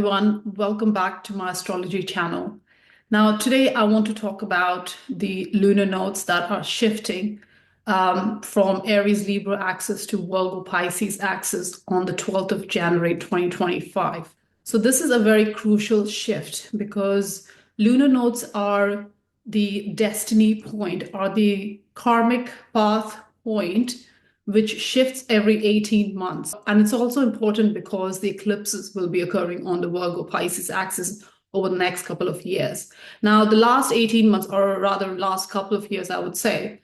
everyone. Welcome back to my astrology channel. Now, today I want to talk about the lunar nodes that are shifting from Aries Libra axis to Virgo Pisces axis on the 12th of January 2025. So this is a very crucial shift because lunar nodes are the destiny point, are the karmic path point, which shifts every 18 months. And it's also important because the eclipses will be occurring on the Virgo Pisces axis over the next couple of years. Now, the last 18 months, or rather last couple of years, I would say,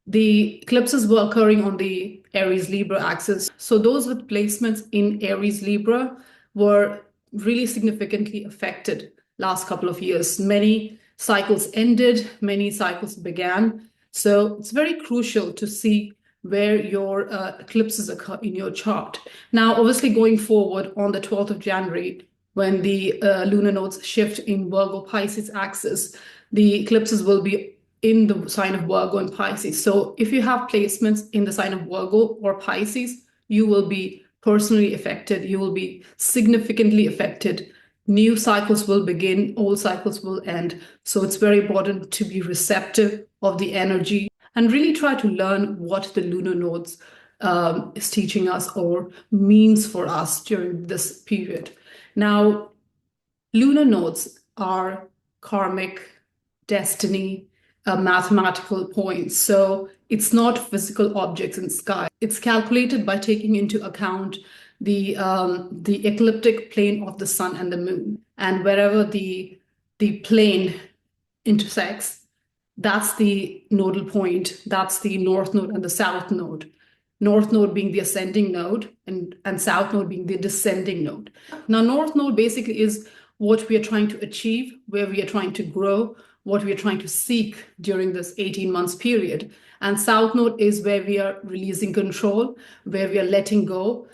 the eclipses were occurring on the Aries Libra axis. So those with placements in Aries Libra were really significantly affected last couple of years. Many cycles ended, many cycles began. So it's very crucial to see where your eclipses occur in your chart. Now, obviously going forward on the 12th of January, when the lunar nodes shift in Virgo Pisces axis, the eclipses will be in the sign of Virgo and Pisces. So if you have placements in the sign of Virgo or Pisces, you will be personally affected. You will be significantly affected. New cycles will begin, old cycles will end. So it's very important to be receptive of the energy and really try to learn what the lunar nodes is teaching us or means for us during this period. Now, lunar nodes are karmic, destiny, mathematical points. So it's not physical objects in sky. It's calculated by taking into account the ecliptic plane of the sun and the moon. And wherever the plane intersects, that's the nodal point. That's the north node and the south node. North node being the ascending node and south node being the descending node. Now, north node basically is what we are trying to achieve, where we are trying to grow, what we are trying to seek during this 18 months period. And south node is where we are releasing control, where we are letting go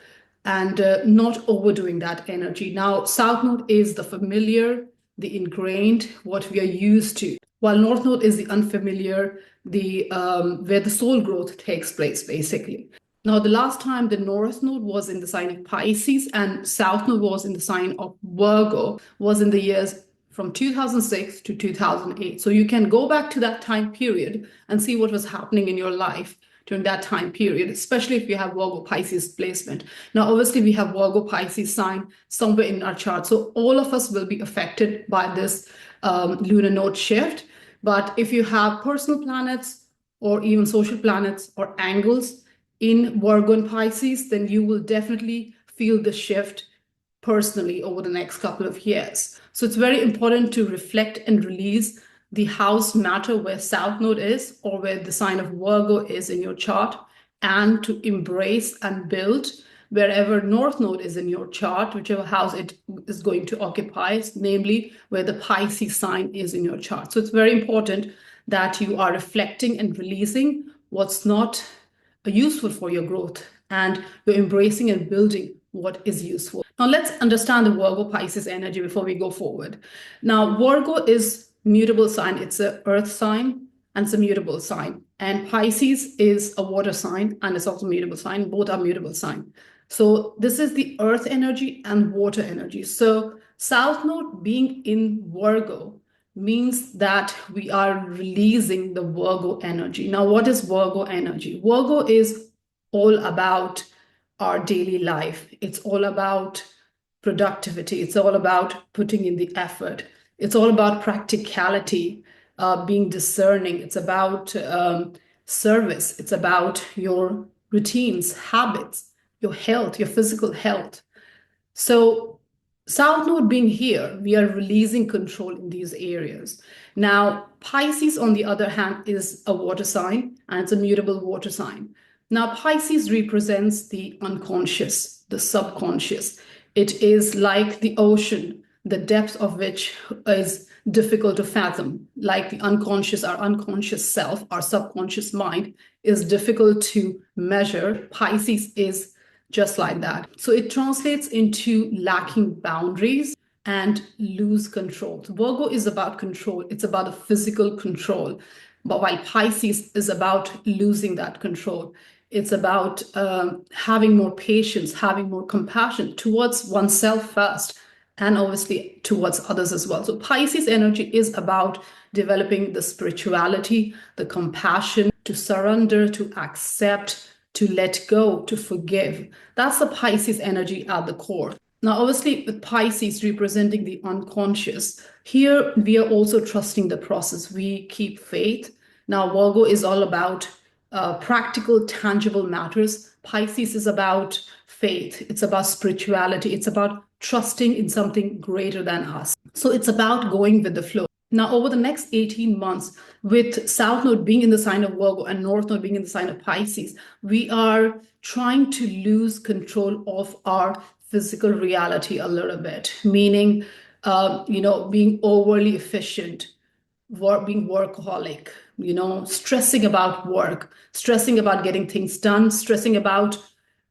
and not overdoing that energy. Now, south node is the familiar, the ingrained, what we are used to. While north node is the unfamiliar, where the soul growth takes place, basically. Now, the last time the north node was in the sign of Pisces and south node was in the sign of Virgo was in the years from 2006 to 2008. So you can go back to that time period and see what was happening in your life during that time period, especially if you have Virgo Pisces placement. Now, obviously, we have Virgo Pisces sign somewhere in our chart. So all of us will be affected by this lunar node shift. But if you have personal planets or even social planets or angles in Virgo and Pisces, then you will definitely feel the shift personally over the next couple of years. So it's very important to reflect and release the house matter where south node is or where the sign of Virgo is in your chart, and to embrace and build wherever north node is in your chart, whichever house it is going to occupy, namely where the Pisces sign is in your chart. So it's very important that you are reflecting and releasing what's not useful for your growth, and you're embracing and building what is useful. Now let's understand the Virgo Pisces energy before we go forward. Now, Virgo is mutable sign. It's an earth sign and it's a mutable sign. And Pisces is a water sign and it's also a mutable sign. Both are mutable sign. So this is the earth energy and water energy. So south node being in Virgo means that we are releasing the Virgo energy. Now, what is Virgo energy? Virgo is all about our daily life. It's all about productivity. It's all about putting in the effort. It's all about practicality, being discerning. It's about service. It's about your routines, habits, your health, your physical health. So south node being here, we are releasing control in these areas. Now, Pisces, on the other hand, is a water sign and it's a mutable water sign. Now, Pisces represents the unconscious, the subconscious. It is like the ocean, the depth of which is difficult to fathom. Like the unconscious, our unconscious self, our subconscious mind is difficult to measure. Pisces is just like that. So it translates into lacking boundaries and lose control. So Virgo is about control. It's about a physical control. But while Pisces is about losing that control, it's about having more patience, having more compassion towards oneself first, and obviously towards others as well. So Pisces energy is about developing the spirituality, the compassion, to surrender, to accept, to let go, to forgive. That's the Pisces energy at the core. Now, obviously, with Pisces representing the unconscious, here we are also trusting the process. We keep faith. Now, Virgo is all about practical, tangible matters. Pisces is about faith. It's about spirituality. It's about trusting in something greater than us. So it's about going with the flow. Now, over the next 18 months, with South Node being in the sign of Virgo and North Node being in the sign of Pisces, we are trying to lose control of our physical reality a little bit, meaning, being overly efficient, being workaholic, stressing about work, stressing about getting things done, stressing about,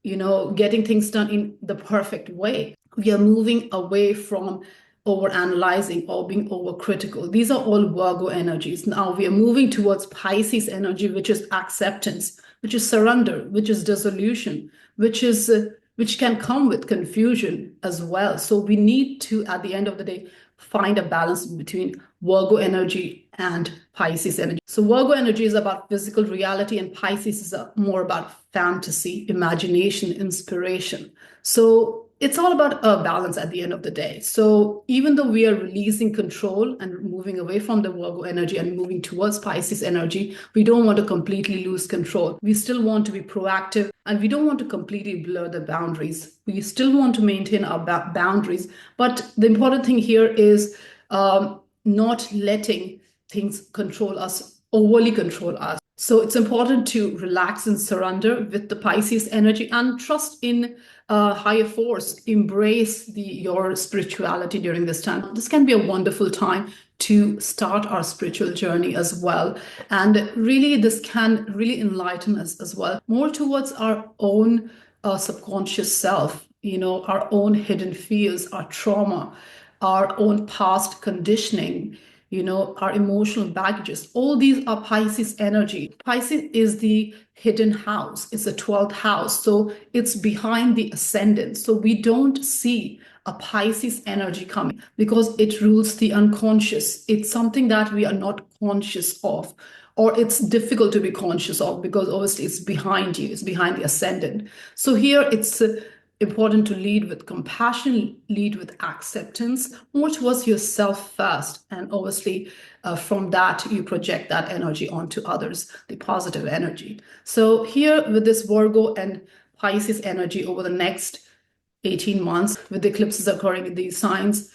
getting things done in the perfect way. We are moving away from over analyzing or being overcritical. These are all Virgo energies. Now we are moving towards Pisces energy, which is acceptance, which is surrender, which is dissolution, which can come with confusion as well. So we need to, at the end of the day, find a balance between Virgo energy and Pisces energy. So Virgo energy is about physical reality, and Pisces is more about fantasy, imagination, inspiration. So it's all about a balance at the end of the day. So even though we are releasing control and moving away from the Virgo energy and moving towards Pisces energy, we don't want to completely lose control. We still want to be proactive, and we don't want to completely blur the boundaries. We still want to maintain our boundaries. But the important thing here is not letting things control us, overly control us. So it's important to relax and surrender with the Pisces energy and trust in higher force. Embrace your spirituality during this time. This can be a wonderful time to start our spiritual journey as well. And really, this can really enlighten us as well, more towards our own subconscious self, our own hidden fears, our trauma, our own past conditioning, our emotional baggages. All these are Pisces energy. Pisces is the hidden house. It's the 12th house. So it's behind the ascendant. So we don't see a Pisces energy coming because it rules the unconscious. It's something that we are not conscious of, or it's difficult to be conscious of because obviously it's behind you, it's behind the ascendant. So here it's important to lead with compassion, lead with acceptance, more towards yourself first. And obviously from that, you project that energy onto others, the positive energy. So here with this Virgo and Pisces energy over the next 18 months, with the eclipses occurring in these signs,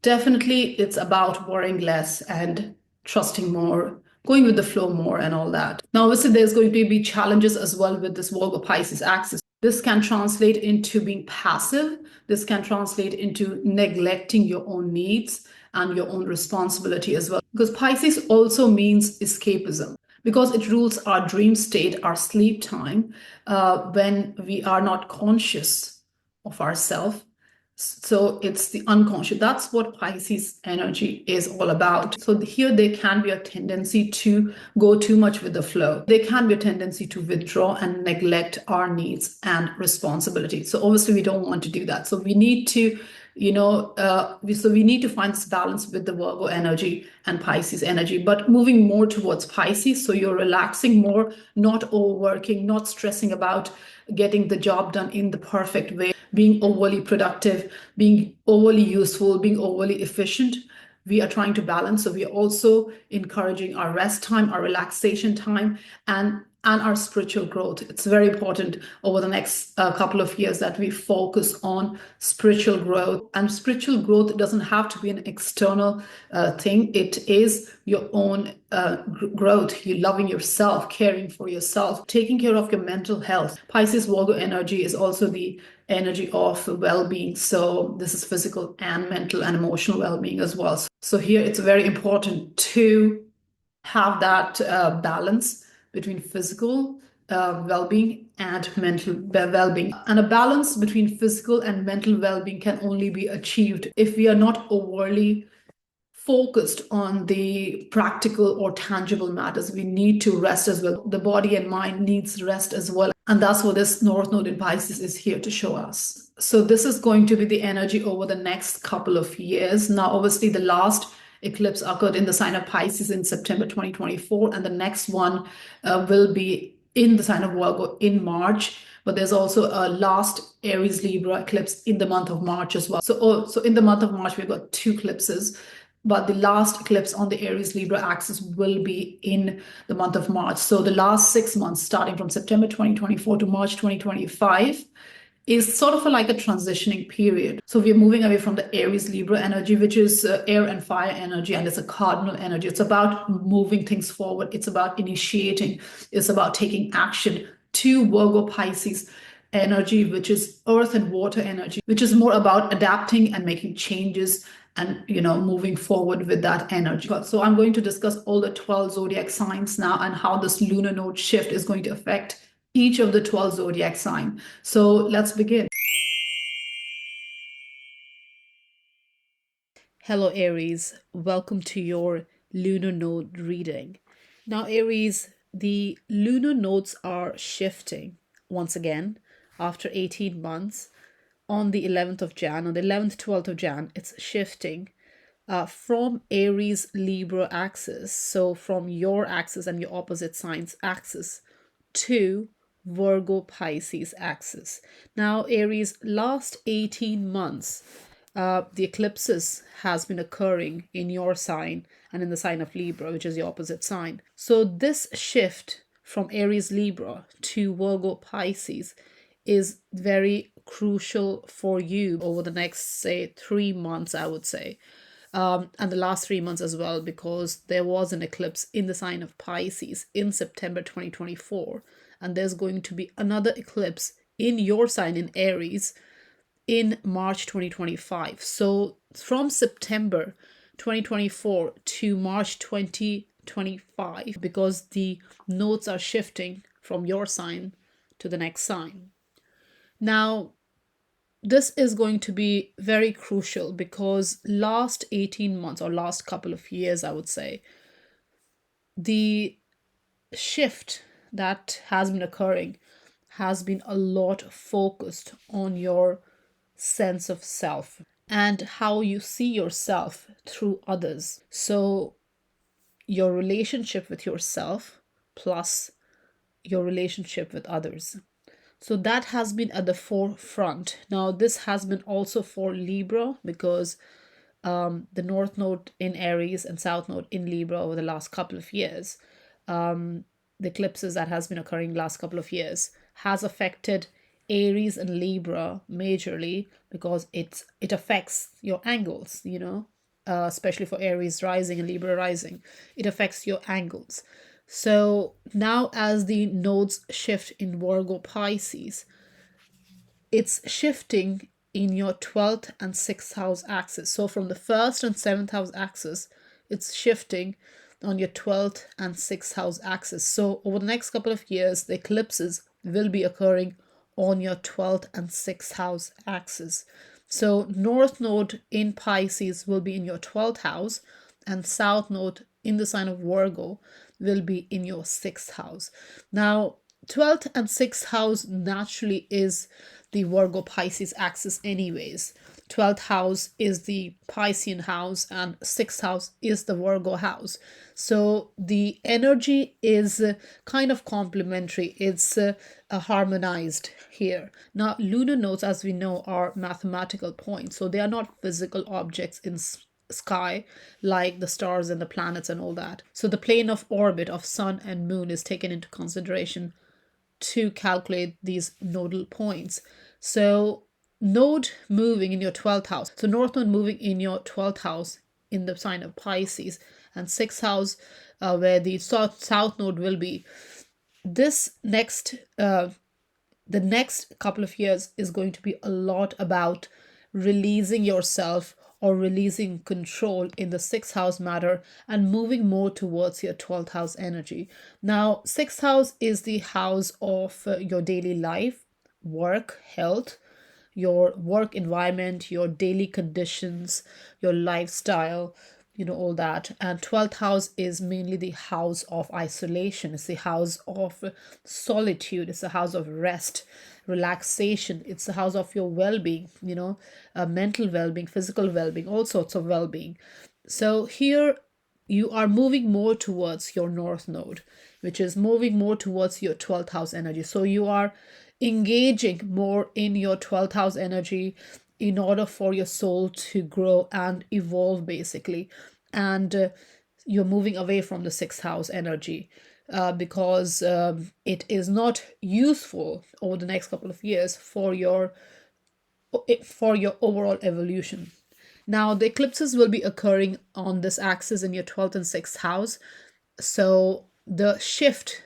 definitely it's about worrying less and trusting more, going with the flow more and all that. Now, obviously, there's going to be challenges as well with this Virgo Pisces axis. This can translate into being passive. This can translate into neglecting your own needs and your own responsibility as well. Because Pisces also means escapism, because it rules our dream state, our sleep time, when we are not conscious of ourselves. So it's the unconscious. That's what Pisces energy is all about. So here there can be a tendency to go too much with the flow. There can be a tendency to withdraw and neglect our needs and responsibility. So obviously we don't want to do that. So we need to, we need to find this balance with the Virgo energy and Pisces energy, but moving more towards Pisces. So you're relaxing more, not overworking, not stressing about getting the job done in the perfect way, being overly productive, being overly useful, being overly efficient. We are trying to balance. So we are also encouraging our rest time, our relaxation time, and our spiritual growth. It's very important over the next couple of years that we focus on spiritual growth. And spiritual growth doesn't have to be an external thing. It is your own growth. You loving yourself, caring for yourself, taking care of your mental health. Pisces Virgo energy is also the energy of well-being. So this is physical and mental and emotional well-being as well. So here it's very important to have that balance between physical well-being and mental well-being. And a balance between physical and mental well-being can only be achieved if we are not overly focused on the practical or tangible matters. We need to rest as well. The body and mind needs rest as well. And that's what this North Node in Pisces is here to show us. So this is going to be the energy over the next couple of years. Now, obviously, the last eclipse occurred in the sign of Pisces in September 2024, and the next one will be in the sign of Virgo in March. But there's also a last Aries Libra eclipse in the month of March as well. So in the month of March, we've got two eclipses, but the last eclipse on the Aries Libra axis will be in the month of March. So the last 6 months, starting from September 2024 to March 2025, is sort of like a transitioning period. So we're moving away from the Aries Libra energy, which is air and fire energy, and it's a cardinal energy. It's about moving things forward. It's about initiating. It's about taking action, to Virgo Pisces energy, which is earth and water energy, which is more about adapting and making changes and moving forward with that energy. So I'm going to discuss all the 12 zodiac signs now and how this lunar node shift is going to affect each of the 12 zodiac signs. So let's begin. Hello Aries, welcome to your lunar node reading. Now Aries, the lunar nodes are shifting once again after 18 months on the 11th of Jan, on the 11th, 12th of Jan, it's shifting from Aries Libra axis, so from your axis and your opposite signs axis, to Virgo Pisces axis. Now Aries, last 18 months, the eclipses has been occurring in your sign and in the sign of Libra, which is the opposite sign. So this shift from Aries Libra to Virgo Pisces is very crucial for you over the next, say, 3 months, I would say. And the last 3 months as well, because there was an eclipse in the sign of Pisces in September 2024. And there's going to be another eclipse in your sign in Aries in March 2025. So from September 2024 to March 2025, because the nodes are shifting from your sign to the next sign. Now, this is going to be very crucial because last 18 months or last couple of years, I would say, the shift that has been occurring has been a lot focused on your sense of self and how you see yourself through others. So your relationship with yourself plus your relationship with others. So that has been at the forefront. Now this has been also for Libra because the North Node in Aries and South Node in Libra over the last couple of years, the eclipses that has been occurring last couple of years has affected Aries and Libra majorly because it affects your angles, especially for Aries rising and Libra rising. It affects your angles. So now as the nodes shift in Virgo Pisces, it's shifting in your 12th and 6th house axis. So from the 1st and 7th house axis, it's shifting on your 12th and 6th house axis. So over the next couple of years, the eclipses will be occurring on your 12th and 6th house axis. So North Node in Pisces will be in your 12th house and South Node in the sign of Virgo will be in your 6th house. Now, 12th and 6th house naturally is the Virgo Pisces axis anyways. 12th house is the Piscean house and 6th house is the Virgo house. So the energy is kind of complementary. It's harmonized here. Now, lunar nodes, as we know, are mathematical points. So they are not physical objects in sky like the stars and the planets and all that. So the plane of orbit of sun and moon is taken into consideration to calculate these nodal points. So node moving in your 12th house. So North Node moving in your 12th house in the sign of Pisces and 6th house where the South Node will be. This next, the next couple of years is going to be a lot about releasing yourself or releasing control in the 6th house matter and moving more towards your 12th house energy. Now, 6th house is the house of your daily life, work, health, your work environment, your daily conditions, your lifestyle, all that. And 12th house is mainly the house of isolation. It's the house of solitude. It's the house of rest, relaxation. It's the house of your well-being, mental well-being, physical well-being, all sorts of well-being. So here you are moving more towards your north node, which is moving more towards your 12th house energy. So you are engaging more in your 12th house energy in order for your soul to grow and evolve, basically. And you're moving away from the 6th house energy because it is not useful over the next couple of years for your overall evolution. Now, the eclipses will be occurring on this axis in your 12th and 6th house. So the shift,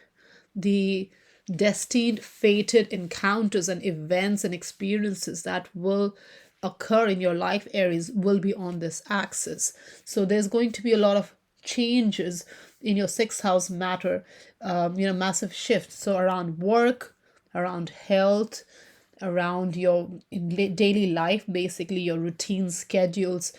the destined, fated encounters and events and experiences that will occur in your life, Aries, will be on this axis. So there's going to be a lot of changes in your 6th house matter, massive shifts. So around work, around health, around your daily life, basically your routine schedules,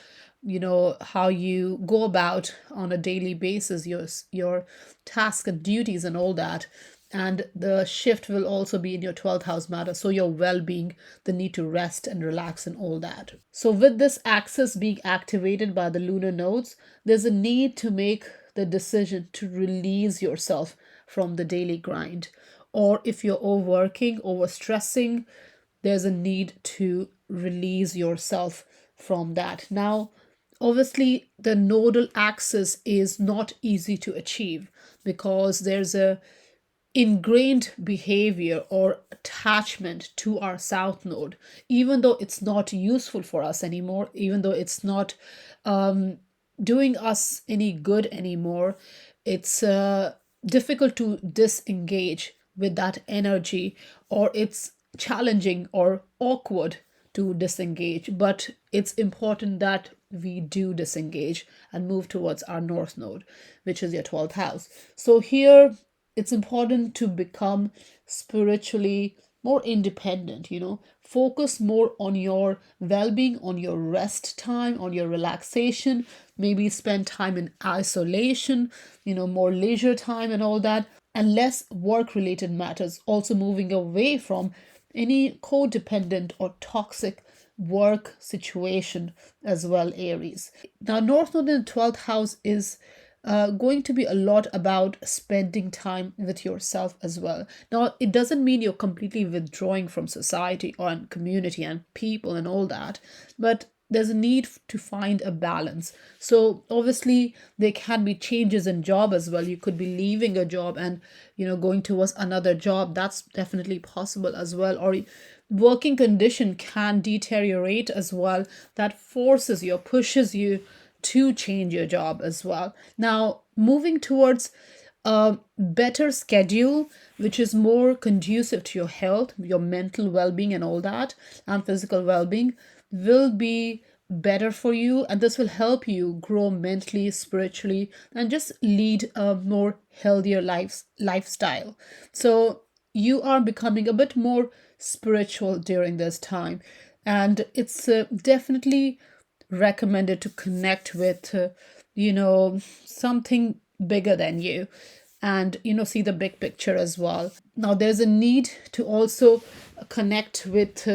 how you go about on a daily basis, your tasks and duties and all that. And the shift will also be in your 12th house matter, so your well-being, the need to rest and relax and all that. So with this axis being activated by the lunar nodes, there's a need to make the decision to release yourself from the daily grind. Or if you're overworking, overstressing, there's a need to release yourself from that. Now, obviously, the nodal axis is not easy to achieve because there's a ingrained behavior or attachment to our south node, even though it's not useful for us anymore, even though it's not doing us any good anymore. It's difficult to disengage with that energy, or it's challenging or awkward to disengage, but it's important that we do disengage and move towards our north node, which is your 12th house. So here it's important to become spiritually more independent, focus more on your well-being, on your rest time, on your relaxation, maybe spend time in isolation, more leisure time and all that, and less work-related matters, also moving away from any codependent or toxic work situation as well, Aries. Now, North Node in the 12th house is going to be a lot about spending time with yourself as well. Now, it doesn't mean you're completely withdrawing from society or community and people and all that, but there's a need to find a balance. So obviously there can be changes in job as well. You could be leaving a job and going towards another job. That's definitely possible as well. Or working condition can deteriorate as well. That forces you or pushes you to change your job as well. Now, moving towards a better schedule, which is more conducive to your health, your mental well-being and all that, and physical well-being, will be better for you, and this will help you grow mentally, spiritually, and just lead a more healthier lifestyle. So you are becoming a bit more spiritual during this time, and it's definitely recommended to connect with something bigger than you, and see the big picture as well. Now there's a need to also connect with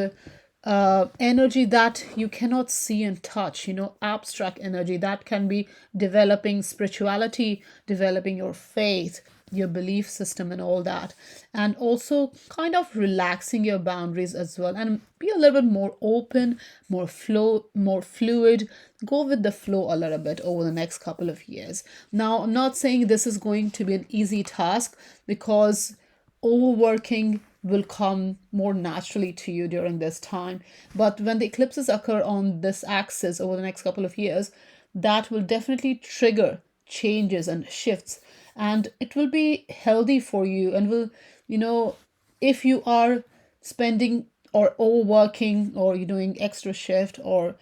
energy that you cannot see and touch, abstract energy that can be developing spirituality, developing your faith, your belief system and all that, and also kind of relaxing your boundaries as well, and be a little bit more open, more fluid, go with the flow a little bit over the next couple of years. Now, I'm not saying this is going to be an easy task, because overworking will come more naturally to you during this time. But when the eclipses occur on this axis over the next couple of years, that will definitely trigger changes and shifts, and it will be healthy for you, and will, if you are spending or overworking, or you're doing extra shift, or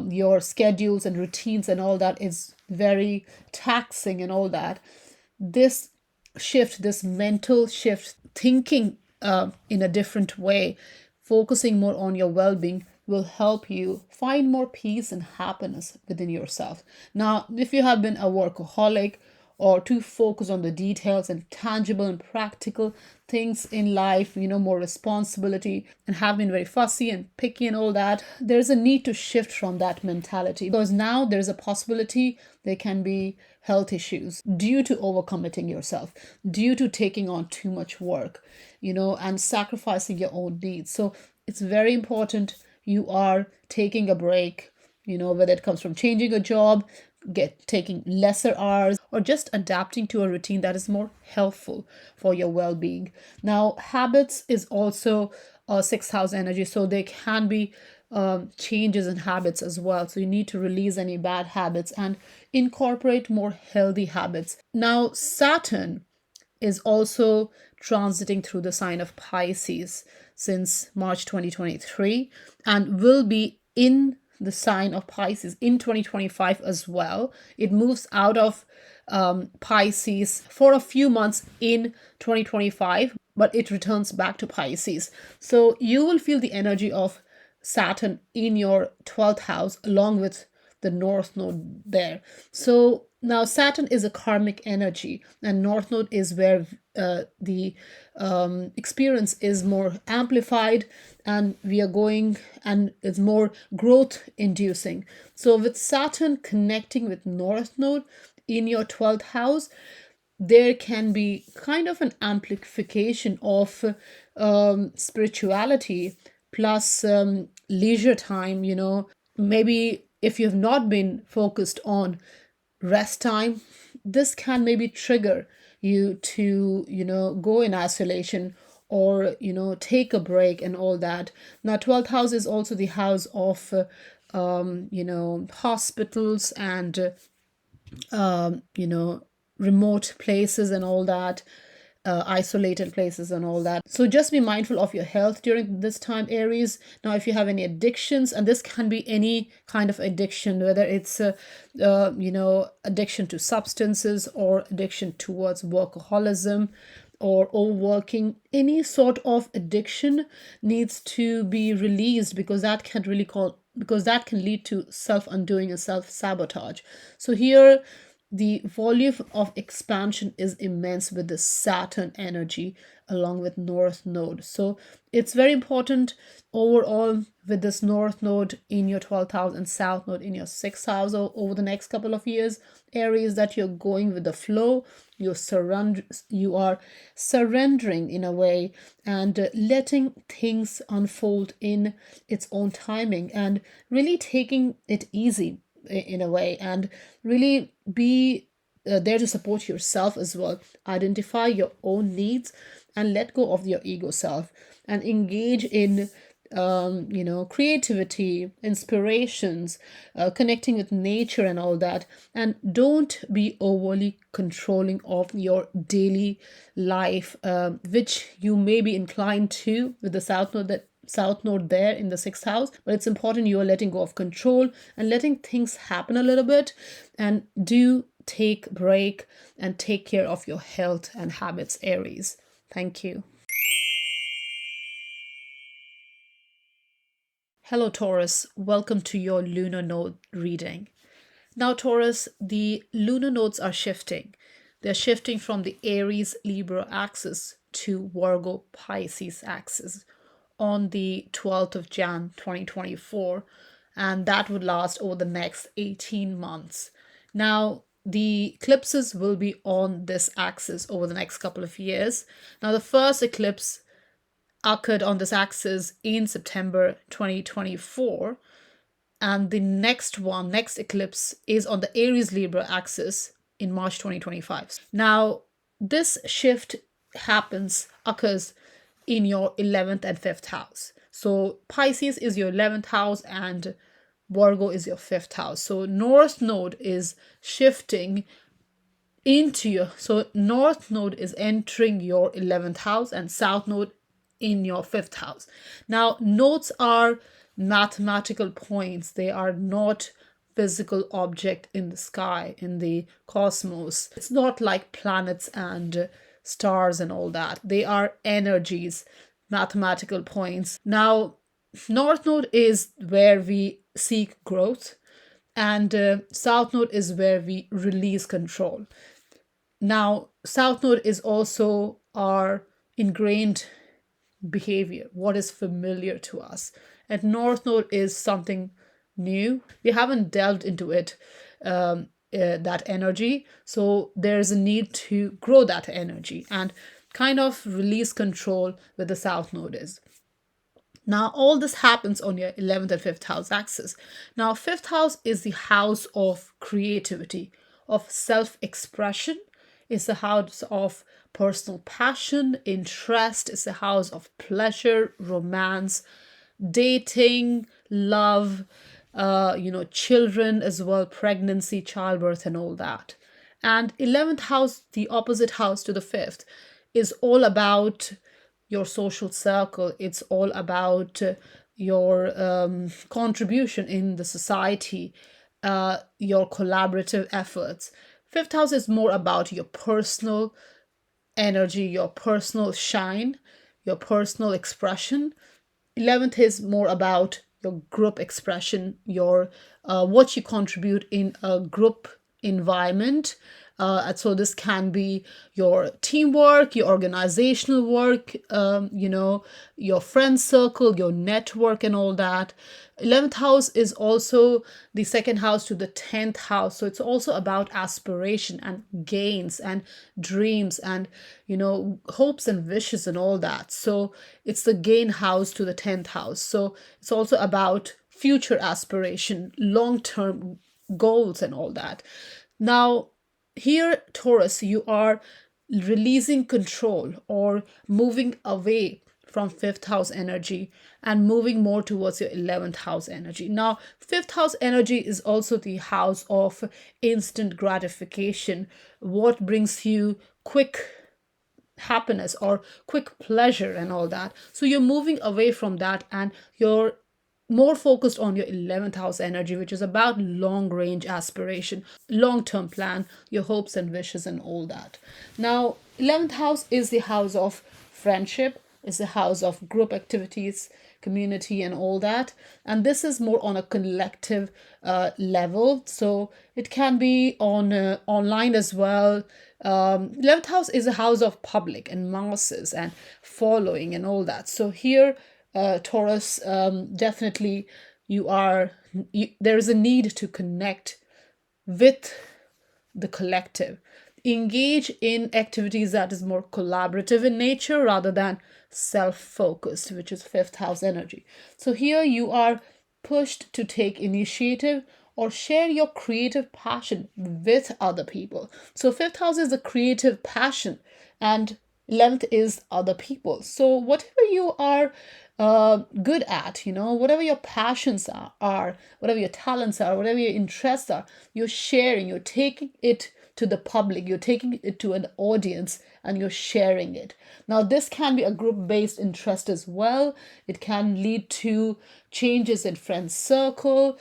your schedules and routines and all that is very taxing and all that, this shift, this mental shift, thinking in a different way, focusing more on your well-being, will help you find more peace and happiness within yourself. Now, if you have been a workaholic or too focused on the details and tangible and practical things in life, more responsibility, and have been very fussy and picky and all that, there's a need to shift from that mentality, because now there's a possibility there can be health issues due to overcommitting yourself, due to taking on too much work, and sacrificing your own needs. So it's very important you are taking a break, whether it comes from changing a job, taking lesser hours, or just adapting to a routine that is more helpful for your well-being. Now, habits is also a sixth house energy, so there can be changes in habits as well. So you need to release any bad habits and incorporate more healthy habits. Now, Saturn is also transiting through the sign of Pisces since March 2023 and will be in the sign of Pisces in 2025 as well. It moves out of Pisces for a few months in 2025, but it returns back to Pisces. So you will feel the energy of Saturn in your 12th house along with the North Node there. So now Saturn is a karmic energy, and North Node is where the experience is more amplified, and we are going, and it's more growth inducing. So with Saturn connecting with North Node in your 12th house, there can be kind of an amplification of spirituality plus leisure time. Maybe if you have not been focused on rest time, this can maybe trigger you to go in isolation or take a break and all that. Now, 12th house is also the house of hospitals and remote places and all that, isolated places and all that. So just be mindful of your health during this time, Aries. Now, if you have any addictions, and this can be any kind of addiction, whether it's addiction to substances or addiction towards workaholism or overworking, any sort of addiction needs to be released, because that can lead to self-undoing and self-sabotage. So here the volume of expansion is immense with the Saturn energy along with North Node. So it's very important overall with this North Node in your 12th house and South Node in your 6th house over the next couple of years, Aries, that you're going with the flow. You are surrendering in a way and letting things unfold in its own timing and really taking it easy in a way, and really be there to support yourself as well. Identify your own needs and let go of your ego self and engage in creativity, inspirations, connecting with nature and all that. And don't be overly controlling of your daily life, which you may be inclined to with the South Node there in the 6th house. But it's important you are letting go of control and letting things happen a little bit, and do take break and take care of your health and habits, Aries. Thank you. Hello, Taurus. Welcome to your lunar node reading. Now, Taurus, the lunar nodes are shifting. They're shifting from the Aries Libra axis to Virgo Pisces axis on the 12th of Jan 2024, and that would last over the next 18 months. Now, the eclipses will be on this axis over the next couple of years. Now, the first eclipse occurred on this axis in September 2024, and the next eclipse is on the Aries Libra axis in March 2025. Now, this shift occurs in your 11th and 5th house. So Pisces is your 11th house and Virgo is your 5th house. So North Node is shifting North Node is entering your 11th house and South Node in your 5th house. Now, nodes are mathematical points. They are not physical object in the sky, in the cosmos. It's not like planets and stars and all that. They are energies, mathematical points. Now, North Node is where we seek growth, and South Node is where we release control. Now, South Node is also our ingrained behavior, what is familiar to us. And North Node is something new. We haven't delved into it, that energy. So there's a need to grow that energy and kind of release control with the South Node is. Now, all this happens on your 11th and 5th house axis. Now, 5th house is the house of creativity, of self expression. It's the house of personal passion, interest. It's the house of pleasure, romance, dating, love, children as well, pregnancy, childbirth, and all that. And 11th house, the opposite house to the 5th, is all about your social circle. It's all about your contribution in the society, your collaborative efforts. 5th house is more about your personal energy, your personal shine, your personal expression. 11th is more about your group expression, your what you contribute in a group environment. So this can be your teamwork, your organizational work, your friend circle, your network, and all that. 11th house is also the second house to the 10th house. So it's also about aspiration and gains and dreams and, hopes and wishes and all that. So it's the gain house to the 10th house. So it's also about future aspiration, long-term goals and all that. Now, here, Taurus, you are releasing control or moving away from 5th house energy and moving more towards your 11th house energy. Now, 5th house energy is also the house of instant gratification, what brings you quick happiness or quick pleasure and all that. So you're moving away from that and you're more focused on your 11th house energy, which is about long range aspiration, long term plan, your hopes and wishes, and all that. Now, 11th house is the house of friendship, is the house of group activities, community, and all that. And this is more on a collective level. So it can be on online as well. 11th house is a house of public and masses and following and all that. So here, Taurus, definitely there is a need to connect with the collective. Engage in activities that is more collaborative in nature rather than self-focused, which is 5th house energy. So here you are pushed to take initiative or share your creative passion with other people. So 5th house is the creative passion and 11th is other people. So whatever you are good at, whatever your passions are, whatever your talents are, whatever your interests are, you're sharing, you're taking it to the public, you're taking it to an audience and you're sharing it. Now, this can be a group-based interest as well. It can lead to changes in friend circle,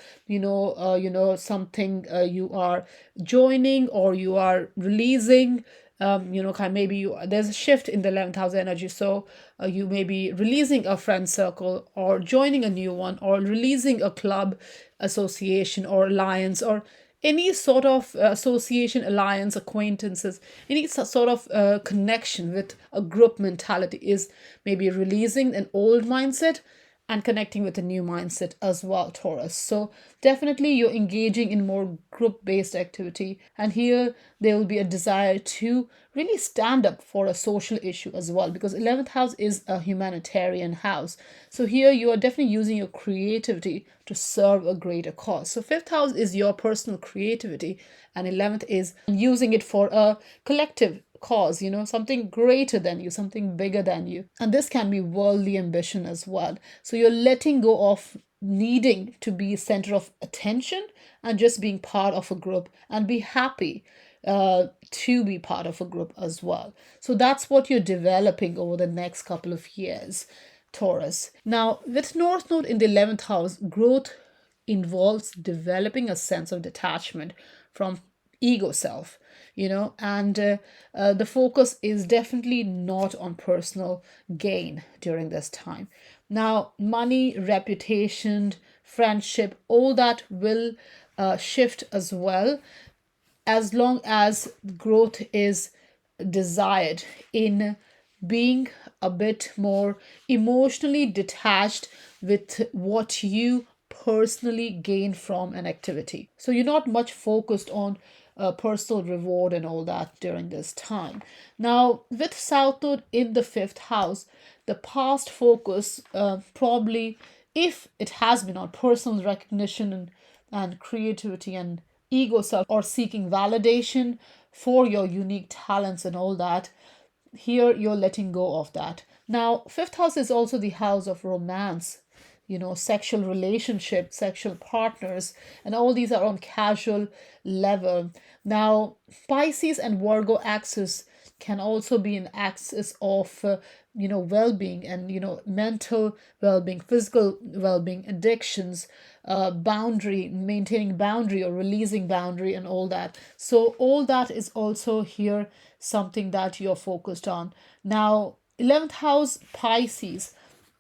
something you are joining or you are releasing. Maybe there's a shift in the 11th house energy. So you may be releasing a friend circle or joining a new one or releasing a club, association, or alliance, or any sort of association, alliance, acquaintances, any sort of connection with a group mentality is maybe releasing an old mindset and connecting with a new mindset as well, Taurus. So definitely you're engaging in more group-based activity. And here there will be a desire to really stand up for a social issue as well, because 11th house is a humanitarian house. So here you are definitely using your creativity to serve a greater cause. So 5th house is your personal creativity and 11th is using it for a collective cause, something greater than you, something bigger than you. And this can be worldly ambition as well. So you're letting go of needing to be center of attention and just being part of a group and be happy to be part of a group as well. So that's what you're developing over the next couple of years, Taurus. Now, with North Node in the 11th house, growth involves developing a sense of detachment from ego self, and the focus is definitely not on personal gain during this time, Now, money, reputation, friendship, all that will shift as well, as long as growth is desired in being a bit more emotionally detached with what you personally gain from an activity. So you're not much focused on personal reward and all that during this time. Now, with South Node in the fifth house, the past focus probably, if it has been on personal recognition and creativity and ego self, or seeking validation for your unique talents and all that, here you're letting go of that. Now, fifth house is also the house of romance, sexual relationship, sexual partners, and all these are on casual level. Now, Pisces and Virgo axis can also be an axis of well-being and mental well-being, physical well-being, addictions, boundary, maintaining boundary or releasing boundary, and all that. So all that is also here something that you're focused on. Now, 11th house Pisces.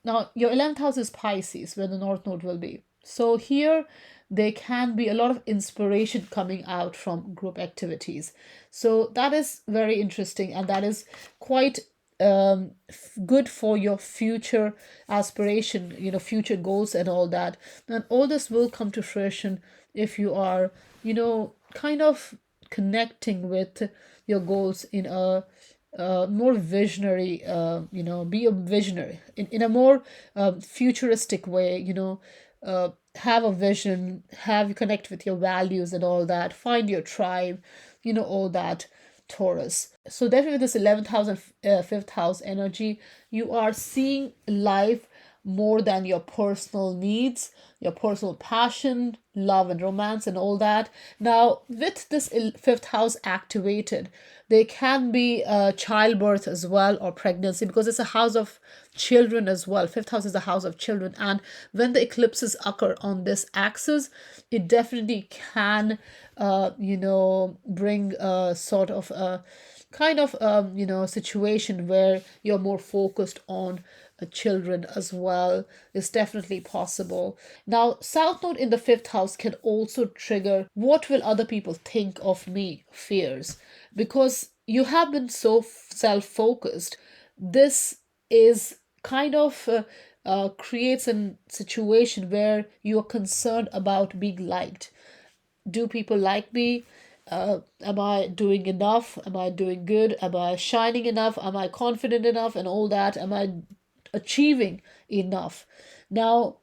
Now, your 11th house is Pisces, where the North Node will be. So here there can be a lot of inspiration coming out from group activities. So that is very interesting, and that is quite good for your future aspiration, future goals and all that. And all this will come to fruition if you are, kind of connecting with your goals in a more visionary, be a visionary in a more futuristic way, have a vision, have you connect with your values and all that, find your tribe, all that, Taurus. So definitely this 11th house and 5th house energy, you are seeing life more than your personal needs, your personal passion, love and romance and all that. Now, with this fifth house activated, there can be childbirth as well, or pregnancy, because it's a house of children as well. Fifth house is a house of children. And when the eclipses occur on this axis, it definitely can, bring a sort of a kind of, situation where you're more focused on children as well, is definitely possible. Now, South Node in the fifth house can also trigger what will other people think of me fears, because you have been so self-focused. This is kind of creates a situation where you are concerned about being liked. Do people like me? Am I doing enough? Am I doing good? Am I shining enough? Am I confident enough? And all that. Am I achieving enough? Now,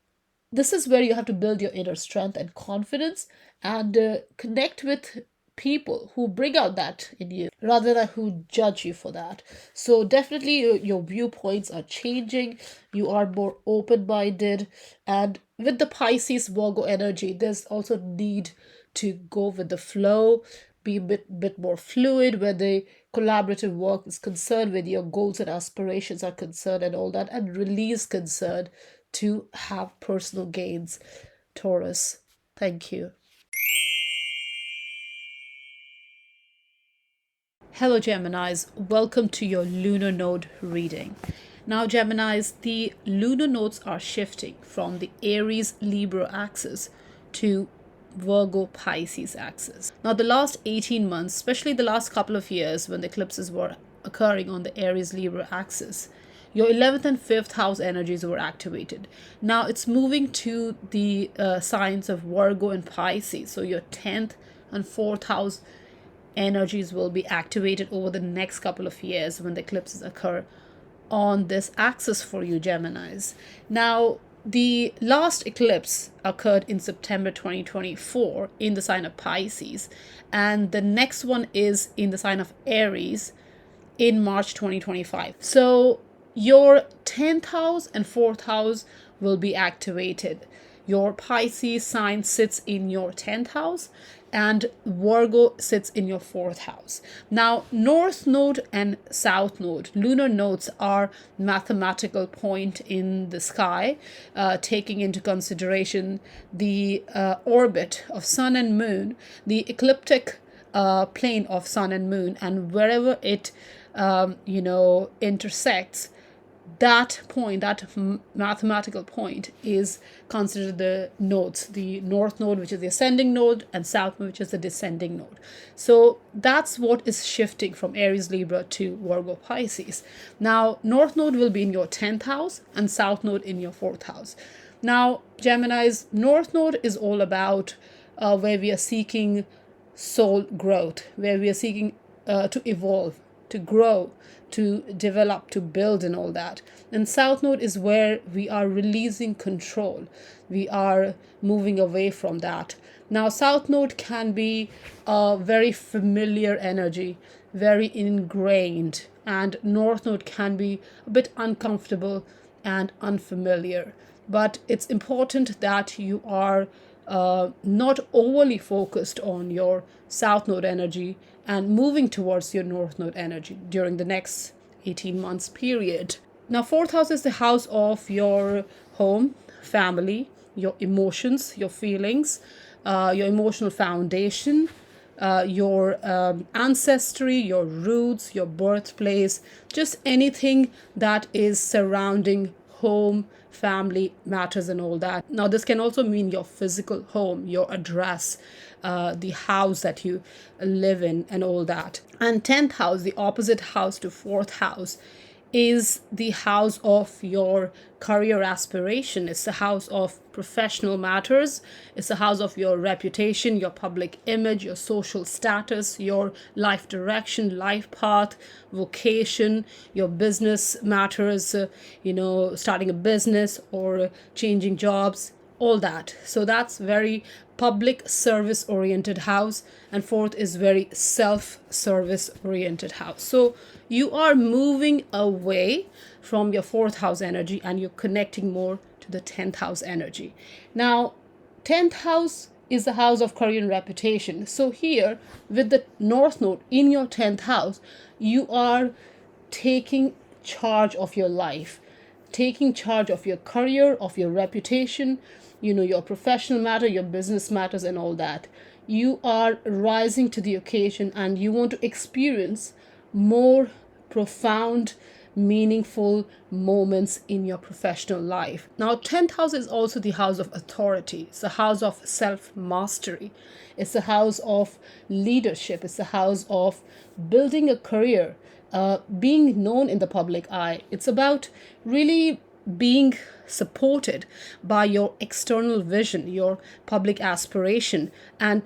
this is where you have to build your inner strength and confidence, and connect with people who bring out that in you rather than who judge you for that. So definitely your viewpoints are changing, you are more open-minded, and with the Pisces Virgo energy, there's also need to go with the flow, be a bit more fluid where the collaborative work is concerned, with your goals and aspirations are concerned and all that, and release concerned to have personal gains, Taurus. Thank you. Hello, Geminis. Welcome to your lunar node reading. Now, Geminis, the lunar nodes are shifting from the Aries Libra axis to Virgo Pisces axis. Now, the last 18 months, especially the last couple of years when the eclipses were occurring on the Aries Libra axis, your 11th and 5th house energies were activated. Now it's moving to the signs of Virgo and Pisces. So your 10th and 4th house energies will be activated over the next couple of years when the eclipses occur on this axis for you, Geminis. Now, the last eclipse occurred in September 2024 in the sign of Pisces, and the next one is in the sign of Aries in March 2025. So your 10th house and 4th house will be activated. Your Pisces sign sits in your 10th house and Virgo sits in your 4th house. Now, North Node and South Node, lunar nodes, are mathematical point in the sky, taking into consideration the orbit of Sun and Moon, the ecliptic plane of Sun and Moon, and wherever it intersects, that point, that mathematical point, is considered the nodes, the north node, which is the ascending node, and south node, which is the descending node. So that's what is shifting from Aries Libra to Virgo Pisces. Now north node will be in your 10th house and south node in your 4th house. Now Gemini's north node is all about where we are seeking soul growth, where we are seeking to evolve, to grow, to develop, to build, and all that. And south node is where we are releasing control. We are moving away from that. Now south node can be a very familiar energy, very ingrained, and north node can be a bit uncomfortable and unfamiliar. But it's important that you are not overly focused on your south node energy and moving towards your north node energy during the next 18 months period. Now 4th house is the house of your home, family, your emotions, your feelings, your emotional foundation, your ancestry, your roots, your birthplace, just anything that is surrounding home, family matters and all that. Now this can also mean your physical home, your address, the house that you live in, and all that. And 10th house, the opposite house to 4th house, is the house of your career aspiration. It's the house of professional matters. It's the house of your reputation, your public image, your social status, your life direction, life path, vocation, your business matters, starting a business or changing jobs, all that. So that's very public service oriented house, and 4th is very self-service oriented house. So you are moving away from your 4th house energy and you're connecting more to the 10th house energy. Now 10th house is the house of career and reputation. So here with the north node in your 10th house, you are taking charge of your life, taking charge of your career, of your reputation, your professional matter, your business matters, and all that. You are rising to the occasion and you want to experience more profound, meaningful moments in your professional life. Now 10th house is also the house of authority. It's the house of self-mastery. It's the house of leadership. It's the house of building a career, being known in the public eye. It's about really being supported by your external vision, your public aspiration, and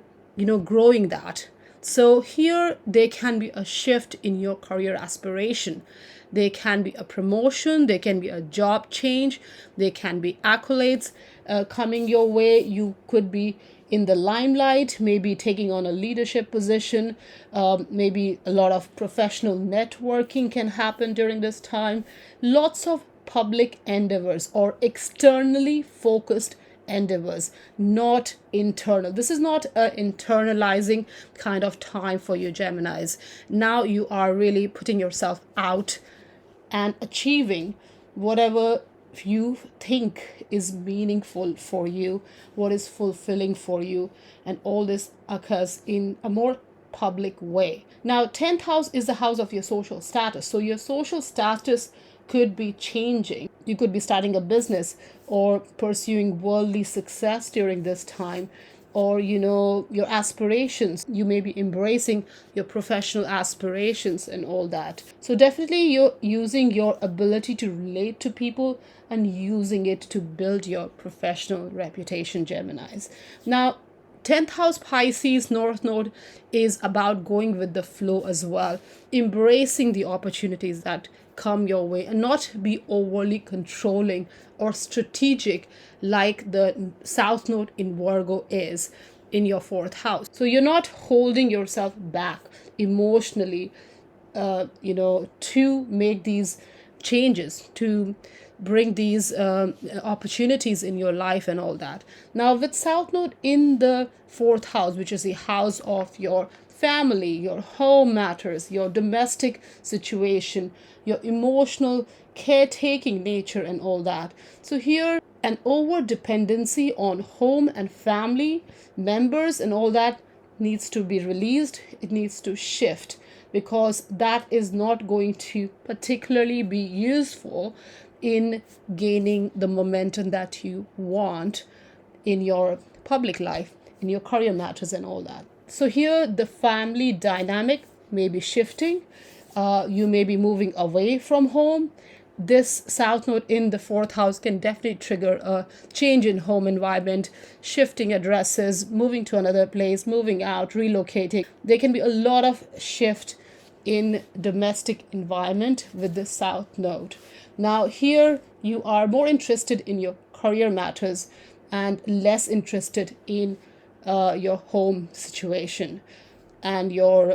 growing that. So here there can be a shift in your career aspiration. There can be a promotion, there can be a job change, there can be accolades coming your way. You could be in the limelight, maybe taking on a leadership position, maybe a lot of professional networking can happen during this time. Lots of public endeavors or externally focused endeavors, not internal. This is not an internalizing kind of time for you, Geminis. Now you are really putting yourself out and achieving whatever you think is meaningful for you, what is fulfilling for you, and all this occurs in a more public way. Now 10th house is the house of your social status. So your social status could be changing. You could be starting a business or pursuing worldly success during this time, or your aspirations. You may be embracing your professional aspirations and all that. So definitely you're using your ability to relate to people and using it to build your professional reputation, Geminis. Now 10th house Pisces North Node is about going with the flow as well, embracing the opportunities that come your way and not be overly controlling or strategic like the South Node in Virgo is in your 4th house. So you're not holding yourself back emotionally, to make these changes, to bring these opportunities in your life and all that. Now with South Node in the 4th house, which is the house of your family, your home matters, your domestic situation, your emotional caretaking nature and all that. So here an over dependency on home and family members and all that needs to be released. It needs to shift. because that is not going to particularly be useful in gaining the momentum that you want in your public life, in your career matters, and all that. So, here the family dynamic may be shifting. You may be moving away from home. This south node in the fourth house can definitely trigger a change in home environment, shifting addresses, moving to another place, moving out, relocating. There can be a lot of shift in domestic environment with the south node. Now here you are more interested in your career matters and less interested in your home situation and your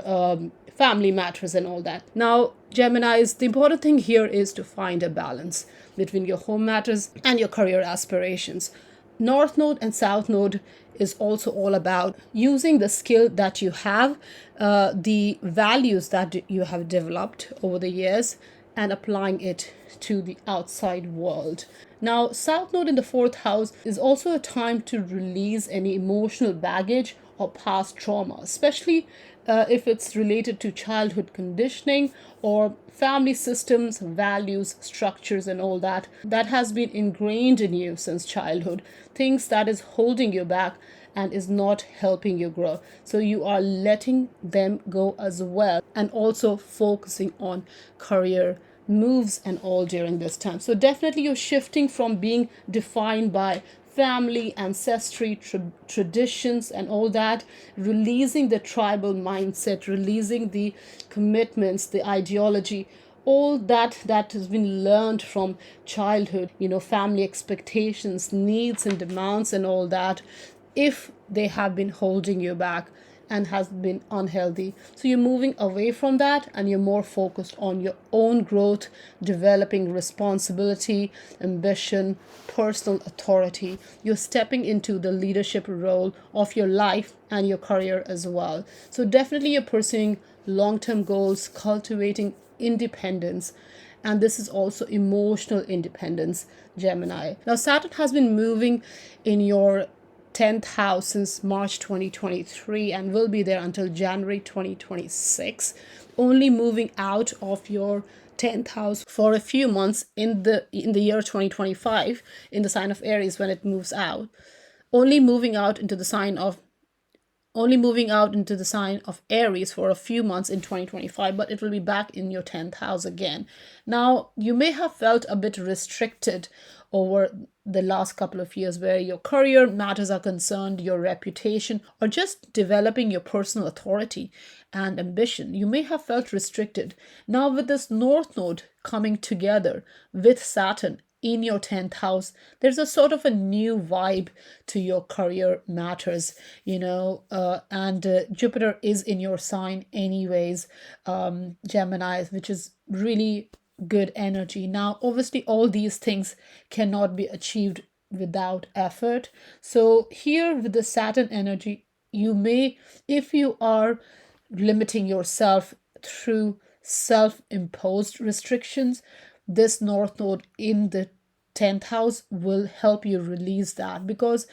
family matters and all that. Now, Geminis, the important thing here is to find a balance between your home matters and your career aspirations. North Node and South Node is also all about using the skill that you have, the values that you have developed over the years, and applying it to the outside world. Now, South Node in the fourth house is also a time to release any emotional baggage or past trauma, especially if it's related to childhood conditioning or family systems, values, structures, and all that that has been ingrained in you since childhood, things that is holding you back and is not helping you grow. So you are letting them go as well, and also focusing on career moves and all during this time. So definitely you're shifting from being defined by family, ancestry, traditions, and all that, releasing the tribal mindset, releasing the commitments, the ideology, all that has been learned from childhood, family expectations, needs, and demands, and all that, if they have been holding you back and has been unhealthy. So you're moving away from that and you're more focused on your own growth, developing responsibility, ambition, personal authority. You're stepping into the leadership role of your life and your career as well. So definitely you're pursuing long-term goals, cultivating independence, and this is also emotional independence, Gemini. Now, Saturn has been moving in your 10th house since March 2023 and will be there until January 2026, only moving out of your 10th house for a few months in the year 2025 in the sign of Aries when it moves out, only moving out into the sign of Aries for a few months in 2025, but it will be back in your 10th house again. Now, you may have felt a bit restricted over the last couple of years where your career matters are concerned, your reputation, or just developing your personal authority and ambition. You may have felt restricted. Now, with this North Node coming together with Saturn in your 10th house, there's a sort of a new vibe to your career matters, and Jupiter is in your sign anyways, Gemini, which is really good energy. Now, obviously, all these things cannot be achieved without effort. So here with the Saturn energy, you may, if you are limiting yourself through self-imposed restrictions, this North Node in the 10th house will help you release that, because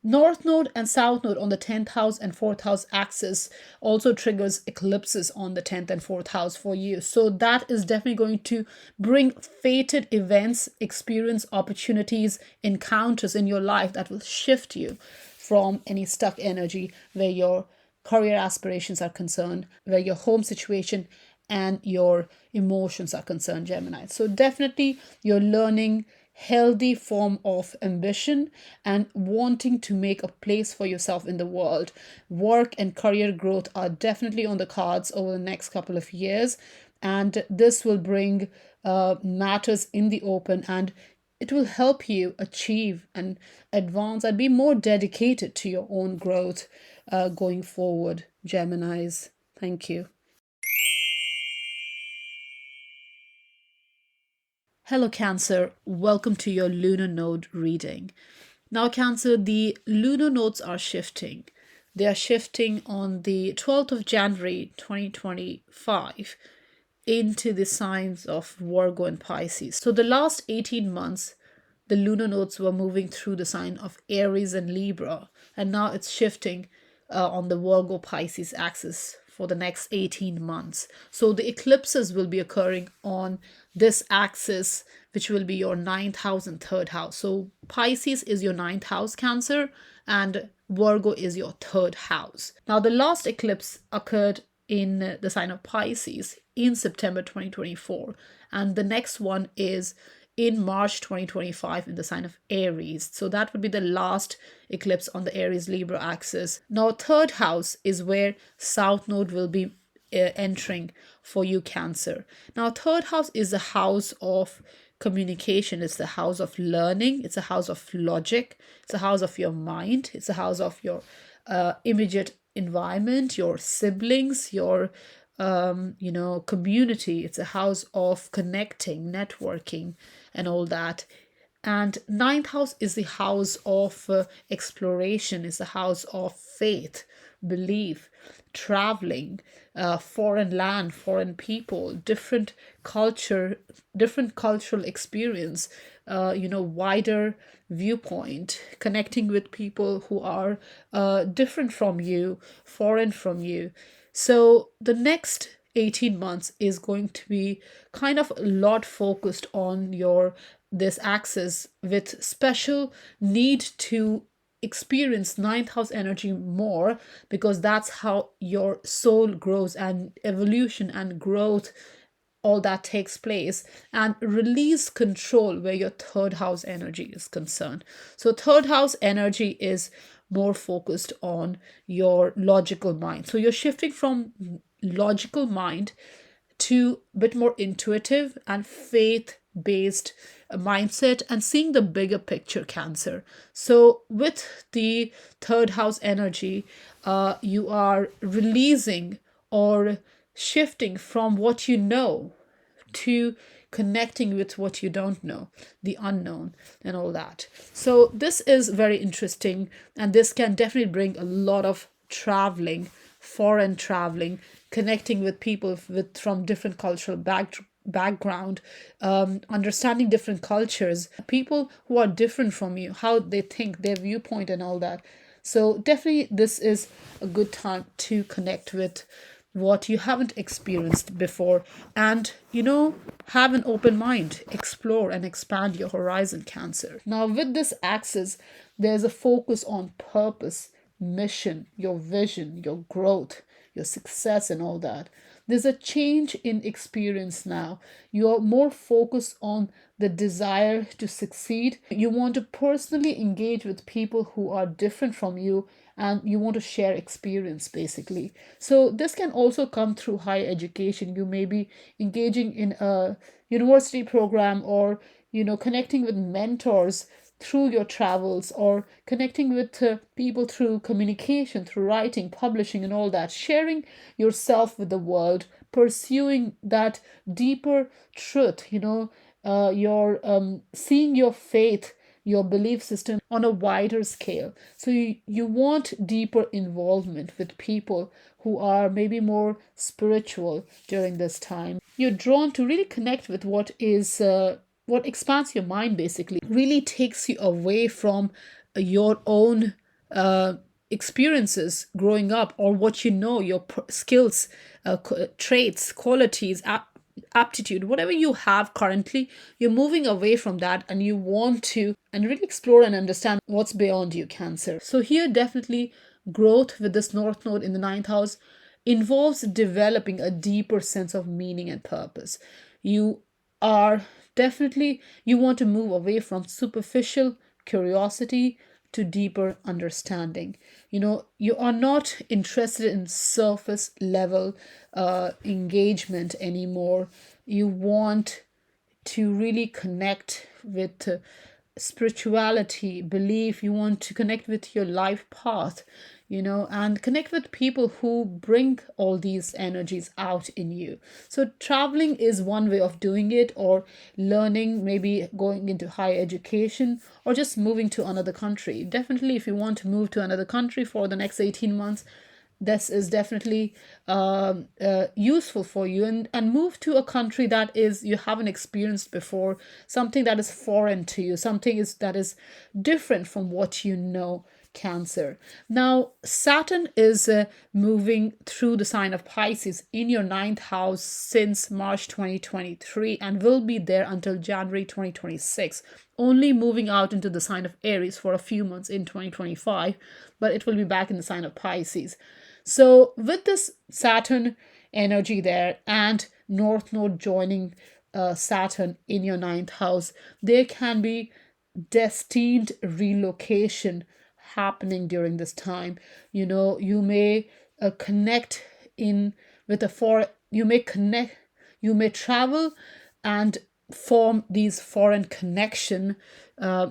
North Node and South Node on the 10th house and 4th house axis also triggers eclipses on the 10th and 4th house for you. So that is definitely going to bring fated events, experience, opportunities, encounters in your life that will shift you from any stuck energy where your career aspirations are concerned, where your home situation and your emotions are concerned, Gemini. So definitely you're learning healthy form of ambition and wanting to make a place for yourself in the world. Work and career growth are definitely on the cards over the next couple of years, and this will bring matters in the open, and it will help you achieve and advance and be more dedicated to your own growth going forward, Geminis. Thank you. Hello, Cancer. Welcome to your lunar node reading. Now, Cancer, the lunar nodes are shifting. They are shifting on the 12th of January 2025 into the signs of Virgo and Pisces. So the last 18 months, the lunar nodes were moving through the sign of Aries and Libra, and now it's shifting on the Virgo Pisces axis for the next 18 months. So the eclipses will be occurring on this axis, which will be your ninth house and third house. So Pisces is your ninth house, Cancer, and Virgo is your third house. Now, the last eclipse occurred in the sign of Pisces in September 2024, and the next one is in March 2025 in the sign of Aries. So that would be the last eclipse on the Aries Libra axis. Now, third house is where South Node will be entering for you, Cancer. Now, third house is the house of communication. It's the house of learning. It's a house of logic. It's a house of your mind. It's a house of your immediate environment, your siblings, your community. It's a house of connecting, networking, and all that. And ninth house is the house of exploration. It's the house of faith, belief, traveling, foreign land, foreign people, different culture, different cultural experience, wider viewpoint, connecting with people who are different from you, foreign from you. So the next 18 months is going to be kind of a lot focused on this axis, with special need to experience ninth house energy more, because that's how your soul grows and evolution and growth, all that takes place, and release control where your third house energy is concerned. So third house energy is more focused on your logical mind. So you're shifting from logical mind to a bit more intuitive and faith based mindset, and seeing the bigger picture, Cancer. So with the third house energy, you are releasing or shifting from what you know to connecting with what you don't know, the unknown, and all that. So this is very interesting, and this can definitely bring a lot of traveling, foreign traveling, connecting with people from different cultural background, understanding different cultures, people who are different from you, how they think, their viewpoint, and all that. So definitely this is a good time to connect with what you haven't experienced before, and have an open mind, explore and expand your horizon, Cancer. Now, with this axis, there's a focus on purpose, mission, your vision, your growth, your success, and all that. There's a change in experience now. You're more focused on the desire to succeed. You want to personally engage with people who are different from you, and you want to share experience, basically. So this can also come through higher education. You may be engaging in a university program, or connecting with mentors through your travels, or connecting with people through communication, through writing, publishing, and all that, sharing yourself with the world, pursuing that deeper truth, you're seeing your faith, your belief system on a wider scale. So you want deeper involvement with people who are maybe more spiritual during this time. You're drawn to really connect with what expands your mind, basically, really takes you away from your own experiences growing up, or what your skills, traits, qualities, aptitude, whatever you have currently. You're moving away from that, and you want to and really explore and understand what's beyond you, Cancer. So here, definitely, growth with this North Node in the ninth house involves developing a deeper sense of meaning and purpose. You want to move away from superficial curiosity to deeper understanding. You are not interested in surface level engagement anymore. You want to really connect with spirituality, belief. You want to connect with your life path, and connect with people who bring all these energies out in you. So traveling is one way of doing it, or learning, maybe going into higher education, or just moving to another country. Definitely, if you want to move to another country for the next 18 months, this is definitely useful for you, and move to a country that is you haven't experienced before, something that is foreign to you, something that is different from what you know, Cancer. Now, Saturn is moving through the sign of Pisces in your ninth house since March 2023 and will be there until January 2026, only moving out into the sign of Aries for a few months in 2025, but it will be back in the sign of Pisces. So, with this Saturn energy there and North Node joining Saturn in your ninth house, there can be destined relocation happening during this time. You may connect in with a you may travel and form these foreign connection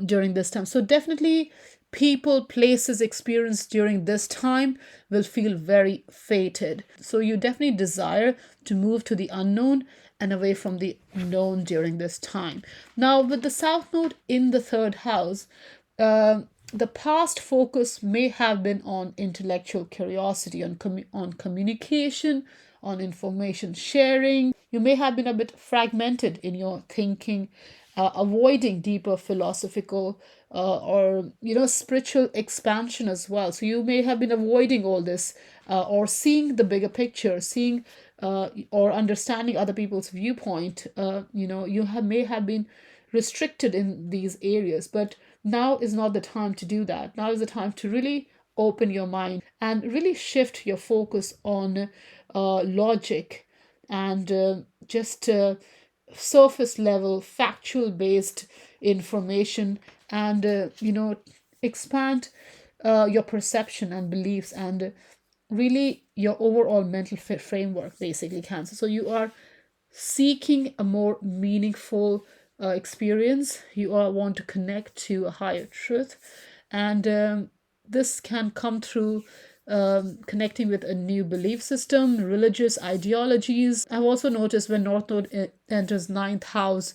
during this time. So definitely people, places, experience during this time will feel very fated. So you definitely desire to move to the unknown and away from the known during this time. Now, with the South Node in the third house, the past focus may have been on intellectual curiosity, on communication, on information sharing. You may have been a bit fragmented in your thinking, avoiding deeper philosophical or spiritual expansion as well. So you may have been avoiding all this or seeing the bigger picture, seeing or understanding other people's viewpoint. May have been restricted in these areas, but now is not the time to do that. Now is the time to really open your mind and really shift your focus on logic and just surface level factual based information, and expand your perception and beliefs and really your overall mental framework, basically, Cancer. So you are seeking a more meaningful experience. You all want to connect to a higher truth, and this can come through connecting with a new belief system, religious ideologies. I've also noticed when North Node enters ninth house,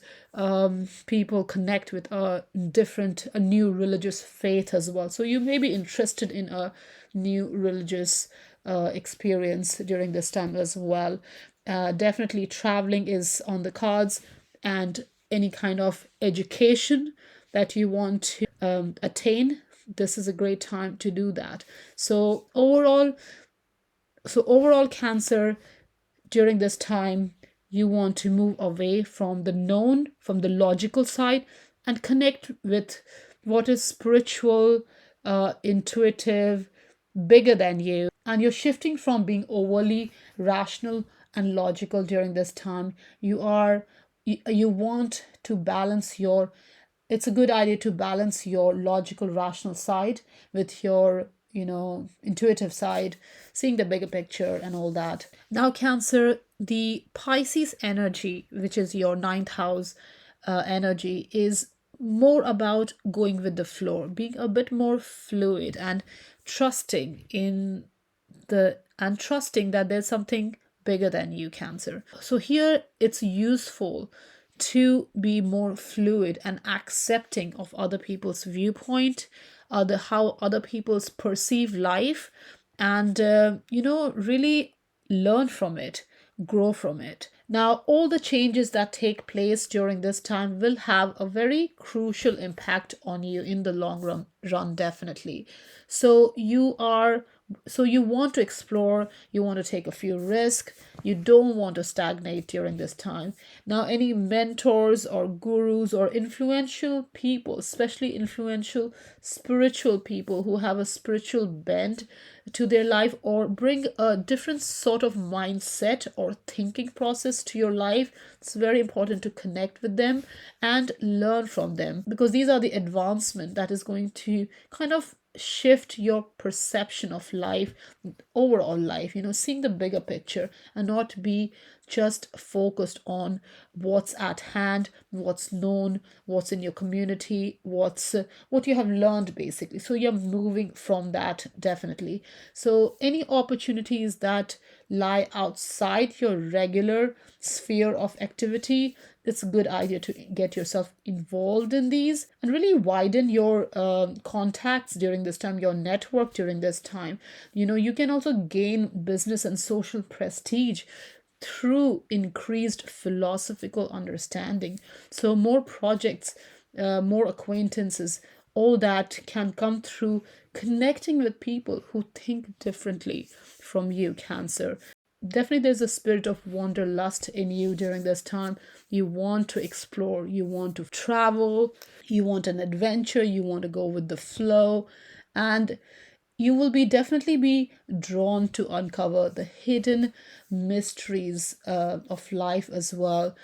people connect with a new religious faith as well. So you may be interested in a new religious experience during this time as well. Definitely traveling is on the cards, and any kind of education that you want to attain, this is a great time to do that. So overall, Cancer, during this time, you want to move away from the known, from the logical side, and connect with what is spiritual, intuitive, bigger than you. And you're shifting from being overly rational and logical during this time. You want to balance your it's a good idea to balance your logical rational side with your intuitive side, seeing the bigger picture and all that. Now, Cancer, the Pisces energy, which is your ninth house energy, is more about going with the flow, being a bit more fluid and trusting trusting that there's something bigger than you, Cancer. So here it's useful to be more fluid and accepting of other people's viewpoint, how other people's perceive life, and really learn from it, grow from it. Now, all the changes that take place during this time will have a very crucial impact on you in the long run, definitely. So you want to explore, you want to take a few risks, you don't want to stagnate during this time. Now, any mentors or gurus or influential people, especially influential spiritual people who have a spiritual bent to their life or bring a different sort of mindset or thinking process to your life, it's very important to connect with them and learn from them, because these are the advancement that is going to kind of shift your perception of life, overall life, seeing the bigger picture and not be just focused on what's at hand, what's known, what's in your community, what you have learned, basically. So you're moving from that, definitely. So any opportunities that lie outside your regular sphere of activity, it's a good idea to get yourself involved in these and really widen your contacts during this time, your network during this time. You can also gain business and social prestige through increased philosophical understanding. So more projects, more acquaintances, all that can come through connecting with people who think differently from you, Cancer. Definitely, there's a spirit of wanderlust in you during this time. You want to explore, you want to travel, you want an adventure, you want to go with the flow, and you will be definitely be drawn to uncover the hidden mysteries of life as well.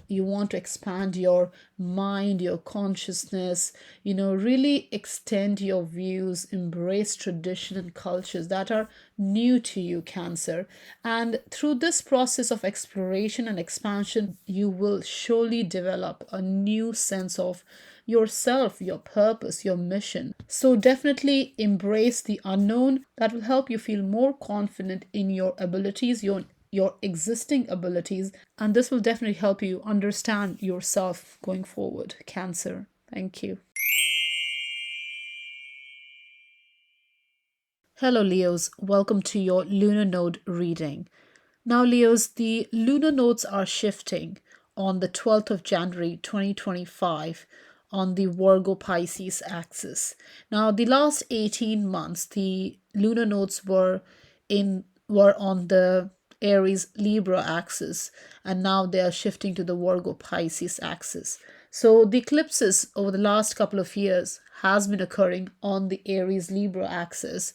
You want to expand your mind, your consciousness, really extend your views, embrace tradition and cultures that are new to you, Cancer. And through this process of exploration and expansion, you will surely develop a new sense of yourself, your purpose, your mission. So definitely embrace the unknown. That will help you feel more confident in your abilities, your existing abilities, and this will definitely help you understand yourself going forward, Cancer. Thank you. Hello, Leos. Welcome to your lunar node reading. Now, Leos, the lunar nodes are shifting on the 12th of January 2025 on the Virgo Pisces axis. Now, the last 18 months, the lunar nodes were on the Aries Libra axis, and now they are shifting to the Virgo Pisces axis. So the eclipses over the last couple of years has been occurring on the Aries Libra axis.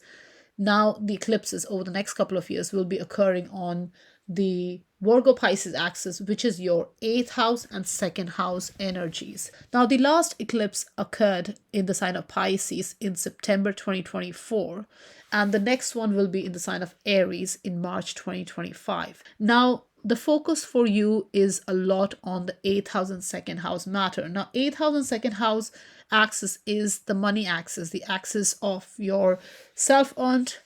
Now the eclipses over the next couple of years will be occurring on the Virgo Pisces axis, which is your 8th house and 2nd house energies. Now, the last eclipse occurred in the sign of Pisces in September 2024, and the next one will be in the sign of Aries in March 2025. Now, the focus for you is a lot on the 8th house and 2nd house matter. Now, 8th house and 2nd house axis is the money axis, the axis of your self-earned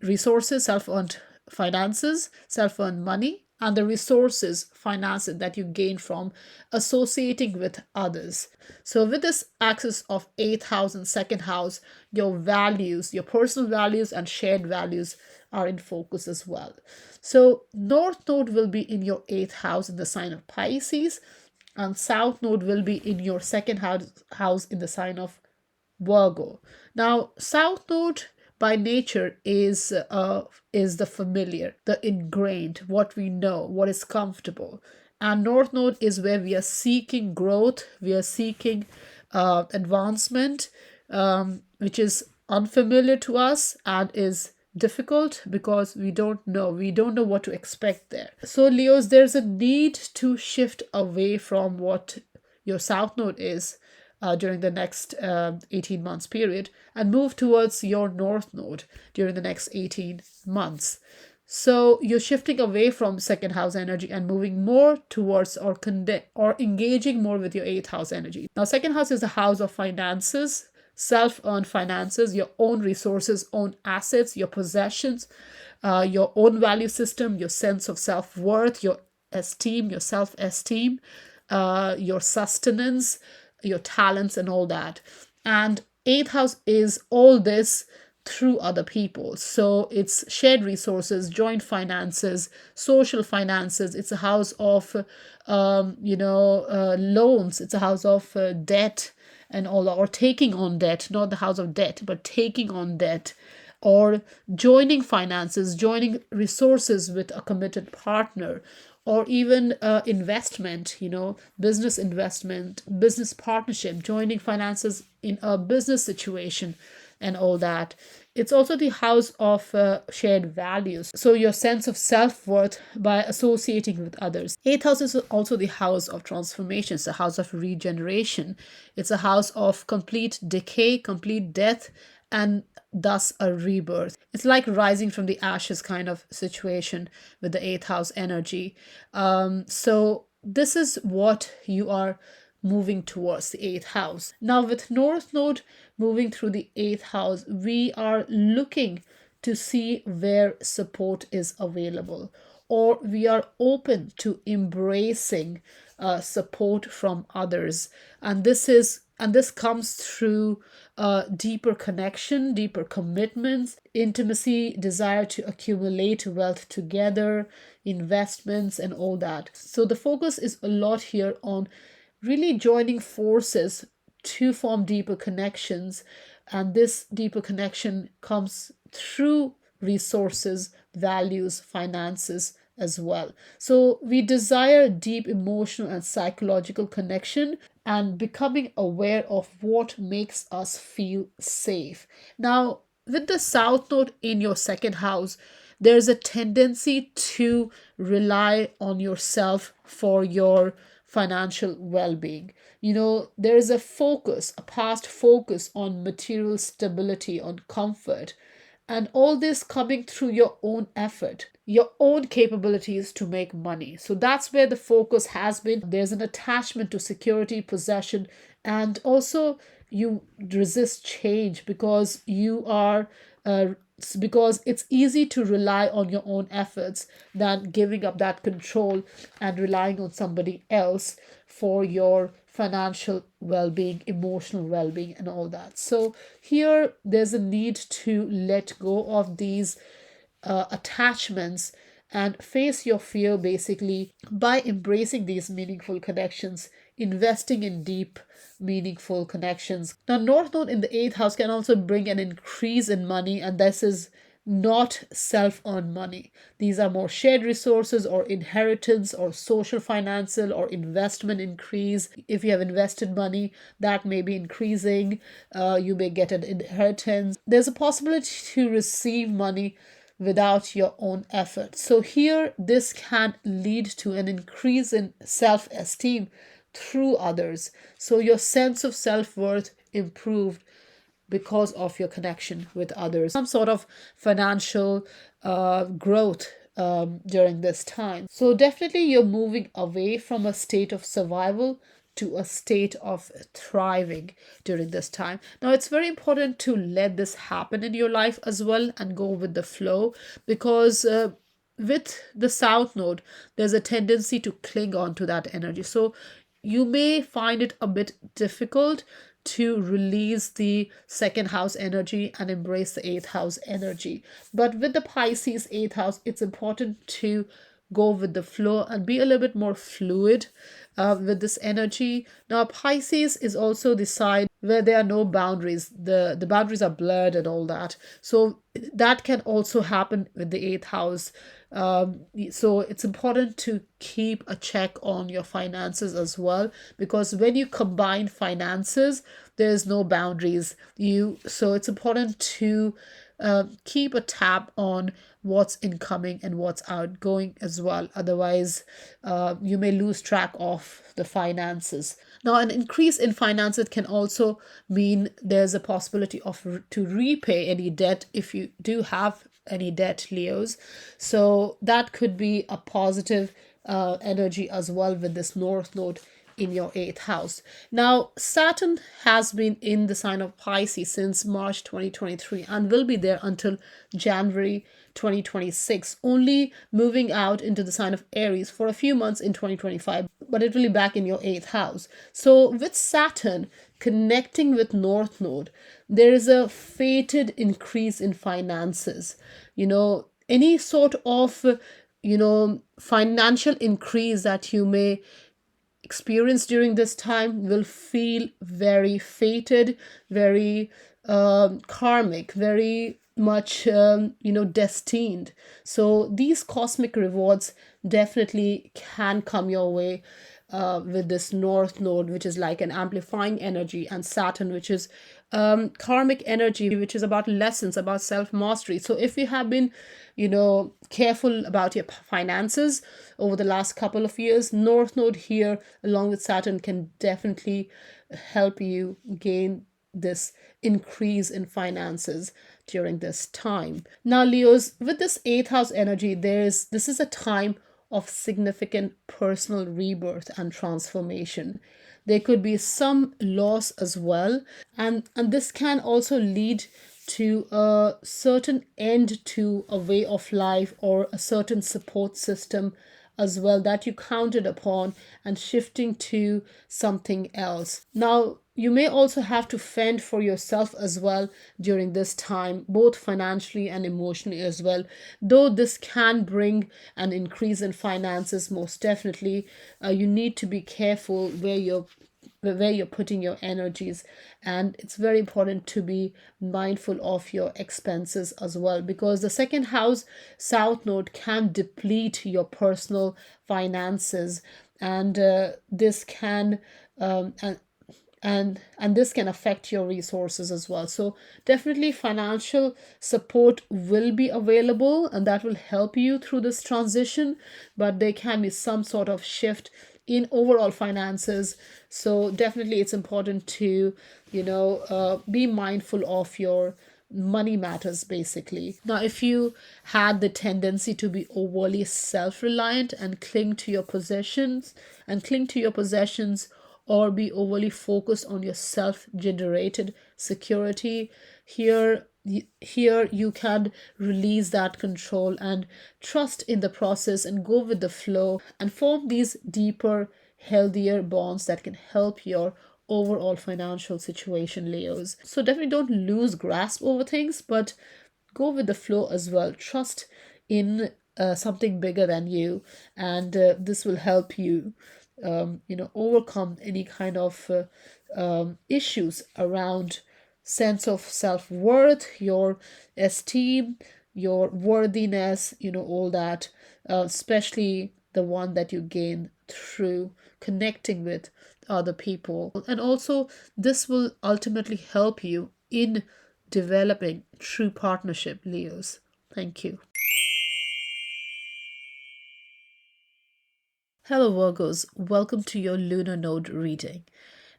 resources, self-earned finances, self-earned money, and the resources, finances that you gain from associating with others. So with this axis of 8th house and 2nd house, your values, your personal values and shared values are in focus as well. So North Node will be in your 8th house in the sign of Pisces, and South Node will be in your 2nd house in the sign of Virgo. Now, South Node by nature is the familiar, the ingrained, what we know, what is comfortable. And North Node is where we are seeking growth, we are seeking advancement, which is unfamiliar to us and is difficult because we don't know what to expect there. So Leos, there's a need to shift away from what your South Node is during the next 18 months period and move towards your North Node during the next 18 months. So you're shifting away from 2nd house energy and moving more towards or engaging more with your 8th house energy. Now, 2nd house is the house of finances, self-earned finances, your own resources, own assets, your possessions, your own value system, your sense of self-worth, your esteem, your self-esteem, your sustenance, your talents and all that. And 8th house is all this through other people. So it's shared resources, joint finances, social finances. It's a house of, loans. It's a house of debt and all that, or taking on debt, not the house of debt, but taking on debt, or joining finances, joining resources with a committed partner, or even investment, business investment, business partnership, joining finances in a business situation and all that. It's also the house of shared values. So your sense of self-worth by associating with others. 8th house is also the house of transformation. It's a house of regeneration. It's a house of complete decay, complete death, and thus a rebirth. It's like rising from the ashes kind of situation with the 8th house energy. So this is what you are moving towards, the 8th house. Now, with North Node moving through the 8th house, we are looking to see where support is available, or we are open to embracing support from others. And this comes through deeper connection, deeper commitments, intimacy, desire to accumulate wealth together, investments, and all that. So the focus is a lot here on really joining forces to form deeper connections, and this deeper connection comes through resources, values, finances as well. So we desire deep emotional and psychological connection and becoming aware of what makes us feel safe. Now, with the South Node in your second house, there's a tendency to rely on yourself for your financial well-being. There is a past focus on material stability, on comfort, and all this coming through your own effort, your own capabilities to make money. So that's where the focus has been. There's an attachment to security, possession, and also you resist change because because it's easy to rely on your own efforts than giving up that control and relying on somebody else for your financial well-being, emotional well-being, and all that. So here there's a need to let go of these attachments and face your fear basically by embracing these meaningful connections, investing in deep, meaningful connections. Now, North Node in the eighth house can also bring an increase in money, and this is not self-earned money. These are more shared resources or inheritance or social financial or investment increase. If you have invested money, that may be increasing. You may get an inheritance. There's a possibility to receive money without your own effort. So here, this can lead to an increase in self-esteem through others. So your sense of self-worth improved because of your connection with others. Some sort of financial growth during this time. So definitely you're moving away from a state of survival to a state of thriving during this time. Now, it's very important to let this happen in your life as well and go with the flow, because with the South Node, there's a tendency to cling on to that energy. So you may find it a bit difficult to release the second house energy and embrace the eighth house energy. But with the Pisces eighth house, it's important to go with the flow and be a little bit more fluid with this energy. Now, Pisces is also the sign where there are no boundaries. The boundaries are blurred and all that. So that can also happen with the eighth house. So it's important to keep a check on your finances as well, because when you combine finances, there's no boundaries. So it's important to keep a tab on what's incoming and what's outgoing as well. Otherwise, you may lose track of the finances. Now, an increase in finances can also mean there's a possibility to repay any debt if you do have any debt, Leos. So that could be a positive energy as well with this North Node in your eighth house. Now, Saturn has been in the sign of Pisces since March 2023 and will be there until January 2026, only moving out into the sign of Aries for a few months in 2025, but it will be back in your eighth house. So with Saturn connecting with North Node, there is a fated increase in finances. Any sort of financial increase that you may experience during this time will feel very fated, very karmic, very much destined. So these cosmic rewards definitely can come your way with this North Node, which is like an amplifying energy, and Saturn, which is karmic energy, which is about lessons, about self-mastery. So if you have been careful about your finances over the last couple of years, North Node here along with Saturn can definitely help you gain this increase in finances during this time. Now, Leos, with this eighth house energy, this is a time of significant personal rebirth and transformation. There could be some loss as well, and this can also lead to a certain end to a way of life or a certain support system as well that you counted upon, and shifting to something else. Now, you may also have to fend for yourself as well during this time, both financially and emotionally as well. Though this can bring an increase in finances, most definitely, you need to be careful where you're where you're putting your energies. And it's very important to be mindful of your expenses as well, because the second house south node can deplete your personal finances, and this can um, and and this can affect your resources as well. So definitely financial support will be available, and that will help you through this transition, but there can be some sort of shift in overall finances. So definitely it's important to be mindful of your money matters basically. Now, if you had the tendency to be overly self-reliant and cling to your possessions, or be overly focused on your self-generated security, here you can release that control and trust in the process and go with the flow and form these deeper, healthier bonds that can help your overall financial situation, Leos. So definitely don't lose grasp over things, but go with the flow as well. Trust in something bigger than you, and this will help you overcome any kind of issues around sense of self-worth, your esteem, your worthiness, all that, especially the one that you gain through connecting with other people. And also, this will ultimately help you in developing true partnership, Leos. Thank you. Hello, Virgos. Welcome to your lunar node reading.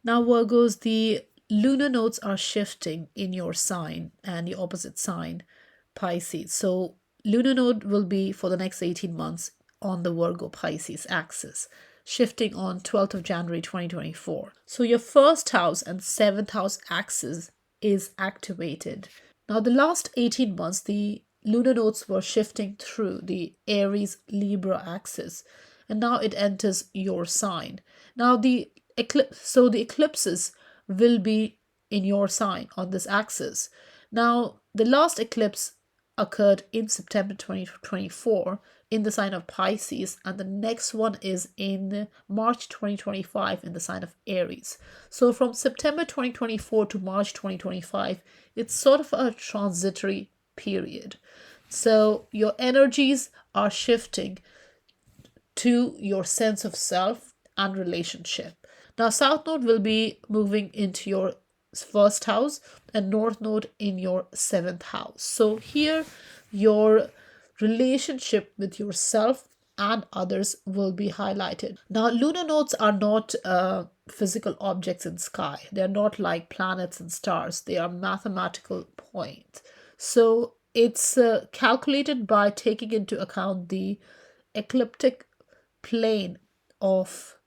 Now, Virgos, the lunar nodes are shifting in your sign and the opposite sign, Pisces. So, lunar node will be for the next 18 months on the Virgo Pisces axis, shifting on 12th of January 2024. So, your first house and seventh house axis is activated. Now, the last 18 months, the lunar nodes were shifting through the Aries Libra axis, and now it enters your sign. Now, the eclipses will be in your sign on this axis. Now, the last eclipse occurred in September 2024 in the sign of Pisces, and the next one is in March 2025 in the sign of Aries. So from September 2024 to March 2025, it's sort of a transitory period. So your energies are shifting to your sense of self and relationship. Now, South Node will be moving into your first house and North Node in your seventh house. So here, your relationship with yourself and others will be highlighted. Now, lunar nodes are not physical objects in sky. They are not like planets and stars. They are mathematical points. So it's calculated by taking into account the ecliptic plane of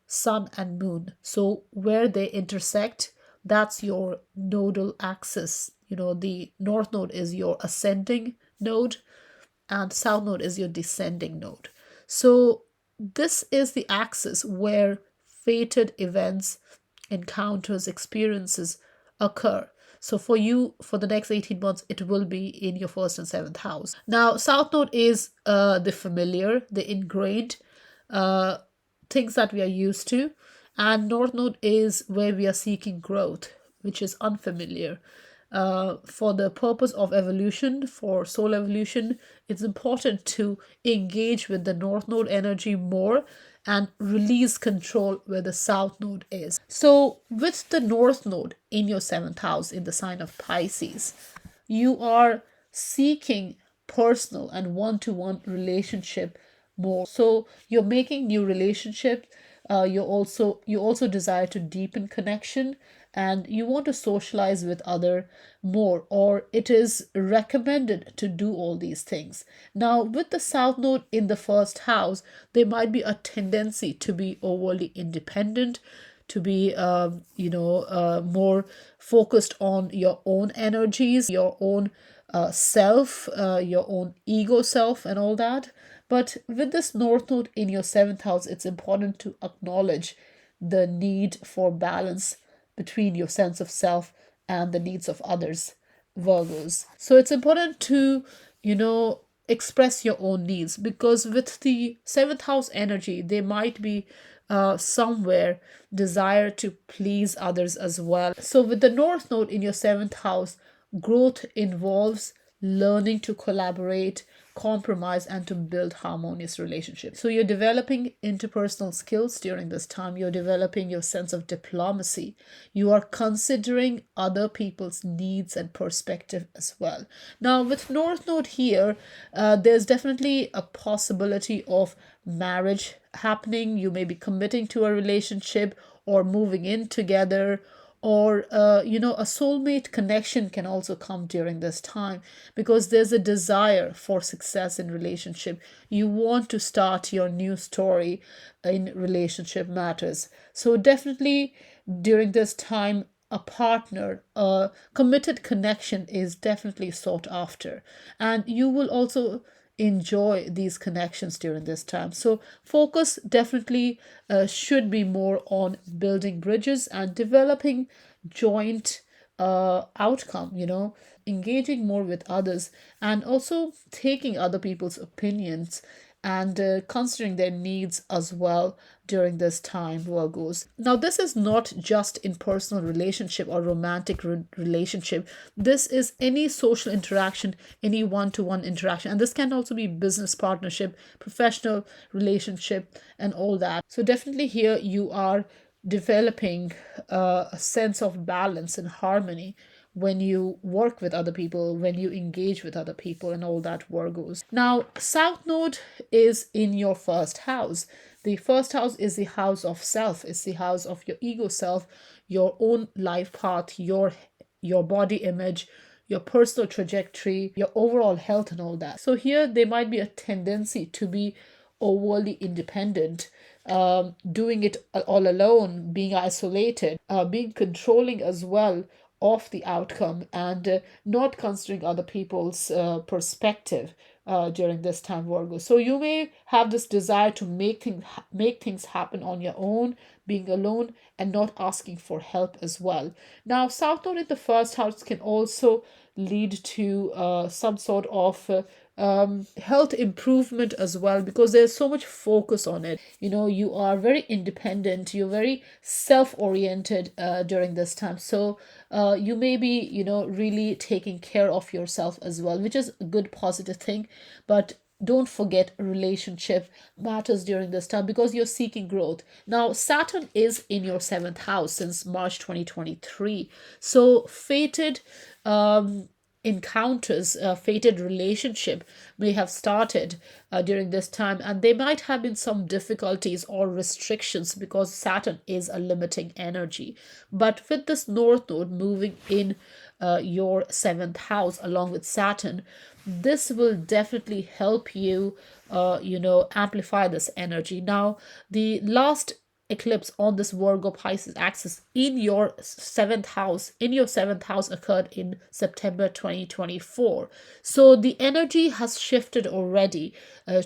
sun and moon. So where they intersect, that's your nodal axis. The north node is your ascending node and south node is your descending node. So this is the axis where fated events, encounters, experiences occur. So for you, for the next 18 months, it will be in your first and seventh house. Now, south node is the familiar, the ingrained things that we are used to. And north node is where we are seeking growth, which is unfamiliar. For the purpose of evolution, for soul evolution, it's important to engage with the north node energy more and release control where the south node is. So with the north node in your seventh house in the sign of Pisces, you are seeking personal and one-to-one relationship more. So you're making new relationships. You also desire to deepen connection, and you want to socialize with other more, or it is recommended to do all these things. Now, with the south node in the first house, there might be a tendency to be overly independent, to be more focused on your own energies, your own self, your own ego self and all that. But with this north node in your seventh house, it's important to acknowledge the need for balance between your sense of self and the needs of others, Virgos. So it's important to, express your own needs, because with the seventh house energy, there might be somewhere desire to please others as well. So with the North Node in your seventh house, growth involves learning to collaborate, compromise, and to build harmonious relationships. So you're developing interpersonal skills during this time. You're developing your sense of diplomacy. You are considering other people's needs and perspective as well. Now, with North Node here, there's definitely a possibility of marriage happening. You may be committing to a relationship or moving in together, or a soulmate connection can also come during this time, because there's a desire for success in relationship. You want to start your new story in relationship matters. So definitely during this time, a partner, a committed connection is definitely sought after, and you will also enjoy these connections during this time. So focus definitely should be more on building bridges and developing joint outcome, engaging more with others, and also taking other people's opinions and considering their needs as well during this time, Virgos. Now, this is not just in personal relationship or romantic relationship. This is any social interaction, any one-to-one interaction, and this can also be business partnership, professional relationship, and all that. So definitely here you are developing a sense of balance and harmony when you work with other people, when you engage with other people, and all that, Virgos. Now, South Node is in your first house. The first house is the house of self. It's the house of your ego self, your own life path, your body image, your personal trajectory, your overall health, and all that. So here there might be a tendency to be overly independent, doing it all alone, being isolated, being controlling as well of the outcome, and not considering other people's perspective during this time, Virgo. So you may have this desire to make things happen on your own, being alone, and not asking for help as well. Now, South Node in the first house can also lead to some sort of health improvement as well, because there's so much focus on it. You are very independent, you're very self-oriented during this time. So you may be really taking care of yourself as well, which is a good positive thing. But don't forget, relationship matters during this time because you're seeking growth. Now, Saturn is in your seventh house since March 2023. So fated encounters, a fated relationship may have started during this time, and there might have been some difficulties or restrictions because Saturn is a limiting energy. But with this North Node moving in your seventh house along with Saturn, this will definitely help you amplify this energy. Now, the last eclipse on this Virgo Pisces axis in your seventh house occurred in September 2024. So the energy has shifted already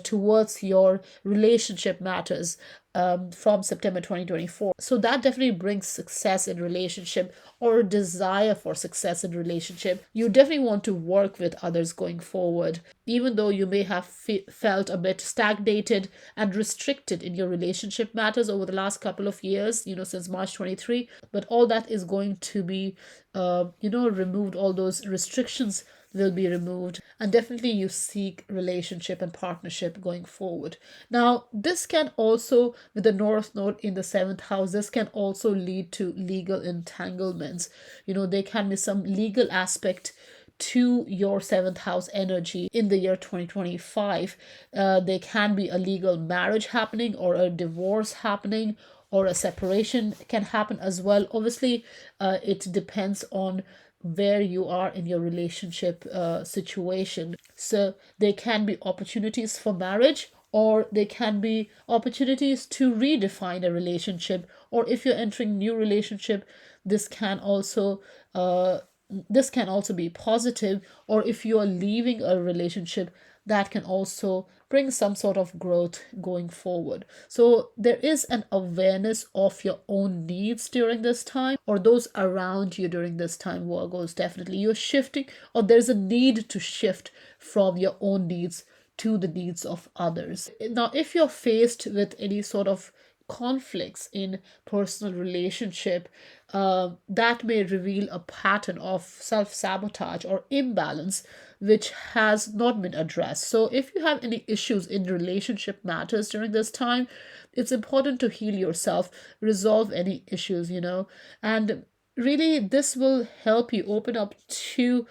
towards your relationship matters from September 2024. So that definitely brings success in relationship, or a desire for success in relationship. You definitely want to work with others going forward, even though you may have felt a bit stagnated and restricted in your relationship matters over the last couple of years, since March 23. But all that is going to be removed. All those restrictions will be removed, and definitely you seek relationship and partnership going forward. Now, this can also, with the North Node in the seventh house, this can also lead to legal entanglements. There can be some legal aspect to your seventh house energy in the year 2025. There can be a legal marriage happening, or a divorce happening, or a separation can happen as well. Obviously, it depends on where you are in your relationship situation. So there can be opportunities for marriage, or there can be opportunities to redefine a relationship, or if you're entering new relationship, this can also be positive. Or if you are leaving a relationship, that can also bring some sort of growth going forward. So there is an awareness of your own needs during this time, or those around you during this time, Virgos. Definitely you're shifting, or there's a need to shift from your own needs to the needs of others. Now, if you're faced with any sort of conflicts in personal relationship that may reveal a pattern of self-sabotage or imbalance which has not been addressed. So if you have any issues in relationship matters during this time, it's important to heal yourself, resolve any issues, and really this will help you open up to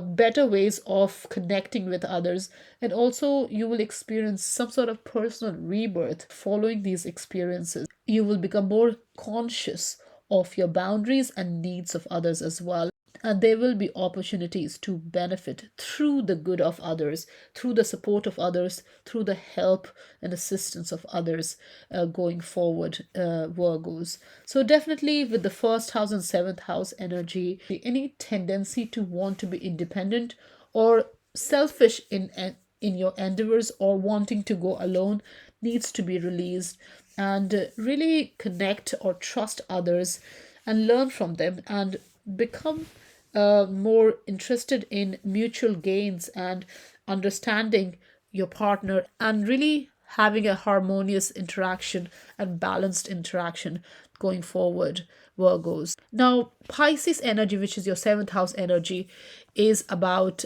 better ways of connecting with others, and also you will experience some sort of personal rebirth following these experiences. You will become more conscious of your boundaries and needs of others as well, and there will be opportunities to benefit through the good of others, through the support of others, through the help and assistance of others going forward, Virgos. So definitely with the first house and seventh house energy, any tendency to want to be independent or selfish in your endeavors or wanting to go alone needs to be released, and really connect or trust others and learn from them and become more interested in mutual gains and understanding your partner, and really having a harmonious interaction and balanced interaction going forward, Virgos. Now, Pisces energy, which is your seventh house energy, is about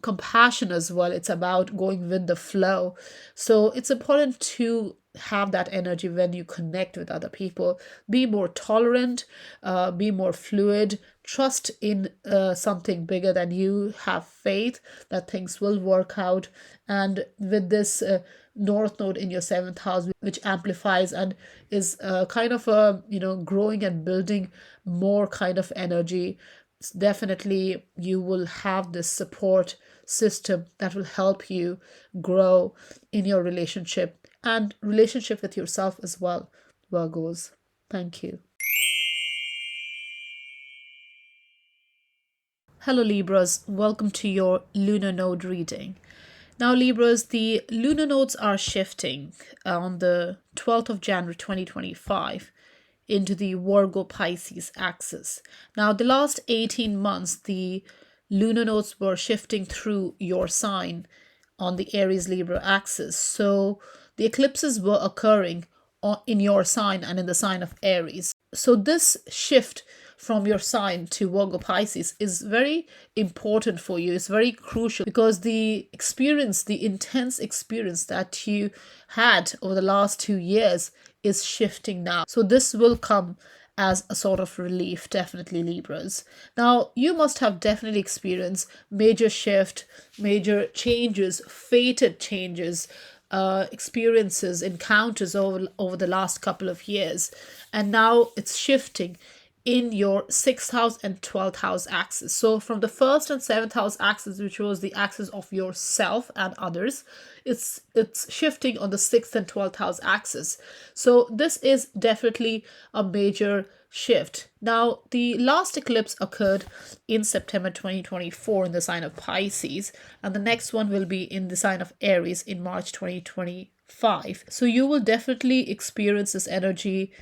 compassion as well. It's about going with the flow. So it's important to have that energy when you connect with other people. Be more tolerant, be more fluid, trust in something bigger than you, have faith that things will work out. And with this North Node in your seventh house, which amplifies and is kind of a growing and building more kind of energy, definitely you will have this support system that will help you grow in your relationship and relationship with yourself as well, Virgos. Thank you. Hello Libras, welcome to your lunar node reading. Now Libras, the lunar nodes are shifting on the 12th of January 2025 into the Virgo Pisces axis. Now the last 18 months the lunar nodes were shifting through your sign on the Aries Libra axis. So the eclipses were occurring in your sign and in the sign of Aries. So this shift from your sign to Virgo Pisces is very important for you. It's very crucial because the experience, the intense experience that you had over the last 2 years is shifting now. So this will come as a sort of relief, definitely, Libras. Now, you must have definitely experienced major shift, major changes, fated changes, experiences, encounters over the last couple of years. And now it's shifting in your 6th house and 12th house axis. So from the 1st and 7th house axis, which was the axis of yourself and others, it's shifting on the 6th and 12th house axis. So this is definitely a major shift. Now, the last eclipse occurred in September 2024 in the sign of Pisces, and the next one will be in the sign of Aries in March 2025. So you will definitely experience this energy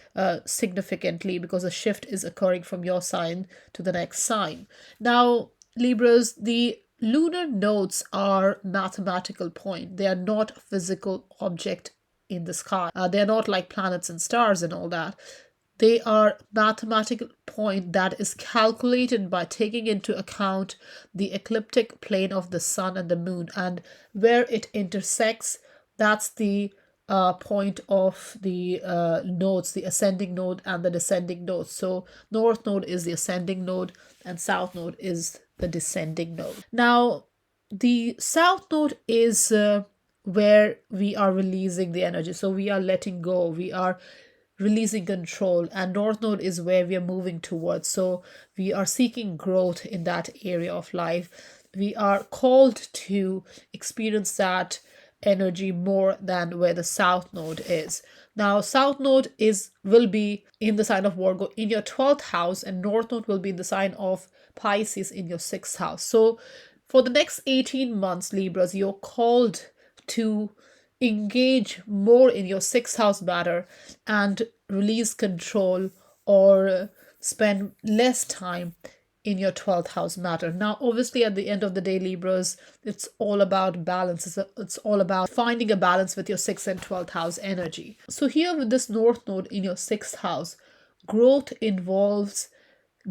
significantly because a shift is occurring from your sign to the next sign. Now, Libras, the lunar nodes are mathematical point. They are not a physical object in the sky. They are not like planets and stars and all that. They are mathematical point that is calculated by taking into account the ecliptic plane of the sun and the moon, and where it intersects, that's the point of the nodes, the ascending node and the descending node. So North Node is the ascending node and South Node is the descending node. Now, the South Node is where we are releasing the energy. So we are letting go, we are releasing control, and North Node is where we are moving towards. So we are seeking growth in that area of life. We are called to experience that energy more than where the South Node is. Now, South Node will be in the sign of Virgo in your 12th house, and North Node will be in the sign of Pisces in your 6th house. So for the next 18 months, Libras, you're called to engage more in your 6th house matter and release control, or spend less time in your 12th house matter. Now, obviously, at the end of the day, Libras, it's all about balance. It's all about finding a balance with your 6th and 12th house energy. So here with this North Node in your 6th house, growth involves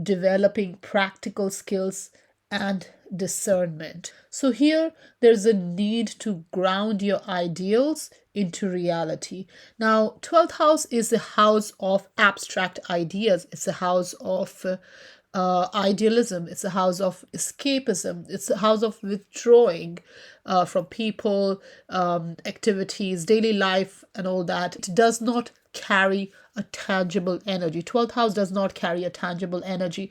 developing practical skills and discernment. So here there's a need to ground your ideals into reality. Now, 12th house is the house of abstract ideas. It's a house of idealism. It's a house of escapism. It's a house of withdrawing from people, activities, daily life, and all that. It does not carry a tangible energy. 12th house does not carry a tangible energy.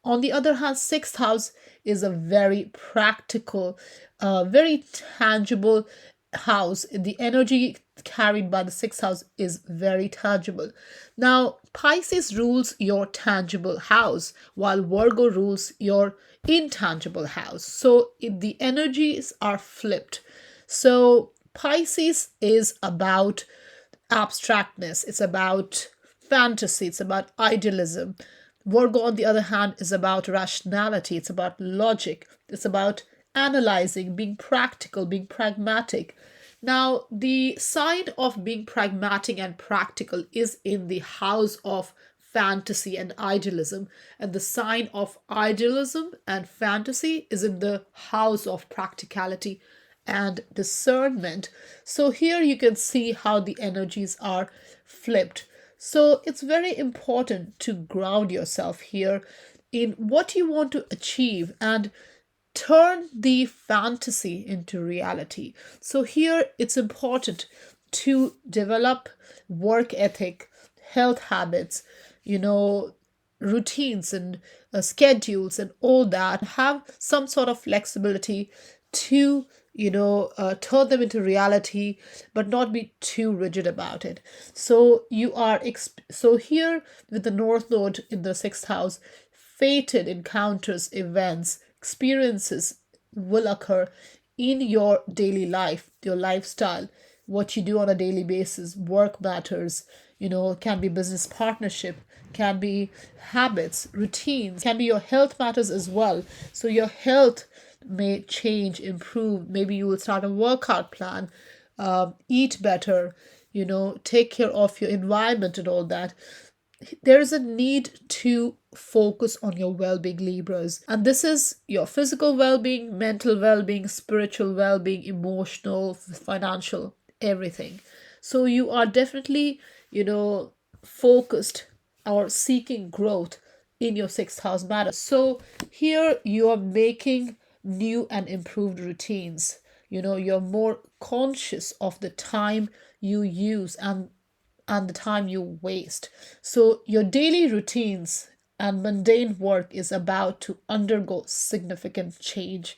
On the other hand, 6th house is a very practical, very tangible house. The energy carried by the 6th house is very tangible. Now, Pisces rules your tangible house, while Virgo rules your intangible house. So the energies are flipped. So Pisces is about abstractness, it's about fantasy, it's about idealism. Virgo, on the other hand, is about rationality, it's about logic, it's about analyzing, being practical, being pragmatic. Now, the sign of being pragmatic and practical is in the house of fantasy and idealism, and the sign of idealism and fantasy is in the house of practicality and discernment. So here you can see how the energies are flipped. So it's very important to ground yourself here in what you want to achieve and turn the fantasy into reality. So here it's important to develop work ethic, health habits, routines and schedules and all that. Have some sort of flexibility to turn them into reality, but not be too rigid about it. So so here with the North Node in the 6th house, fated encounters, events, experiences will occur in your daily life, your lifestyle, what you do on a daily basis. Work matters, can be business partnership, can be habits, routines, can be your health matters as well. So your health may change, improve. Maybe you will start a workout plan, eat better, take care of your environment and all that. There is a need to focus on your well-being, Libras, and this is your physical well-being, mental well-being, spiritual well-being, emotional, financial, everything. So you are definitely focused or seeking growth in your 6th house matter. So here you are making new and improved routines. You're more conscious of the time you use and the time you waste. So your daily routines and mundane work is about to undergo significant change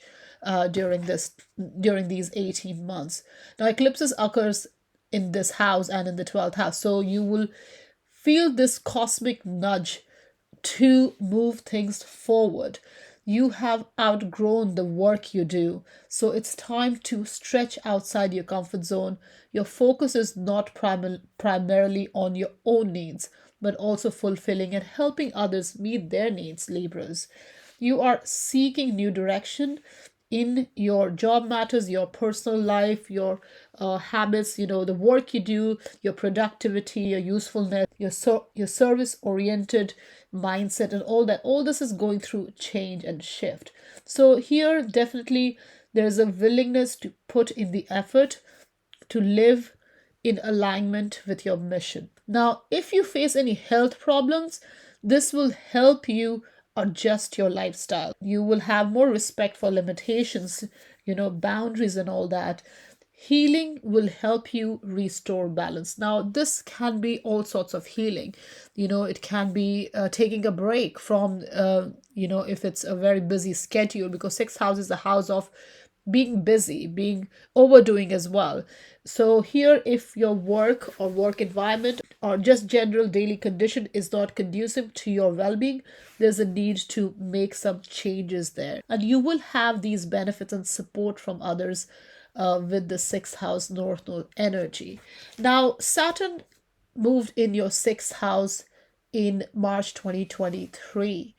during these 18 months. Now, eclipses occurs in this house and in the 12th house. So you will feel this cosmic nudge to move things forward. You have outgrown the work you do, so it's time to stretch outside your comfort zone. Your focus is not primarily on your own needs, but also fulfilling and helping others meet their needs, Libras. You are seeking new direction in your job matters, your personal life, your habits, the work you do, your productivity, your usefulness, your service oriented mindset, and all that. All this is going through change and shift. So here definitely there's a willingness to put in the effort to live in alignment with your mission. Now, if you face any health problems, this will help you adjust your lifestyle. You will have more respect for limitations, boundaries and all that. Healing will help you restore balance. Now, this can be all sorts of healing. It can be taking a break from, if it's a very busy schedule, because 6th house is the house of being busy, being overdoing as well. So here, if your work or work environment or just general daily condition is not conducive to your well-being, there's a need to make some changes there. And you will have these benefits and support from others with the 6th house North Node energy. Now, Saturn moved in your 6th house in March 2023.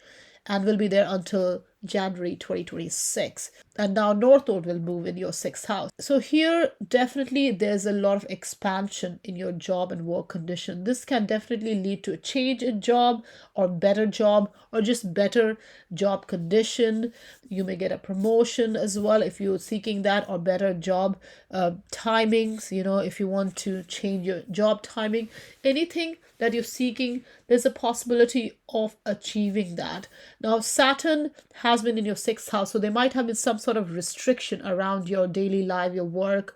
and will be there until January 2026. And now North Node will move in your sixth house. So here definitely there's a lot of expansion in your job and work condition. This can definitely lead to a change in job or better job or just better job condition. You may get a promotion as well if you're seeking that, or better job timings, if you want to change your job timing, anything that you're seeking, there's a possibility of achieving that. Now, Saturn has been in your sixth house, so there might have been some sort of restriction around your daily life, your work,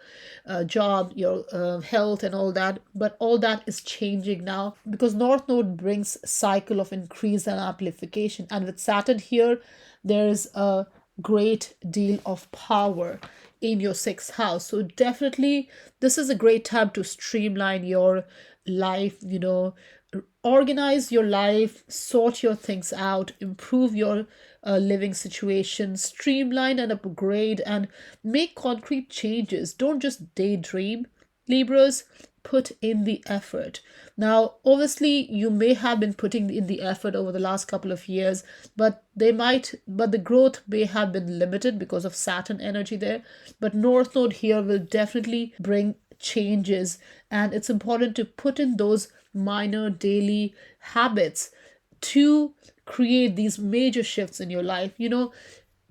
job, your health, and all that. But all that is changing now because North Node brings cycle of increase and amplification. And with Saturn here, there's a great deal of power in your sixth house. So definitely this is a great time to streamline your life, organize your life, sort your things out, improve your living situation, streamline and upgrade, and make concrete changes. Don't just daydream, Libras. Put in the effort. Now, obviously, you may have been putting in the effort over the last couple of years, but the growth may have been limited because of Saturn energy there. But North Node here will definitely bring changes, and it's important to put in those minor daily habits to create these major shifts in your life.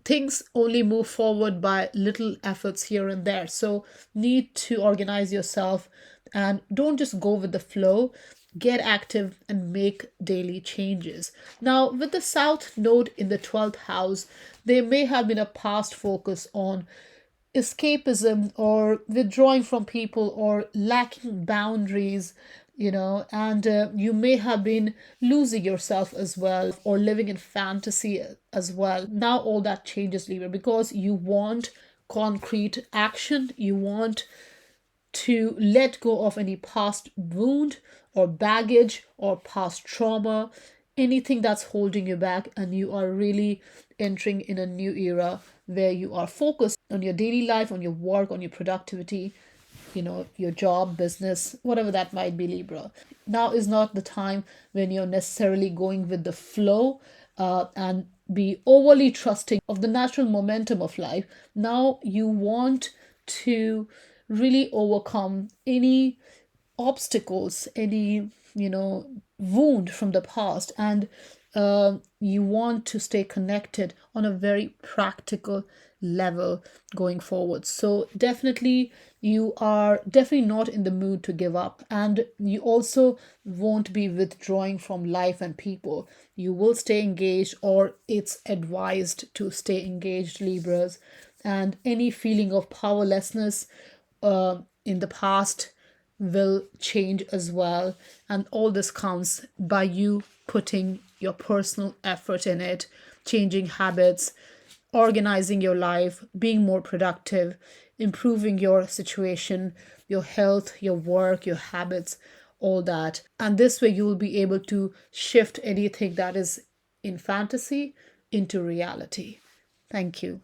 Things only move forward by little efforts here and there. So need to organize yourself and don't just go with the flow. Get active and make daily changes. Now, with the South Node in the 12th house, there may have been a past focus on escapism or withdrawing from people or lacking boundaries, and you may have been losing yourself as well or living in fantasy as well. Now all that changes, Libra, because you want concrete action. You want to let go of any past wound or baggage or past trauma, anything that's holding you back, and you are really entering in a new era where you are focused on your daily life, on your work, on your productivity, your job, business, whatever that might be, Libra. Now is not the time when you're necessarily going with the flow and be overly trusting of the natural momentum of life. Now you want to really overcome any obstacles, any, wound from the past, and you want to stay connected on a very practical level going forward. So definitely you are definitely not in the mood to give up, and you also won't be withdrawing from life and people. You will stay engaged, or it's advised to stay engaged, Libras. And any feeling of powerlessness in the past will change as well, and all this comes by you putting your personal effort in it, changing habits, organizing your life, being more productive, improving your situation, your health, your work, your habits, all that. And this way you will be able to shift anything that is in fantasy into reality. Thank you.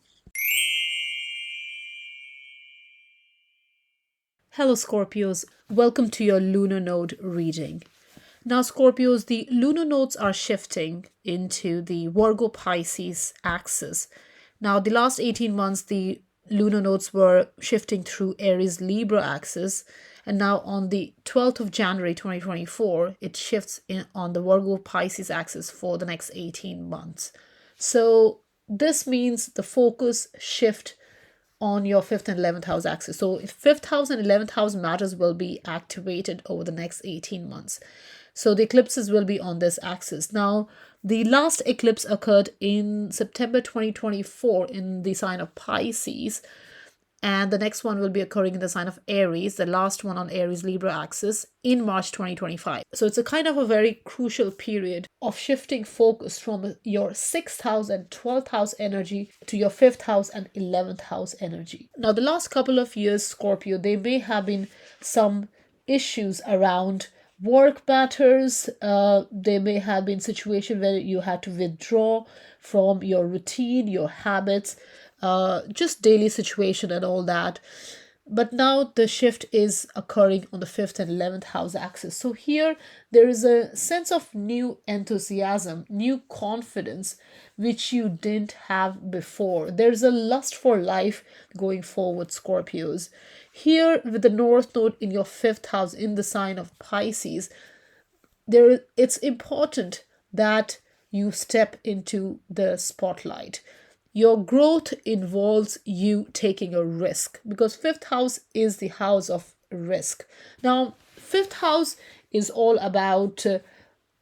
Hello, Scorpios. Welcome to your lunar node reading. Now, Scorpios, the lunar nodes are shifting into the Virgo Pisces axis. Now, the last 18 months, the lunar nodes were shifting through Aries Libra axis. And now on the 12th of January 2024, it shifts on the Virgo Pisces axis for the next 18 months. So this means the focus shift on your 5th and 11th house axis. So 5th house and 11th house matters will be activated over the next 18 months. So the eclipses will be on this axis. Now, the last eclipse occurred in September 2024 in the sign of Pisces. And the next one will be occurring in the sign of Aries, the last one on Aries Libra axis in March 2025. So it's a kind of a very crucial period of shifting focus from your 6th house and 12th house energy to your 5th house and 11th house energy. Now, the last couple of years, Scorpio, there may have been some issues around work matters. There may have been situations where you had to withdraw from your routine, your habits, just daily situation and all that. But now the shift is occurring on the 5th and 11th house axis. So here there is a sense of new enthusiasm, new confidence, which you didn't have before. There's a lust for life going forward, Scorpios. Here with the North Node in your 5th house in the sign of Pisces, it's important that you step into the spotlight. Your growth involves you taking a risk, because 5th house is the house of risk. Now 5th house is all about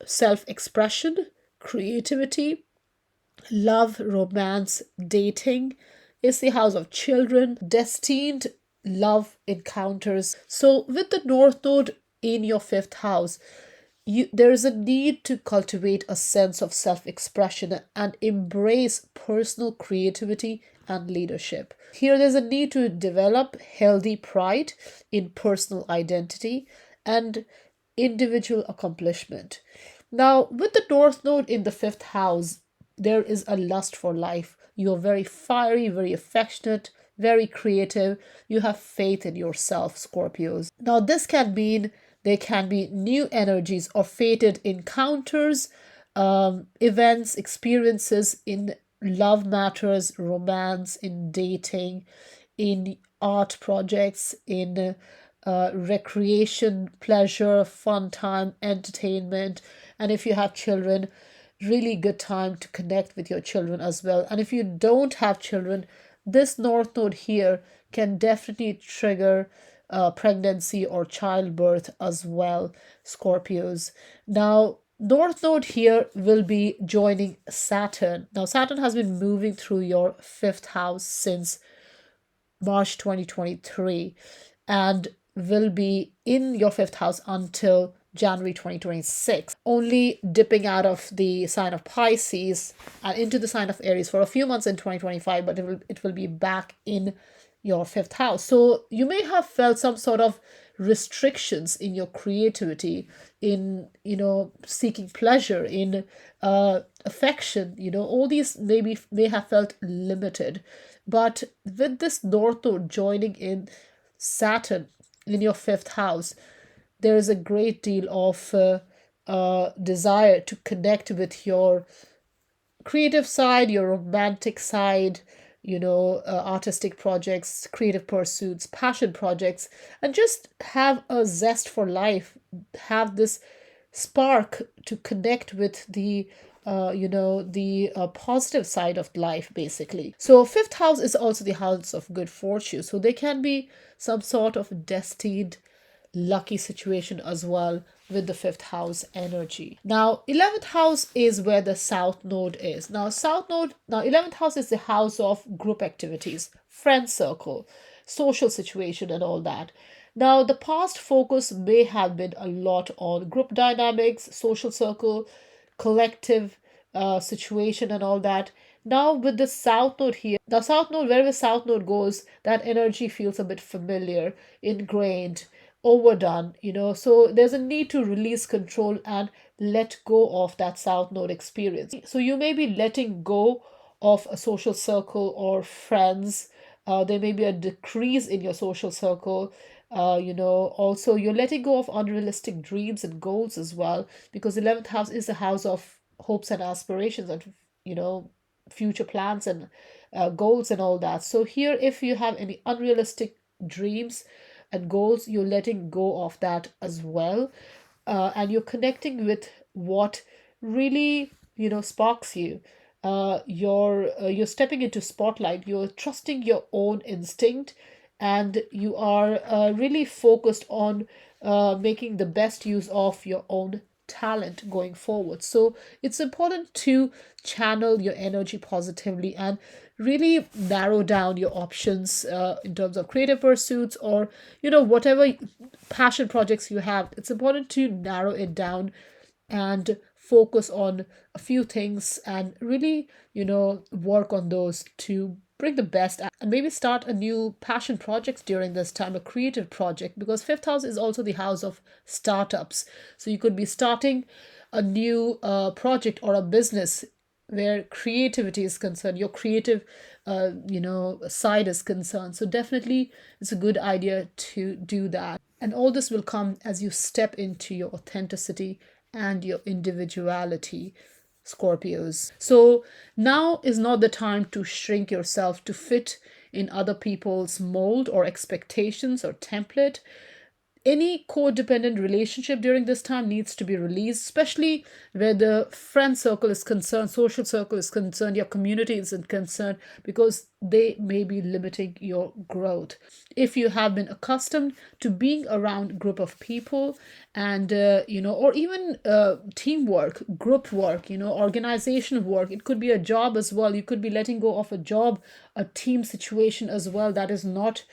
self-expression, creativity, love, romance, dating. It's the house of children, destined love encounters. So with the North Node in your 5th house, there is a need to cultivate a sense of self-expression and embrace personal creativity and leadership. Here there's a need to develop healthy pride in personal identity and individual accomplishment. Now, with the North Node in the 5th house, there is a lust for life. You're very fiery, very affectionate, very creative. You have faith in yourself, Scorpios. Now, this can mean there can be new energies or fated encounters, events, experiences in love matters, romance, in dating, in art projects, in recreation, pleasure, fun time, entertainment. And if you have children, really good time to connect with your children as well. And if you don't have children, this North Node here can definitely trigger pregnancy or childbirth as well, Scorpios. Now, North Node here will be joining Saturn. Now, Saturn has been moving through your 5th house since March 2023 and will be in your 5th house until January 2026, only dipping out of the sign of Pisces and into the sign of Aries for a few months in 2025, but it will be back in your 5th house. So you may have felt some sort of restrictions in your creativity, in seeking pleasure, in affection. All these may have felt limited, but with this North Node joining in Saturn in your 5th house, there is a great deal of desire to connect with your creative side, your romantic side, artistic projects, creative pursuits, passion projects, and just have a zest for life, have this spark to connect with the positive side of life, basically. So 5th house is also the house of good fortune. So there can be some sort of destined lucky situation as well with the 5th house energy. Now 11th house is where the South Node is. Now 11th house is the house of group activities, friend circle, social situation, and all that. Now the past focus may have been a lot on group dynamics, social circle, collective situation, and all that. Now with the South Node here, the South Node, wherever South Node goes, that energy feels a bit familiar, ingrained, overdone. So there's a need to release control and let go of that South Node experience. So you may be letting go of a social circle or friends. There may be a decrease in your social circle. Also you're letting go of unrealistic dreams and goals as well, because 11th house is the house of hopes and aspirations and future plans and goals and all that. So here, if you have any unrealistic dreams and goals, you're letting go of that as well, and you're connecting with what really sparks you. You're stepping into spotlight, you're trusting your own instinct, and you are really focused on making the best use of your own talent going forward. So it's important to channel your energy positively and really narrow down your options in terms of creative pursuits, or whatever passion projects you have. It's important to narrow it down and focus on a few things and really work on those to bring the best out, and maybe start a new passion project during this time, a creative project, because 5th house is also the house of startups. So you could be starting a new project or a business where creativity is concerned, your creative side is concerned. So definitely it's a good idea to do that, and all this will come as you step into your authenticity and your individuality, Scorpios. So now is not the time to shrink yourself to fit in other people's mold or expectations or template. Any codependent relationship during this time needs to be released, especially where the friend circle is concerned, social circle is concerned, your community is concerned, because they may be limiting your growth. If you have been accustomed to being around group of people, and or even teamwork, group work, organization work, it could be a job as well. You could be letting go of a job, a team situation as well, that is not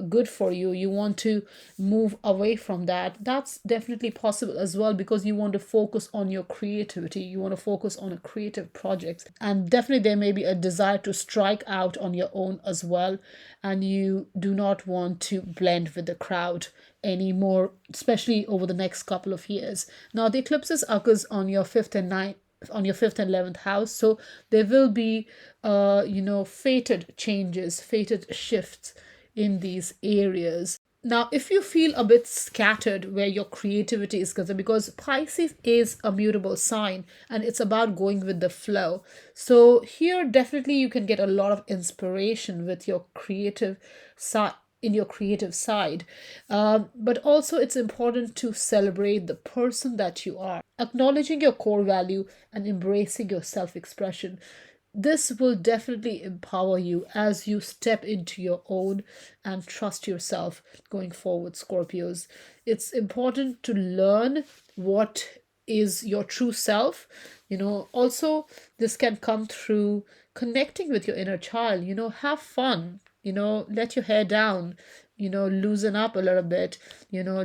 good for you. You want to move away from that. That's definitely possible as well, because you want to focus on your creativity. You want to focus on a creative project. And definitely there may be a desire to strike out on your own as well. And you do not want to blend with the crowd anymore, especially over the next couple of years. Now, the eclipses occurs on your fifth and ninth, on your fifth and 11th house, so there will be fated changes, fated shifts in these areas. Now, if you feel a bit scattered where your creativity is concerned, because Pisces is a mutable sign and it's about going with the flow. So here definitely you can get a lot of inspiration with your creative side, in your creative side. But also it's important to celebrate the person that you are, acknowledging your core value and embracing your self-expression. This will definitely empower you as you step into your own and trust yourself going forward, Scorpios. It's important to learn what is your true self. Also, this can come through connecting with your inner child. Have fun, let your hair down, loosen up a little bit,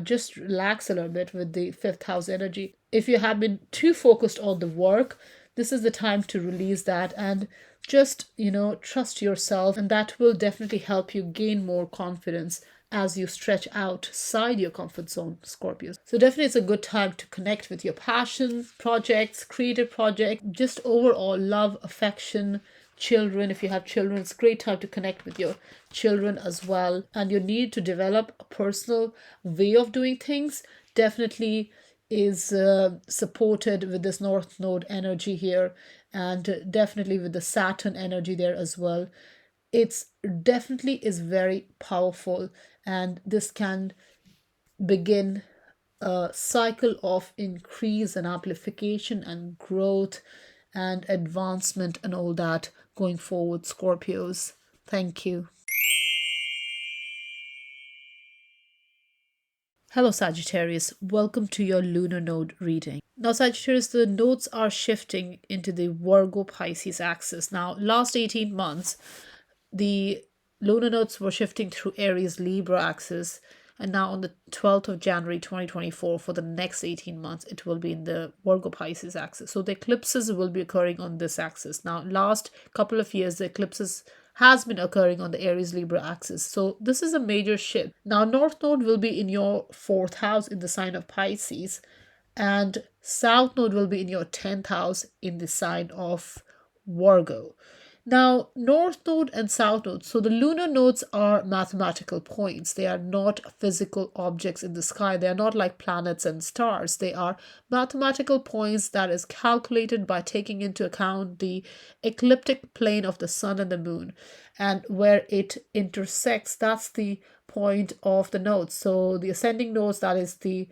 just relax a little bit with the fifth house energy. If you have been too focused on the work, this is the time to release that and just trust yourself, and that will definitely help you gain more confidence as you stretch outside your comfort zone, Scorpios. So definitely it's a good time to connect with your passions, projects, creative projects, just overall love, affection, children. If you have children, it's a great time to connect with your children as well. And your need to develop a personal way of doing things definitely is supported with this North Node energy here, and definitely with the Saturn energy there as well. It's definitely is very powerful, and this can begin a cycle of increase and amplification and growth and advancement and all that going forward, Scorpios. Thank you. Hello, Sagittarius. Welcome to your lunar node reading. Now, Sagittarius, the nodes are shifting into the Virgo Pisces axis. Now, last 18 months, the lunar nodes were shifting through Aries Libra axis, and now on the 12th of January 2024, for the next 18 months, it will be in the Virgo Pisces axis. So the eclipses will be occurring on this axis. Now, last couple of years, the eclipses has been occurring on the Aries Libra axis. So this is a major shift. Now, North Node will be in your fourth house in the sign of Pisces, and South Node will be in your 10th house in the sign of Virgo. Now, North Node and South Node, so the lunar nodes are mathematical points. They are not physical objects in the sky. They are not like planets and stars. They are mathematical points that is calculated by taking into account the ecliptic plane of the sun and the moon. And where it intersects, that's the point of the nodes. So the ascending nodes, that is the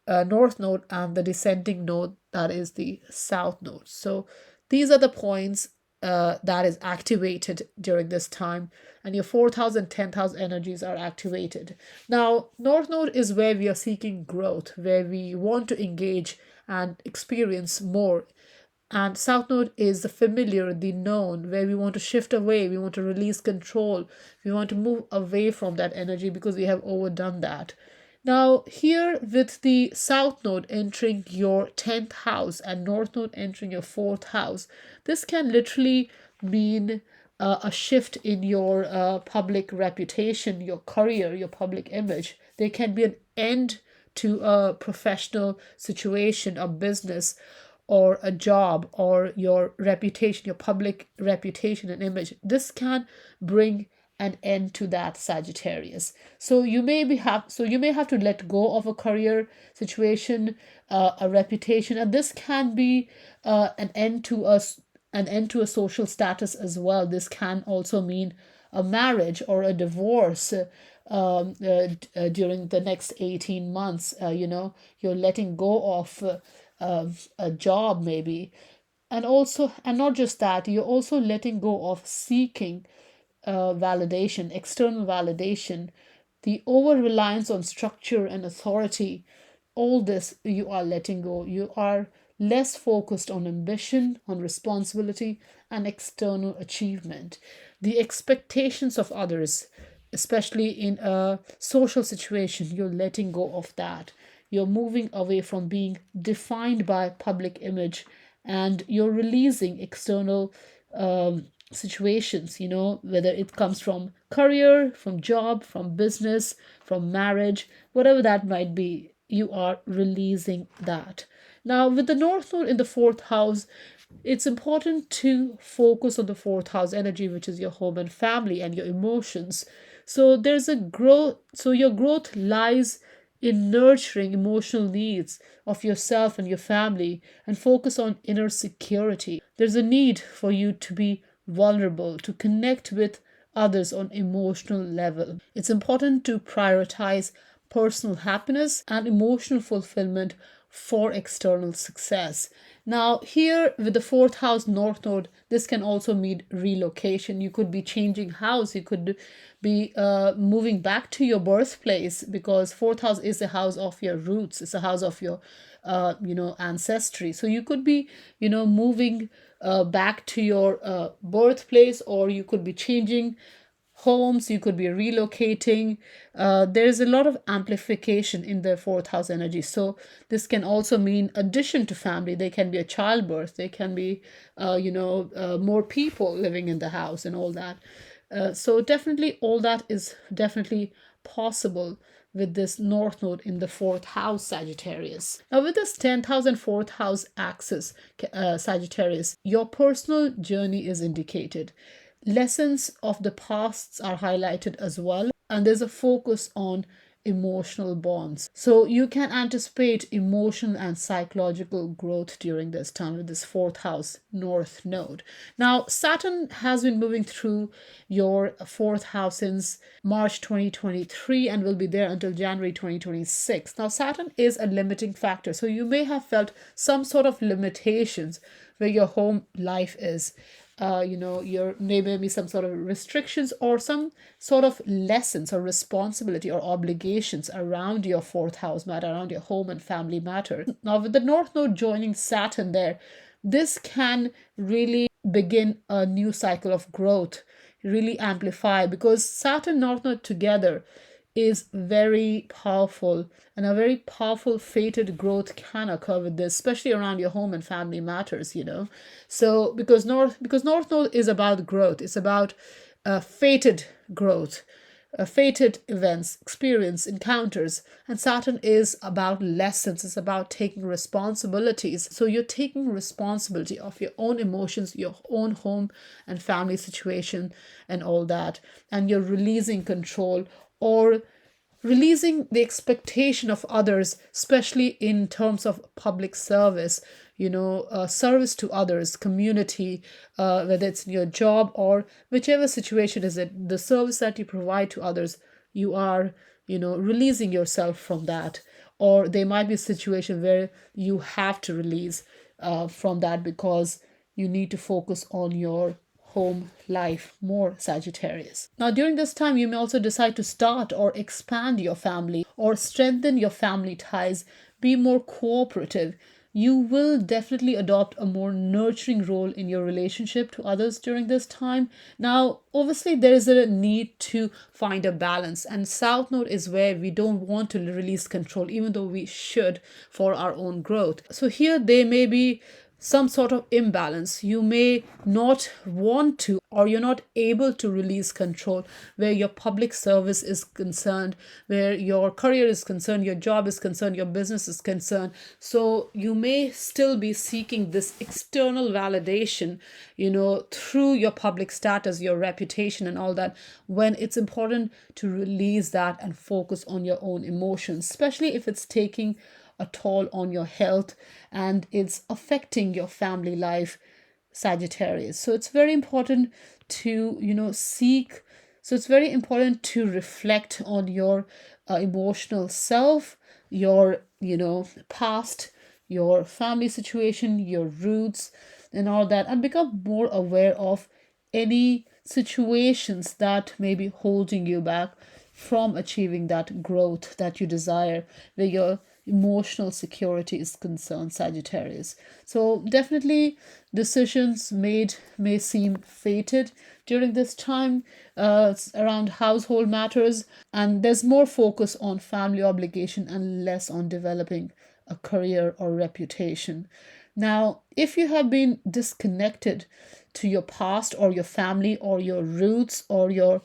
North Node, and the descending node, that is the South Node. So these are the points that is activated during this time, and your 4th house and 10th house energies are activated. Now, North Node is where we are seeking growth, where we want to engage and experience more. And South Node is the familiar, the known, where we want to shift away, we want to release control, we want to move away from that energy because we have overdone that. Now, here with the South Node entering your 10th house and North Node entering your 4th house, this can literally mean a shift in your public reputation, your career, your public image. There can be an end to a professional situation, a business, or a job or your reputation, your public reputation and image. This can bring an end to that, Sagittarius. So you may have to let go of a career situation, a reputation, and this can be an end to a social status as well. This can also mean a marriage or a divorce during the next 18 months. You're letting go of a job maybe. And not just that, you're also letting go of seeking validation, external validation, the over reliance on structure and authority. All this you are letting go. You are less focused on ambition, on responsibility, and external achievement. The expectations of others, especially in a social situation, you're letting go of that. You're moving away from being defined by public image, and you're releasing external situations, whether it comes from career, from job, from business, from marriage, whatever that might be, you are releasing that. Now, with the North Node in the fourth house, it's important to focus on the fourth house energy, which is your home and family and your emotions. So there's a growth, so your growth lies in nurturing emotional needs of yourself and your family and focus on inner security. There's a need for you to be vulnerable, to connect with others on emotional level. It's important to prioritize personal happiness and emotional fulfillment for external success. Now, here with the fourth house North Node, this can also mean relocation. You could be changing house. You could be moving back to your birthplace, because fourth house is the house of your roots. It's a house of your, ancestry. So you could be, moving back to your birthplace, or you could be changing homes, you could be relocating. There's a lot of amplification in the fourth house energy. So this can also mean addition to family. There can be a childbirth. There can be, more people living in the house and all that. So definitely all that is definitely possible with this North Node in the fourth house, Sagittarius. Now, with this 10th house and fourth house axis, Sagittarius, your personal journey is indicated. Lessons of the past are highlighted as well, and there's a focus on emotional bonds. So you can anticipate emotional and psychological growth during this time with this fourth house North Node. Now, Saturn has been moving through your fourth house since March 2023 and will be there until January 2026. Now, Saturn is a limiting factor, so you may have felt some sort of limitations where your home life is. There may be some sort of restrictions or some sort of lessons or responsibility or obligations around your fourth house matter, around your home and family matter. Now, with the North Node joining Saturn there, this can really begin a new cycle of growth, really amplify, because Saturn North Node together is very powerful, and a very powerful fated growth can occur with this, especially around your home and family matters. So because North Node is about growth, it's about fated growth, fated events, experience, encounters, and Saturn is about lessons. It's about taking responsibilities. So you're taking responsibility of your own emotions, your own home and family situation and all that, and you're releasing control or releasing the expectation of others, especially in terms of public service, service to others, community, whether it's in your job or whichever situation is it, the service that you provide to others, you are, releasing yourself from that. Or there might be a situation where you have to release from that because you need to focus on your home life more, Sagittarius. Now, during this time, you may also decide to start or expand your family or strengthen your family ties, be more cooperative. You will definitely adopt a more nurturing role in your relationship to others during this time. Now, obviously, there is a need to find a balance, and South Node is where we don't want to release control, even though we should for our own growth. So here, there may be some sort of imbalance. You may not want to, or you're not able to release control where your public service is concerned, where your career is concerned, your job is concerned, your business is concerned. So you may still be seeking this external validation, through your public status, your reputation, and all that, when it's important to release that and focus on your own emotions, especially if it's taking a toll on your health and it's affecting your family life, Sagittarius. So it's very important to, seek. So it's very important to reflect on your emotional self, your, past, your family situation, your roots, and all that, and become more aware of any situations that may be holding you back from achieving that growth that you desire, where your emotional security is concerned, Sagittarius. So definitely decisions made may seem fated during this time, around household matters, and there's more focus on family obligation and less on developing a career or reputation. Now, if you have been disconnected to your past or your family or your roots or your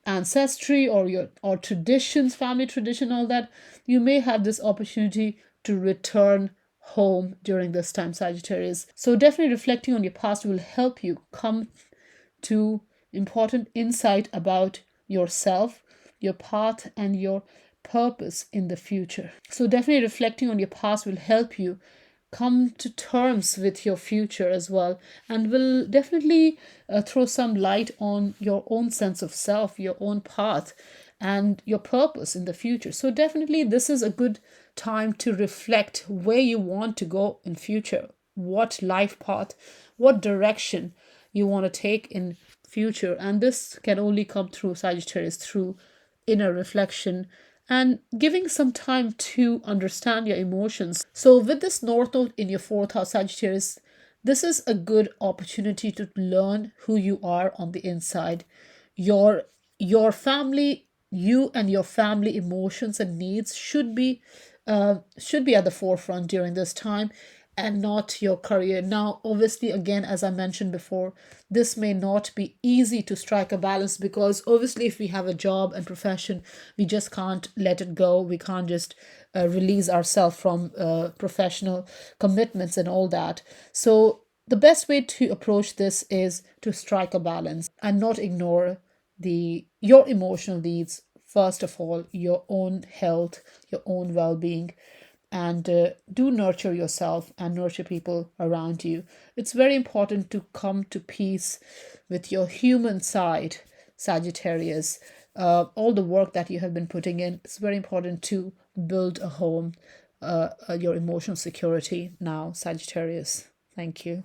ancestry or your or traditions, family tradition, all that, you may have this opportunity to return home during this time, Sagittarius. So definitely reflecting on your past will help you come to important insight about yourself, your path, and your purpose in the future. So definitely reflecting on your past will help you come to terms with your future as well, and will definitely throw some light on your own sense of self, your own path, and your purpose in the future. So definitely this is a good time to reflect where you want to go in future, what life path, what direction you want to take in future. And this can only come through, Sagittarius, through inner reflection and giving some time to understand your emotions. So with this North Node in your fourth house, Sagittarius, this is a good opportunity to learn who you are on the inside. Your family, you and your family emotions and needs should be at the forefront during this time, and not your career. Now, obviously, again, as I mentioned before, this may not be easy to strike a balance, because obviously, if we have a job and profession, we just can't let it go. We can't just release ourselves from professional commitments and all that. So, the best way to approach this is to strike a balance and not ignore your emotional needs. First of all, your own health, your own well-being, and do nurture yourself and nurture people around you. It's very important to come to peace with your human side, Sagittarius. All the work that you have been putting in, it's very important to build a home, your emotional security now, Sagittarius. Thank you.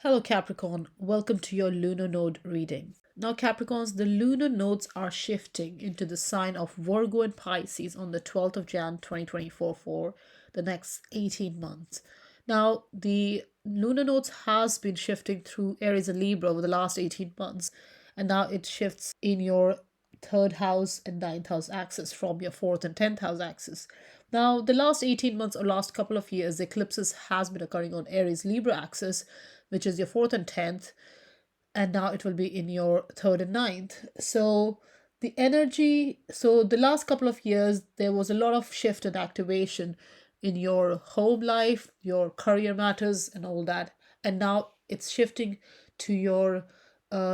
Hello, Capricorn. Welcome to your lunar node reading. Now, Capricorns, the lunar nodes are shifting into the sign of Virgo and Pisces on the 12th of Jan 2024 for the next 18 months. Now, the lunar nodes has been shifting through Aries and Libra over the last 18 months, and now it shifts in your third house and ninth house axis from your fourth and 10th house axis. Now, the last 18 months or last couple of years, the eclipses has been occurring on Aries Libra axis, which is your fourth and 10th, and now it will be in your third and ninth. So the energy, so the last couple of years, there was a lot of shift and activation in your home life, your career matters, and all that. And now it's shifting to your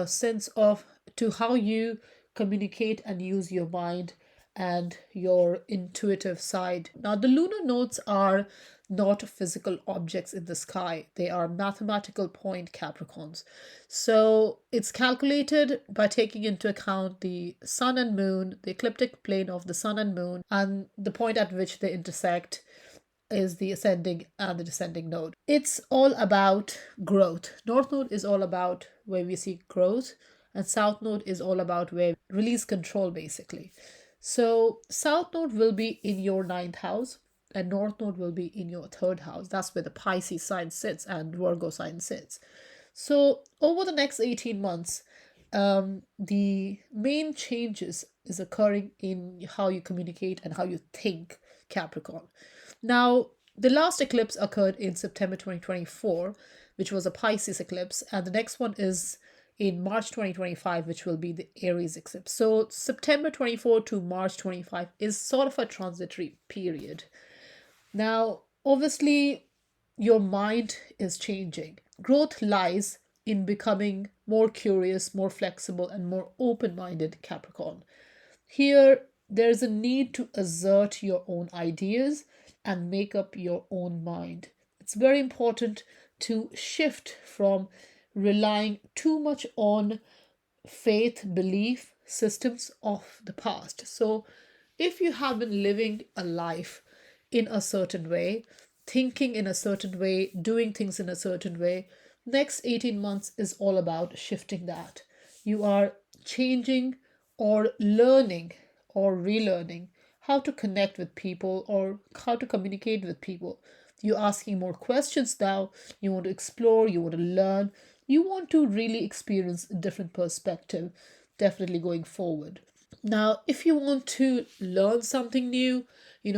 sense of, to how you communicate and use your mind and your intuitive side. Now, the lunar nodes are not physical objects in the sky, they are mathematical point, Capricorns. So it's calculated by taking into account the sun and moon, the ecliptic plane of the sun and moon, and the point at which they intersect is the ascending and the descending node. It's all about growth. North node is all about where we see growth, and south node is all about where we release control, basically. So south node will be in your ninth house, and north node will be in your third house. That's where the Pisces sign sits and Virgo sign sits. So over the next 18 months, the main changes is occurring in how you communicate and how you think, Capricorn. Now, the last eclipse occurred in September 2024, which was a Pisces eclipse, and the next one is in March 2025, which will be the Aries eclipse. So, September 24 to March 25 is sort of a transitory period. Now, obviously, your mind is changing. Growth lies in becoming more curious, more flexible, and more open minded, Capricorn. Here, there's a need to assert your own ideas and make up your own mind. It's very important to shift from relying too much on faith, belief systems of the past. So, if you have been living a life in a certain way, thinking in a certain way, doing things in a certain way, next 18 months is all about shifting that. You are changing or learning or relearning how to connect with people or how to communicate with people. You're asking more questions now. You want to explore, you want to learn, you want to really experience a different perspective, definitely going forward. Now, if you want to learn something new,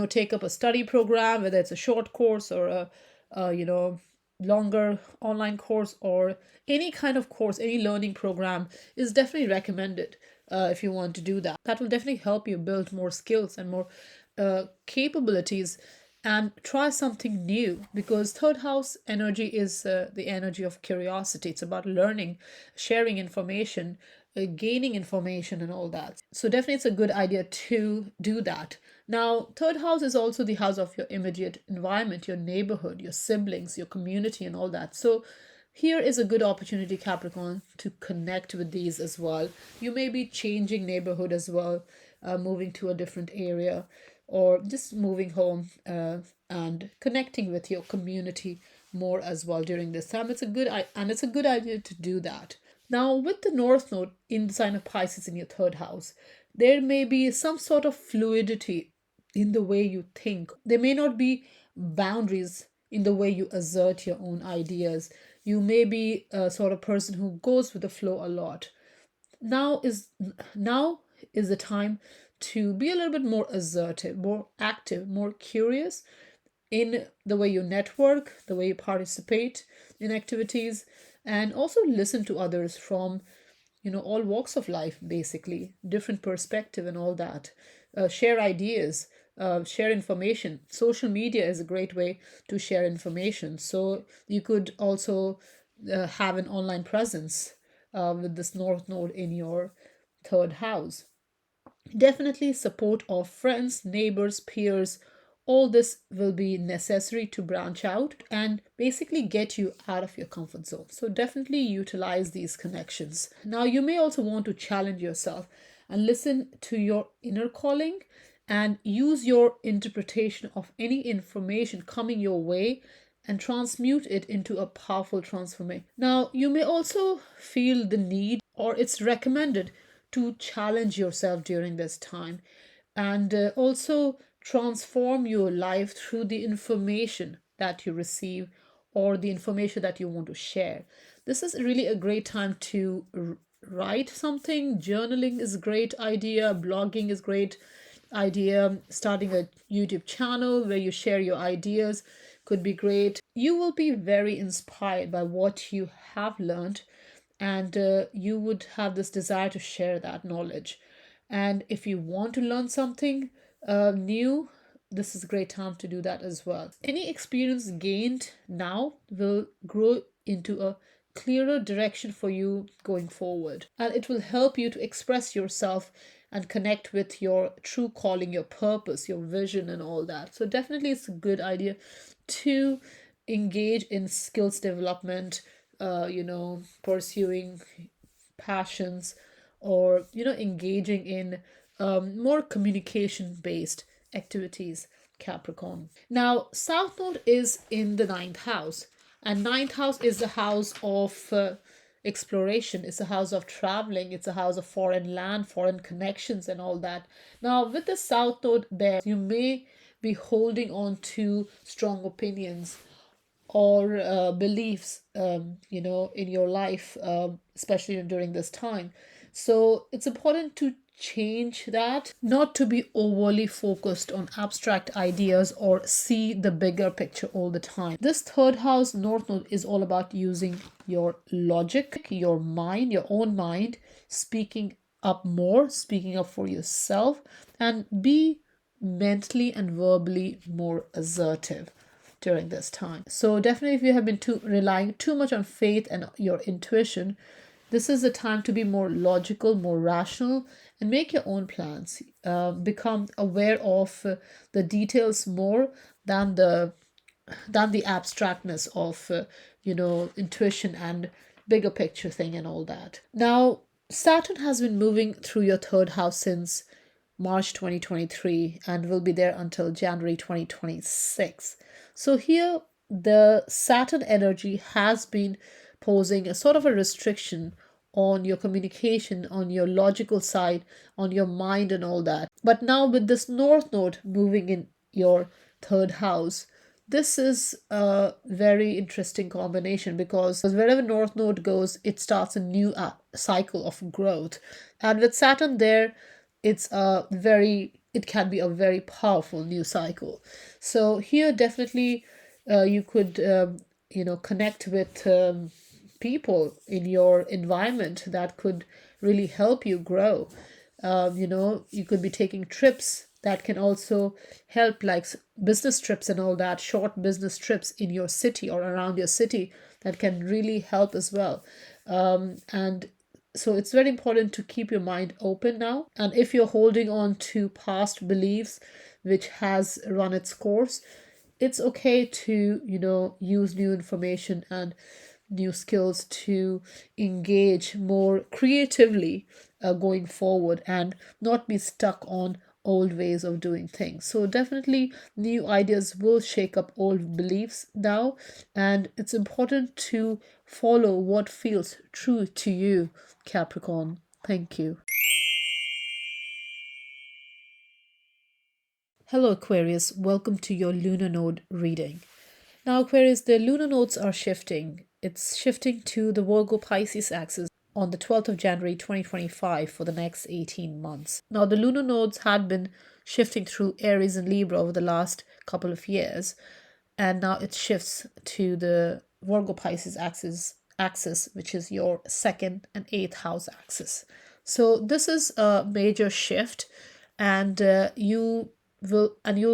take up a study program, whether it's a short course or a longer online course or any kind of course, any learning program is definitely recommended if you want to do that. That will definitely help you build more skills and more capabilities and try something new, because third house energy is the energy of curiosity. It's about learning, sharing information, gaining information and all that. So definitely it's a good idea to do that. Now, third house is also the house of your immediate environment, your neighborhood, your siblings, your community and all that. So here is a good opportunity, Capricorn, to connect with these as well. You may be changing neighborhood as well, moving to a different area, or just moving home and connecting with your community more as well during this time. It's a good idea to do that. Now, with the North Node in the sign of Pisces in your third house, there may be some sort of fluidity in the way you think. There may not be boundaries in the way you assert your own ideas. You may be a sort of person who goes with the flow a lot. Now is now is the time to be a little bit more assertive, more active, more curious in the way you network, the way you participate in activities, and also listen to others from all walks of life, basically different perspective and all that. Share ideas, share information. Social media is a great way to share information, so you could also have an online presence with this North Node in your third house. Definitely support of friends, neighbors, peers. All this will be necessary to branch out and basically get you out of your comfort zone. So, definitely utilize these connections. Now, you may also want to challenge yourself and listen to your inner calling and use your interpretation of any information coming your way and transmute it into a powerful transformation. Now, you may also feel the need, or it's recommended, to challenge yourself during this time and also transform your life through the information that you receive or the information that you want to share. This is really a great time to write something. Journaling is a great idea, blogging is great idea, starting a YouTube channel where you share your ideas could be great. You will be very inspired by what you have learned, and you would have this desire to share that knowledge. And if you want to learn something new, this is a great time to do that as well. Any experience gained now will grow into a clearer direction for you going forward, and it will help you to express yourself and connect with your true calling, your purpose, your vision, and all that. So, definitely, it's a good idea to engage in skills development, pursuing passions, or engaging in more communication based activities, Capricorn. Now, South Node is in the ninth house, and ninth house is the house of exploration. It's a house of traveling. It's a house of foreign land, foreign connections, and all that. Now, with the South Node there, you may be holding on to strong opinions or beliefs, in your life, especially during this time. So it's important to change that, not to be overly focused on abstract ideas or see the bigger picture all the time. This third house North Node is all about using your logic, your mind, your own mind, speaking up more, speaking up for yourself, and be mentally and verbally more assertive during this time. So definitely if you have been relying too much on faith and your intuition, this is the time to be more logical, more rational, and make your own plans. Become aware of the details more than the abstractness of intuition and bigger picture thing and all that. Now, Saturn has been moving through your third house since March 2023 and will be there until January 2026. So here the Saturn energy has been posing a sort of a restriction on your communication, on your logical side, on your mind and all that. But now with this North Node moving in your third house, this is a very interesting combination because wherever North Node goes, it starts a new cycle of growth. And with Saturn there, it can be a very powerful new cycle. So here definitely you could connect with people in your environment that could really help you grow. You could be taking trips that can also help, like business trips and all that, short business trips in your city or around your city that can really help as well. And so it's very important to keep your mind open now. And if you're holding on to past beliefs which has run its course, it's okay to, use new information and new skills to engage more creatively going forward and not be stuck on old ways of doing things. So definitely new ideas will shake up old beliefs now, and it's important to follow what feels true to you, Capricorn. Thank you. Hello Aquarius, welcome to your lunar node reading. Now Aquarius, the lunar nodes are shifting. It's shifting to the Virgo Pisces axis on the 12th of January 2025 for the next 18 months. Now the lunar nodes had been shifting through Aries and Libra over the last couple of years, and now it shifts to the Virgo Pisces axis, which is your second and eighth house axis. So this is a major shift, and you'll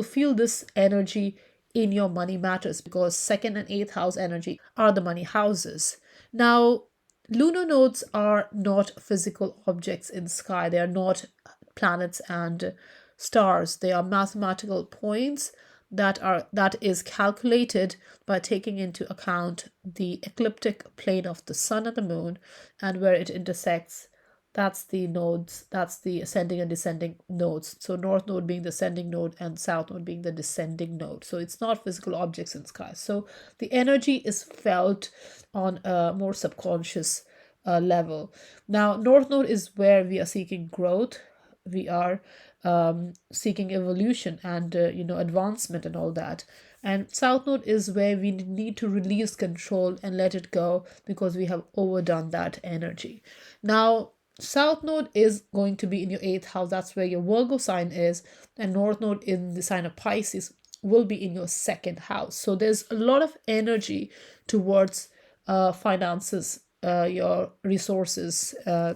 feel this energy in your money matters because second and eighth house energy are the money houses. Now, lunar nodes are not physical objects in the sky. They are not planets and stars. They are mathematical points that is calculated by taking into account the ecliptic plane of the sun and the moon and where it intersects. That's the nodes, that's the ascending and descending nodes. So North Node being the ascending node and South Node being the descending node. So it's not physical objects in the sky. So the energy is felt on a more subconscious level. Now, North Node is where we are seeking growth. We are seeking evolution and advancement and all that. And South Node is where we need to release control and let it go because we have overdone that energy. Now, South Node is going to be in your eighth house. That's where your Virgo sign is. And North Node in the sign of Pisces will be in your second house. So there's a lot of energy towards finances, your resources,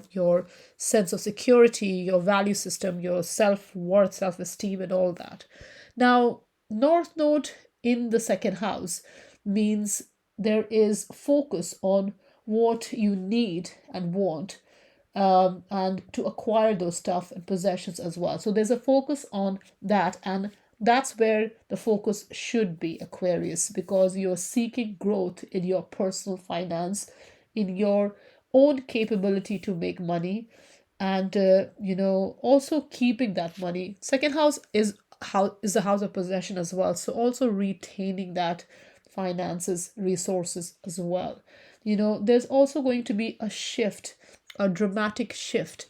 your sense of security, your value system, your self-worth, self-esteem, and all that. Now, North Node in the second house means there is focus on what you need and want, and to acquire those stuff and possessions as well. So there's a focus on that, and that's where the focus should be, Aquarius, because you're seeking growth in your personal finance, in your own capability to make money, and also keeping that money. Second house is the house of possession as well. So also retaining that finances, resources as well. There's also going to be a dramatic shift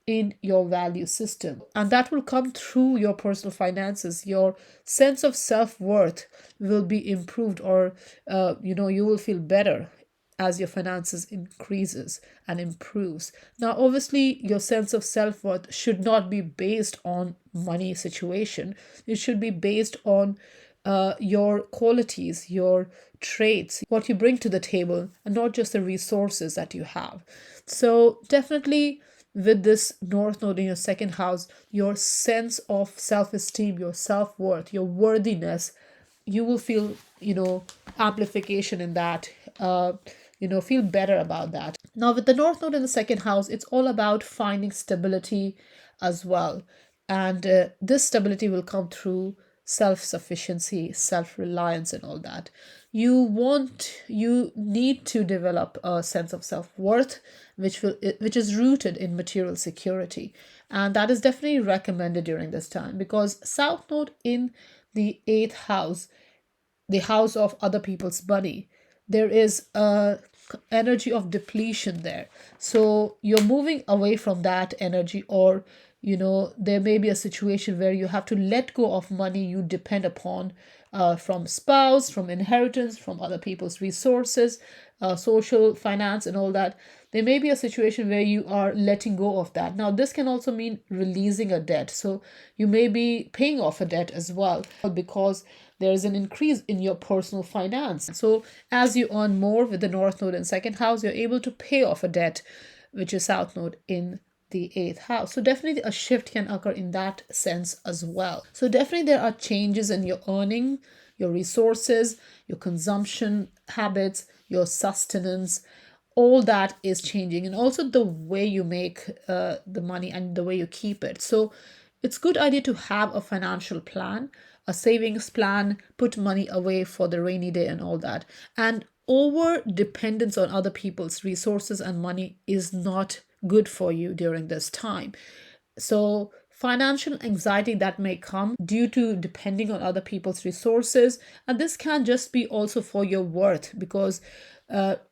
in your value system, and that will come through your personal finances. Your sense of self-worth will be improved, or you will feel better as your finances increases and improves. Now, obviously, your sense of self-worth should not be based on money situation. It should be based on your qualities, your traits, what you bring to the table, and not just the resources that you have. So definitely with this North Node in your second house, your sense of self-esteem, your self-worth, your worthiness, you will feel, amplification in that, feel better about that. Now, with the North Node in the second house, it's all about finding stability as well. And this stability will come through self-sufficiency, self-reliance, and all that. You need to develop a sense of self-worth, which is rooted in material security. And that is definitely recommended during this time, because South Node in the eighth house, the house of other people's money, there is a energy of depletion there. So you're moving away from that energy, or there may be a situation where you have to let go of money you depend upon, from spouse, from inheritance, from other people's resources, social finance, and all that. There may be a situation where you are letting go of that. Now, this can also mean releasing a debt. So you may be paying off a debt as well, because there is an increase in your personal finance. So as you earn more with the North Node in second house, you're able to pay off a debt, which is South Node in the eighth house. So definitely a shift can occur in that sense as well. So definitely there are changes in your earning, your resources, your consumption habits, your sustenance. All that is changing, and also the way you make the money and the way you keep it. So it's a good idea to have a financial plan, a savings plan, put money away for the rainy day and all that. And over dependence on other people's resources and money is not good for you during this time. So financial anxiety that may come due to depending on other people's resources, and this can just be also for your worth, because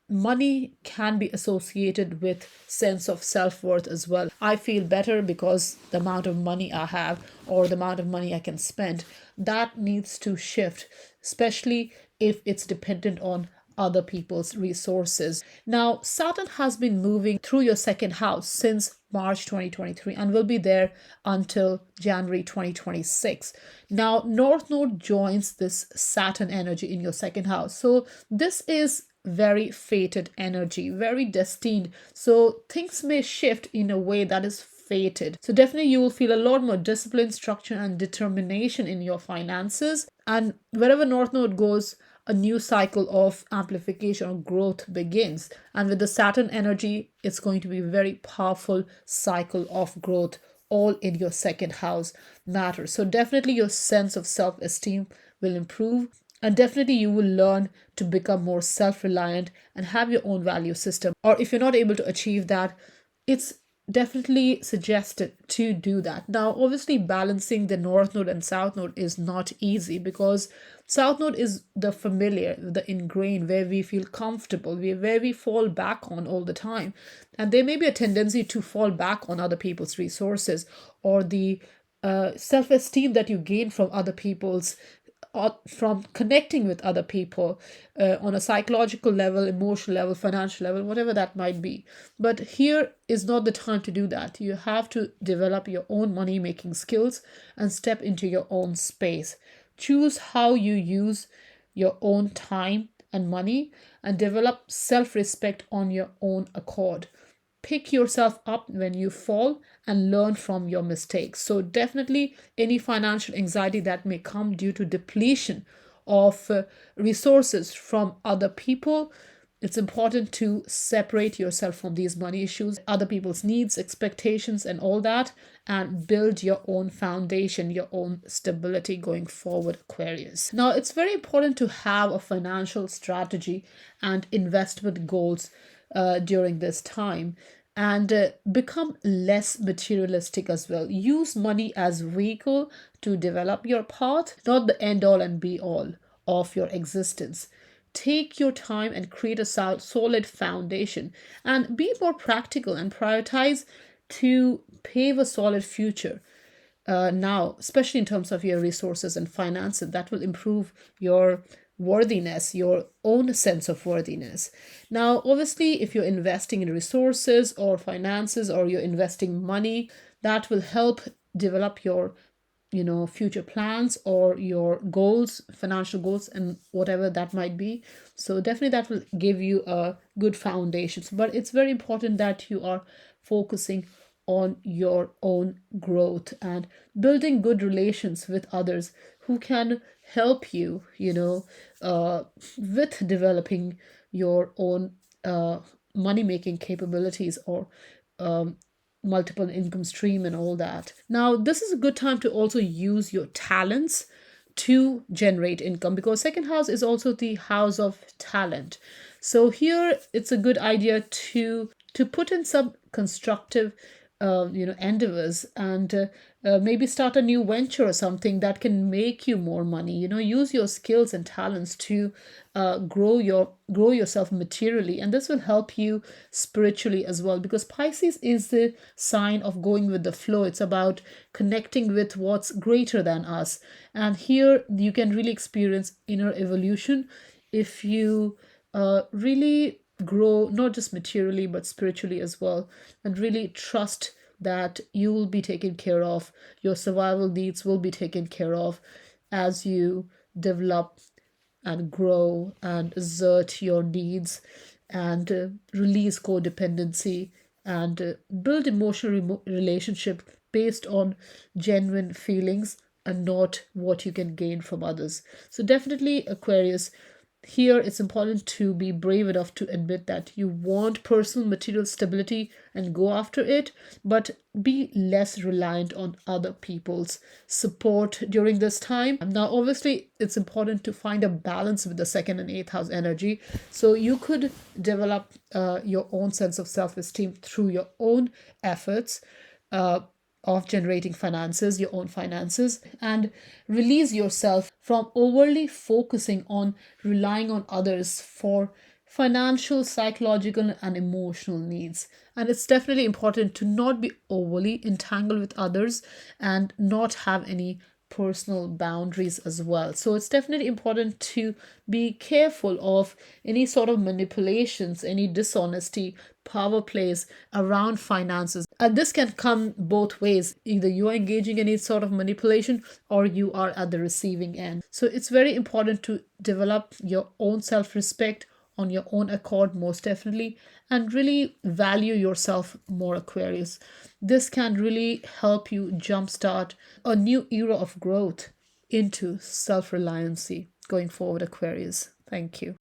money can be associated with sense of self-worth as well. I feel better because the amount of money I have, or the amount of money I can spend. That needs to shift, especially if it's dependent on other people's resources. Now, Saturn has been moving through your second house since March 2023 and will be there until January 2026. Now, North Node joins this Saturn energy in your second house. So this is very fated energy, very destined. So things may shift in a way that is fated. So definitely you will feel a lot more discipline, structure, and determination in your finances. And wherever North Node goes, a new cycle of amplification or growth begins. And with the Saturn energy, it's going to be a very powerful cycle of growth, all in your second house matter. So definitely your sense of self-esteem will improve, and definitely you will learn to become more self-reliant and have your own value system. Or if you're not able to achieve that, it's definitely suggested to do that. Now, obviously, balancing the North Node and South Node is not easy, because South Node is the familiar, the ingrained, where we feel comfortable, where we fall back on all the time. And there may be a tendency to fall back on other people's resources, or the self-esteem that you gain from other people's, from connecting with other people on a psychological level, emotional level, financial level, whatever that might be. But here is not the time to do that. You have to develop your own money making skills and step into your own space. Choose how you use your own time and money, and develop self-respect on your own accord. Pick yourself up when you fall and learn from your mistakes. So definitely any financial anxiety that may come due to depletion of resources from other people, it's important to separate yourself from these money issues, other people's needs, expectations, and all that, and build your own foundation, your own stability going forward, Aquarius. Now, it's very important to have a financial strategy and investment goals during this time, and become less materialistic as well. Use money as vehicle to develop your path, not the end all and be all of your existence. Take your time and create a solid foundation, and be more practical and prioritize to pave a solid future now, especially in terms of your resources and finances. That will improve your worthiness, your own sense of worthiness. Now, obviously, if you're investing in resources or finances, or you're investing money, that will help develop your future plans or your goals, financial goals, and whatever that might be. So definitely that will give you a good foundation. But it's very important that you are focusing on your own growth and building good relations with others who can help you, with developing your own money making capabilities, or um, multiple income stream and all that. Now, this is a good time to also use your talents to generate income, because second house is also the house of talent. So here it's a good idea to put in some constructive endeavors, and maybe start a new venture or something that can make you more money. Use your skills and talents to grow yourself materially, and this will help you spiritually as well, because Pisces is the sign of going with the flow. It's about connecting with what's greater than us, and here you can really experience inner evolution if you really grow, not just materially but spiritually as well, and really trust that you will be taken care of. Your survival needs will be taken care of as you develop and grow and assert your needs, and release codependency, and build emotional relationship based on genuine feelings and not what you can gain from others. So definitely, Aquarius, here it's important to be brave enough to admit that you want personal material stability and go after it, but be less reliant on other people's support during this time. Now, obviously, it's important to find a balance with the second and eighth house energy. So you could develop your own sense of self esteem through your own efforts. Of generating finances, your own finances, and release yourself from overly focusing on relying on others for financial, psychological, and emotional needs. And it's definitely important to not be overly entangled with others and not have any personal boundaries as well. So it's definitely important to be careful of any sort of manipulations, any dishonesty, power plays around finances. And this can come both ways. Either you are engaging in any sort of manipulation, or you are at the receiving end. So it's very important to develop your own self respect on your own accord, most definitely, and really value yourself more, Aquarius. This can really help you jumpstart a new era of growth into self reliancy going forward, Aquarius. Thank you.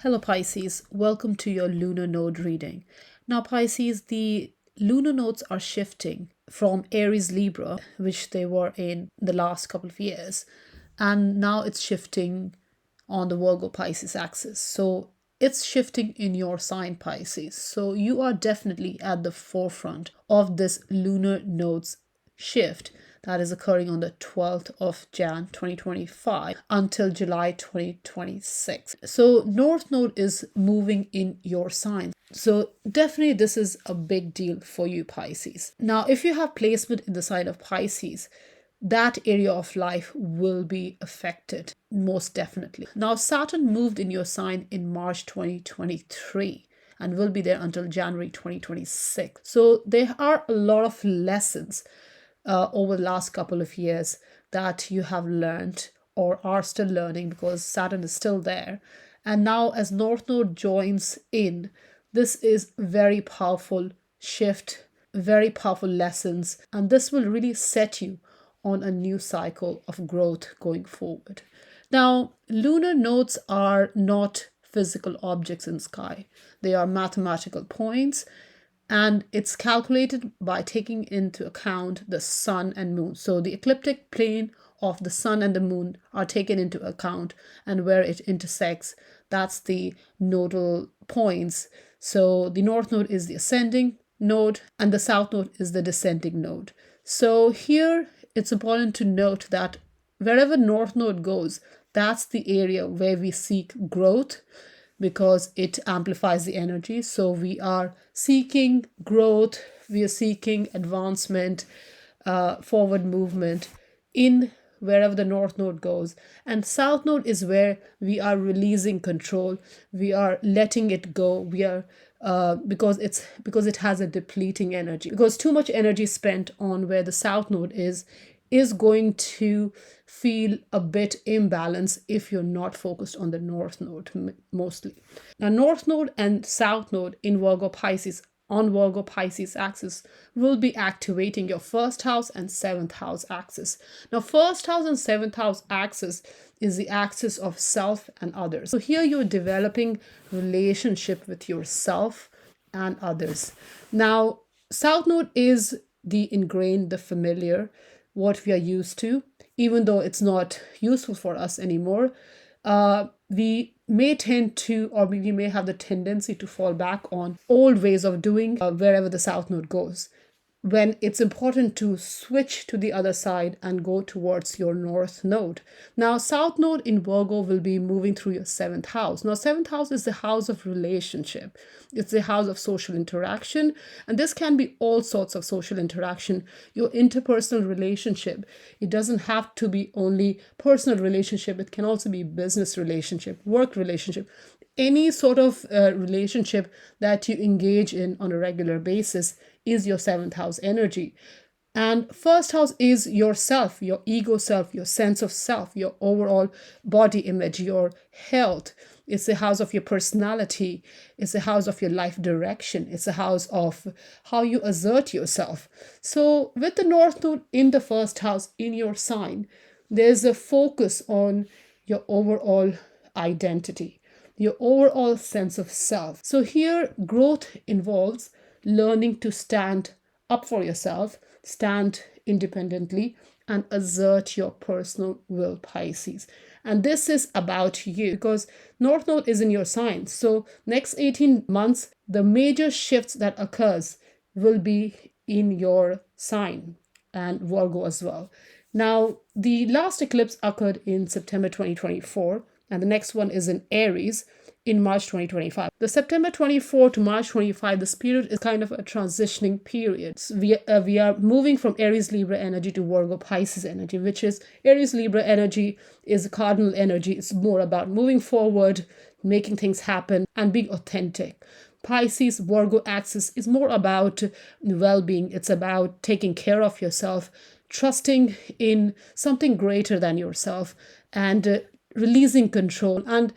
Hello, Pisces. Welcome to your lunar node reading. Now, Pisces, the lunar nodes are shifting from Aries Libra, which they were in the last couple of years, and now it's shifting on the Virgo Pisces axis. So it's shifting in your sign, Pisces. So you are definitely at the forefront of this lunar nodes shift that is occurring on the 12th of Jan 2025 until July 2026. So North Node is moving in your sign. So definitely this is a big deal for you, Pisces. Now, if you have placement in the sign of Pisces, that area of life will be affected most definitely. Now, Saturn moved in your sign in March 2023 and will be there until January 2026. So there are a lot of lessons over the last couple of years that you have learned or are still learning, because Saturn is still there. And now as North Node joins in, this is very powerful shift, very powerful lessons, and this will really set you on a new cycle of growth going forward. Now, lunar nodes are not physical objects in sky. They are mathematical points, and it's calculated by taking into account the sun and moon. So the ecliptic plane of the sun and the moon are taken into account, and where it intersects, that's the nodal points. So the north node is the ascending node and the south node is the descending node. So here it's important to note that wherever north node goes, that's the area where we seek growth, because it amplifies the energy. So we are seeking growth, we are seeking advancement, forward movement in wherever the North Node goes. And South Node is where we are releasing control. We are letting it go. We are because it has a depleting energy. Because too much energy spent on where the South Node is going to feel a bit imbalanced if you're not focused on the North Node mostly. Now, North Node and South Node in Virgo Pisces on Virgo Pisces axis will be activating your first house and seventh house axis. Now, first house and seventh house axis is the axis of self and others. So here you're developing relationship with yourself and others. Now, South Node is the ingrained, the familiar, what we are used to, even though it's not useful for us anymore. We may tend to, or we may have the tendency to fall back on old ways of doing wherever the South Node goes, when it's important to switch to the other side and go towards your North Node. Now, South Node in Virgo will be moving through your seventh house. Now, seventh house is the house of relationship. It's the house of social interaction. And this can be all sorts of social interaction, your interpersonal relationship. It doesn't have to be only personal relationship. It can also be business relationship, work relationship, any sort of relationship that you engage in on a regular basis is your seventh house energy. And first house is yourself, your ego self, your sense of self, your overall body image, your health. It's the house of your personality. It's the house of your life direction. It's the house of how you assert yourself. So with the North Node in the first house in your sign, there's a focus on your overall identity, your overall sense of self. So here, growth involves learning to stand up for yourself, stand independently, and assert your personal will, Pisces. And this is about you because North Node is in your sign. So next 18 months, the major shifts that occurs will be in your sign and Virgo as well. Now, the last eclipse occurred in September 2024, and the next one is in Aries in March 2025. The September 24 to March 25, this period is kind of a transitioning period. So we are moving from Aries Libra energy to Virgo Pisces energy, which is Aries Libra energy is cardinal energy. It's more about moving forward, making things happen, and being authentic. Pisces Virgo axis is more about well-being. It's about taking care of yourself, trusting in something greater than yourself, and releasing control, and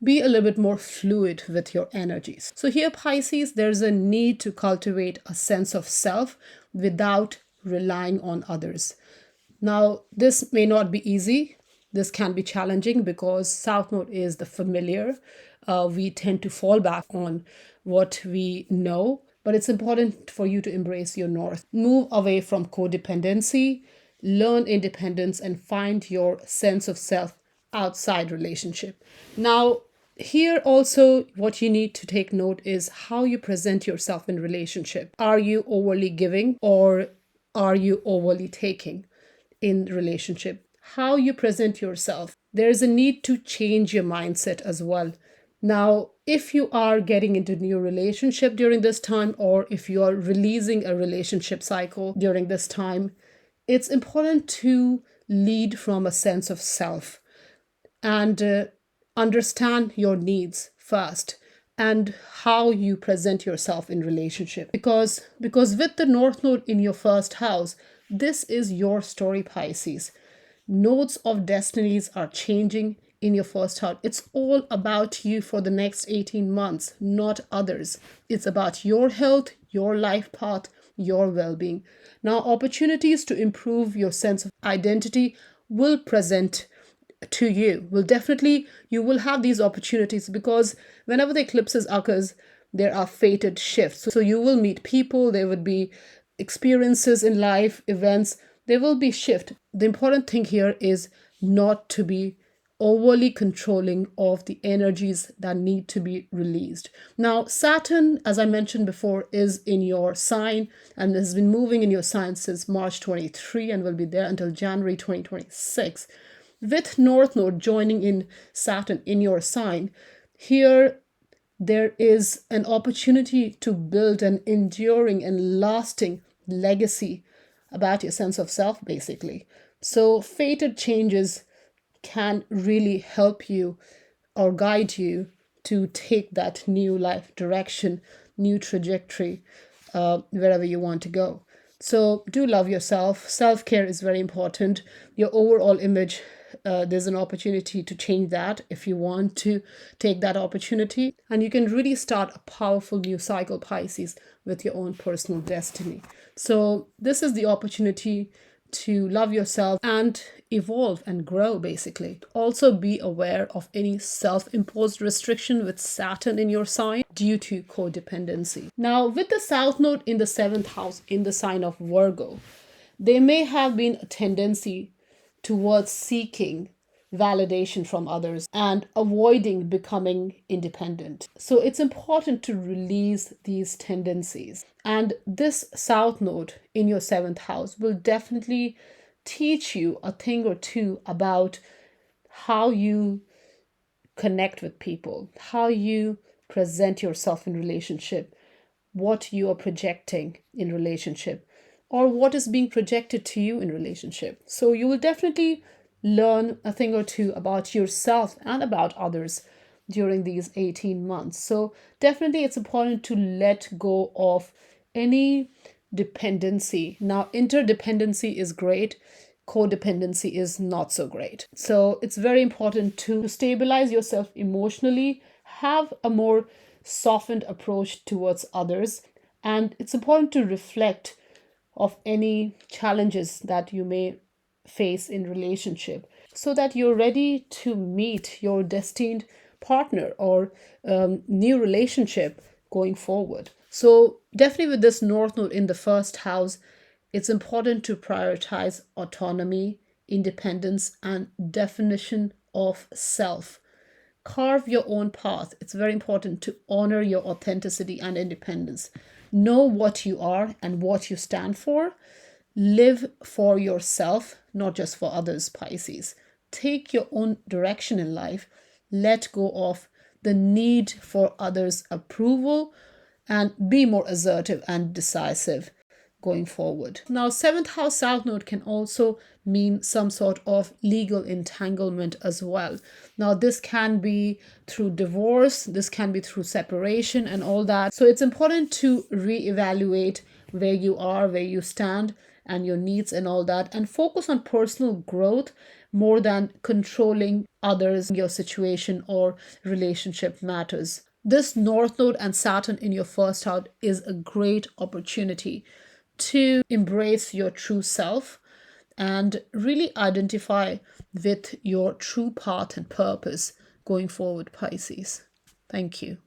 be a little bit more fluid with your energies. So here, Pisces, there's a need to cultivate a sense of self without relying on others. Now, this may not be easy. This can be challenging because South Node is the familiar. We tend to fall back on what we know, but it's important for you to embrace your North. Move away from codependency, learn independence, and find your sense of self outside relationship. Now, here also what you need to take note is how you present yourself in relationship. Are you overly giving or are you overly taking in relationship? How you present yourself. There is a need to change your mindset as well. Now, if you are getting into new relationship during this time, or if you are releasing a relationship cycle during this time, it's important to lead from a sense of self and understand your needs first and how you present yourself in relationship. Because with the North Node in your first house, this is your story, Pisces. Nodes of destinies are changing in your first house. It's all about you for the next 18 months, not others. It's about your health, your life path, your well-being. Now, opportunities to improve your sense of identity will present to you. You will have these opportunities because whenever the eclipses occurs, there are fated shifts. So you will meet people, there would be experiences in life, events, there will be shift. The important thing here is not to be overly controlling of the energies that need to be released. Now, Saturn, as I mentioned before, is in your sign and has been moving in your sign since March 23 and will be there until January 2026. With North Node joining in Saturn in your sign, here there is an opportunity to build an enduring and lasting legacy about your sense of self, basically. So fated changes can really help you or guide you to take that new life direction, new trajectory, wherever you want to go. So do love yourself. Self-care is very important. Your overall image, there's an opportunity to change that if you want to take that opportunity. And you can really start a powerful new cycle, Pisces, with your own personal destiny. So this is the opportunity to love yourself and evolve and grow, basically. Also be aware of any self-imposed restriction with Saturn in your sign due to codependency. Now, with the South Node in the 7th house in the sign of Virgo, there may have been a tendency towards seeking validation from others and avoiding becoming independent. So it's important to release these tendencies. And this South Node in your 7th house will definitely teach you a thing or two about how you connect with people, how you present yourself in relationship, what you are projecting in relationship, or what is being projected to you in relationship. So you will definitely learn a thing or two about yourself and about others during these 18 months. So definitely it's important to let go of any dependency. Now, interdependency is great. Codependency is not so great. So it's very important to stabilize yourself emotionally, have a more softened approach towards others, and it's important to reflect of any challenges that you may face in relationship so that you're ready to meet your destined partner or new relationship going forward. So definitely with this North Node in the 1st house, it's important to prioritize autonomy, independence, and definition of self. Carve your own path. It's very important to honor your authenticity and independence. Know what you are and what you stand for. Live for yourself, not just for others, Pisces. Take your own direction in life. Let go of the need for others' approval and be more assertive and decisive going forward. Now, 7th house South Node can also mean some sort of legal entanglement as well. Now, this can be through divorce, this can be through separation and all that. So it's important to reevaluate where you are, where you stand, and your needs and all that, and focus on personal growth more than controlling others, your situation or relationship matters. This North Node and Saturn in your 1st house is a great opportunity to embrace your true self and really identify with your true path and purpose going forward, Pisces. Thank you.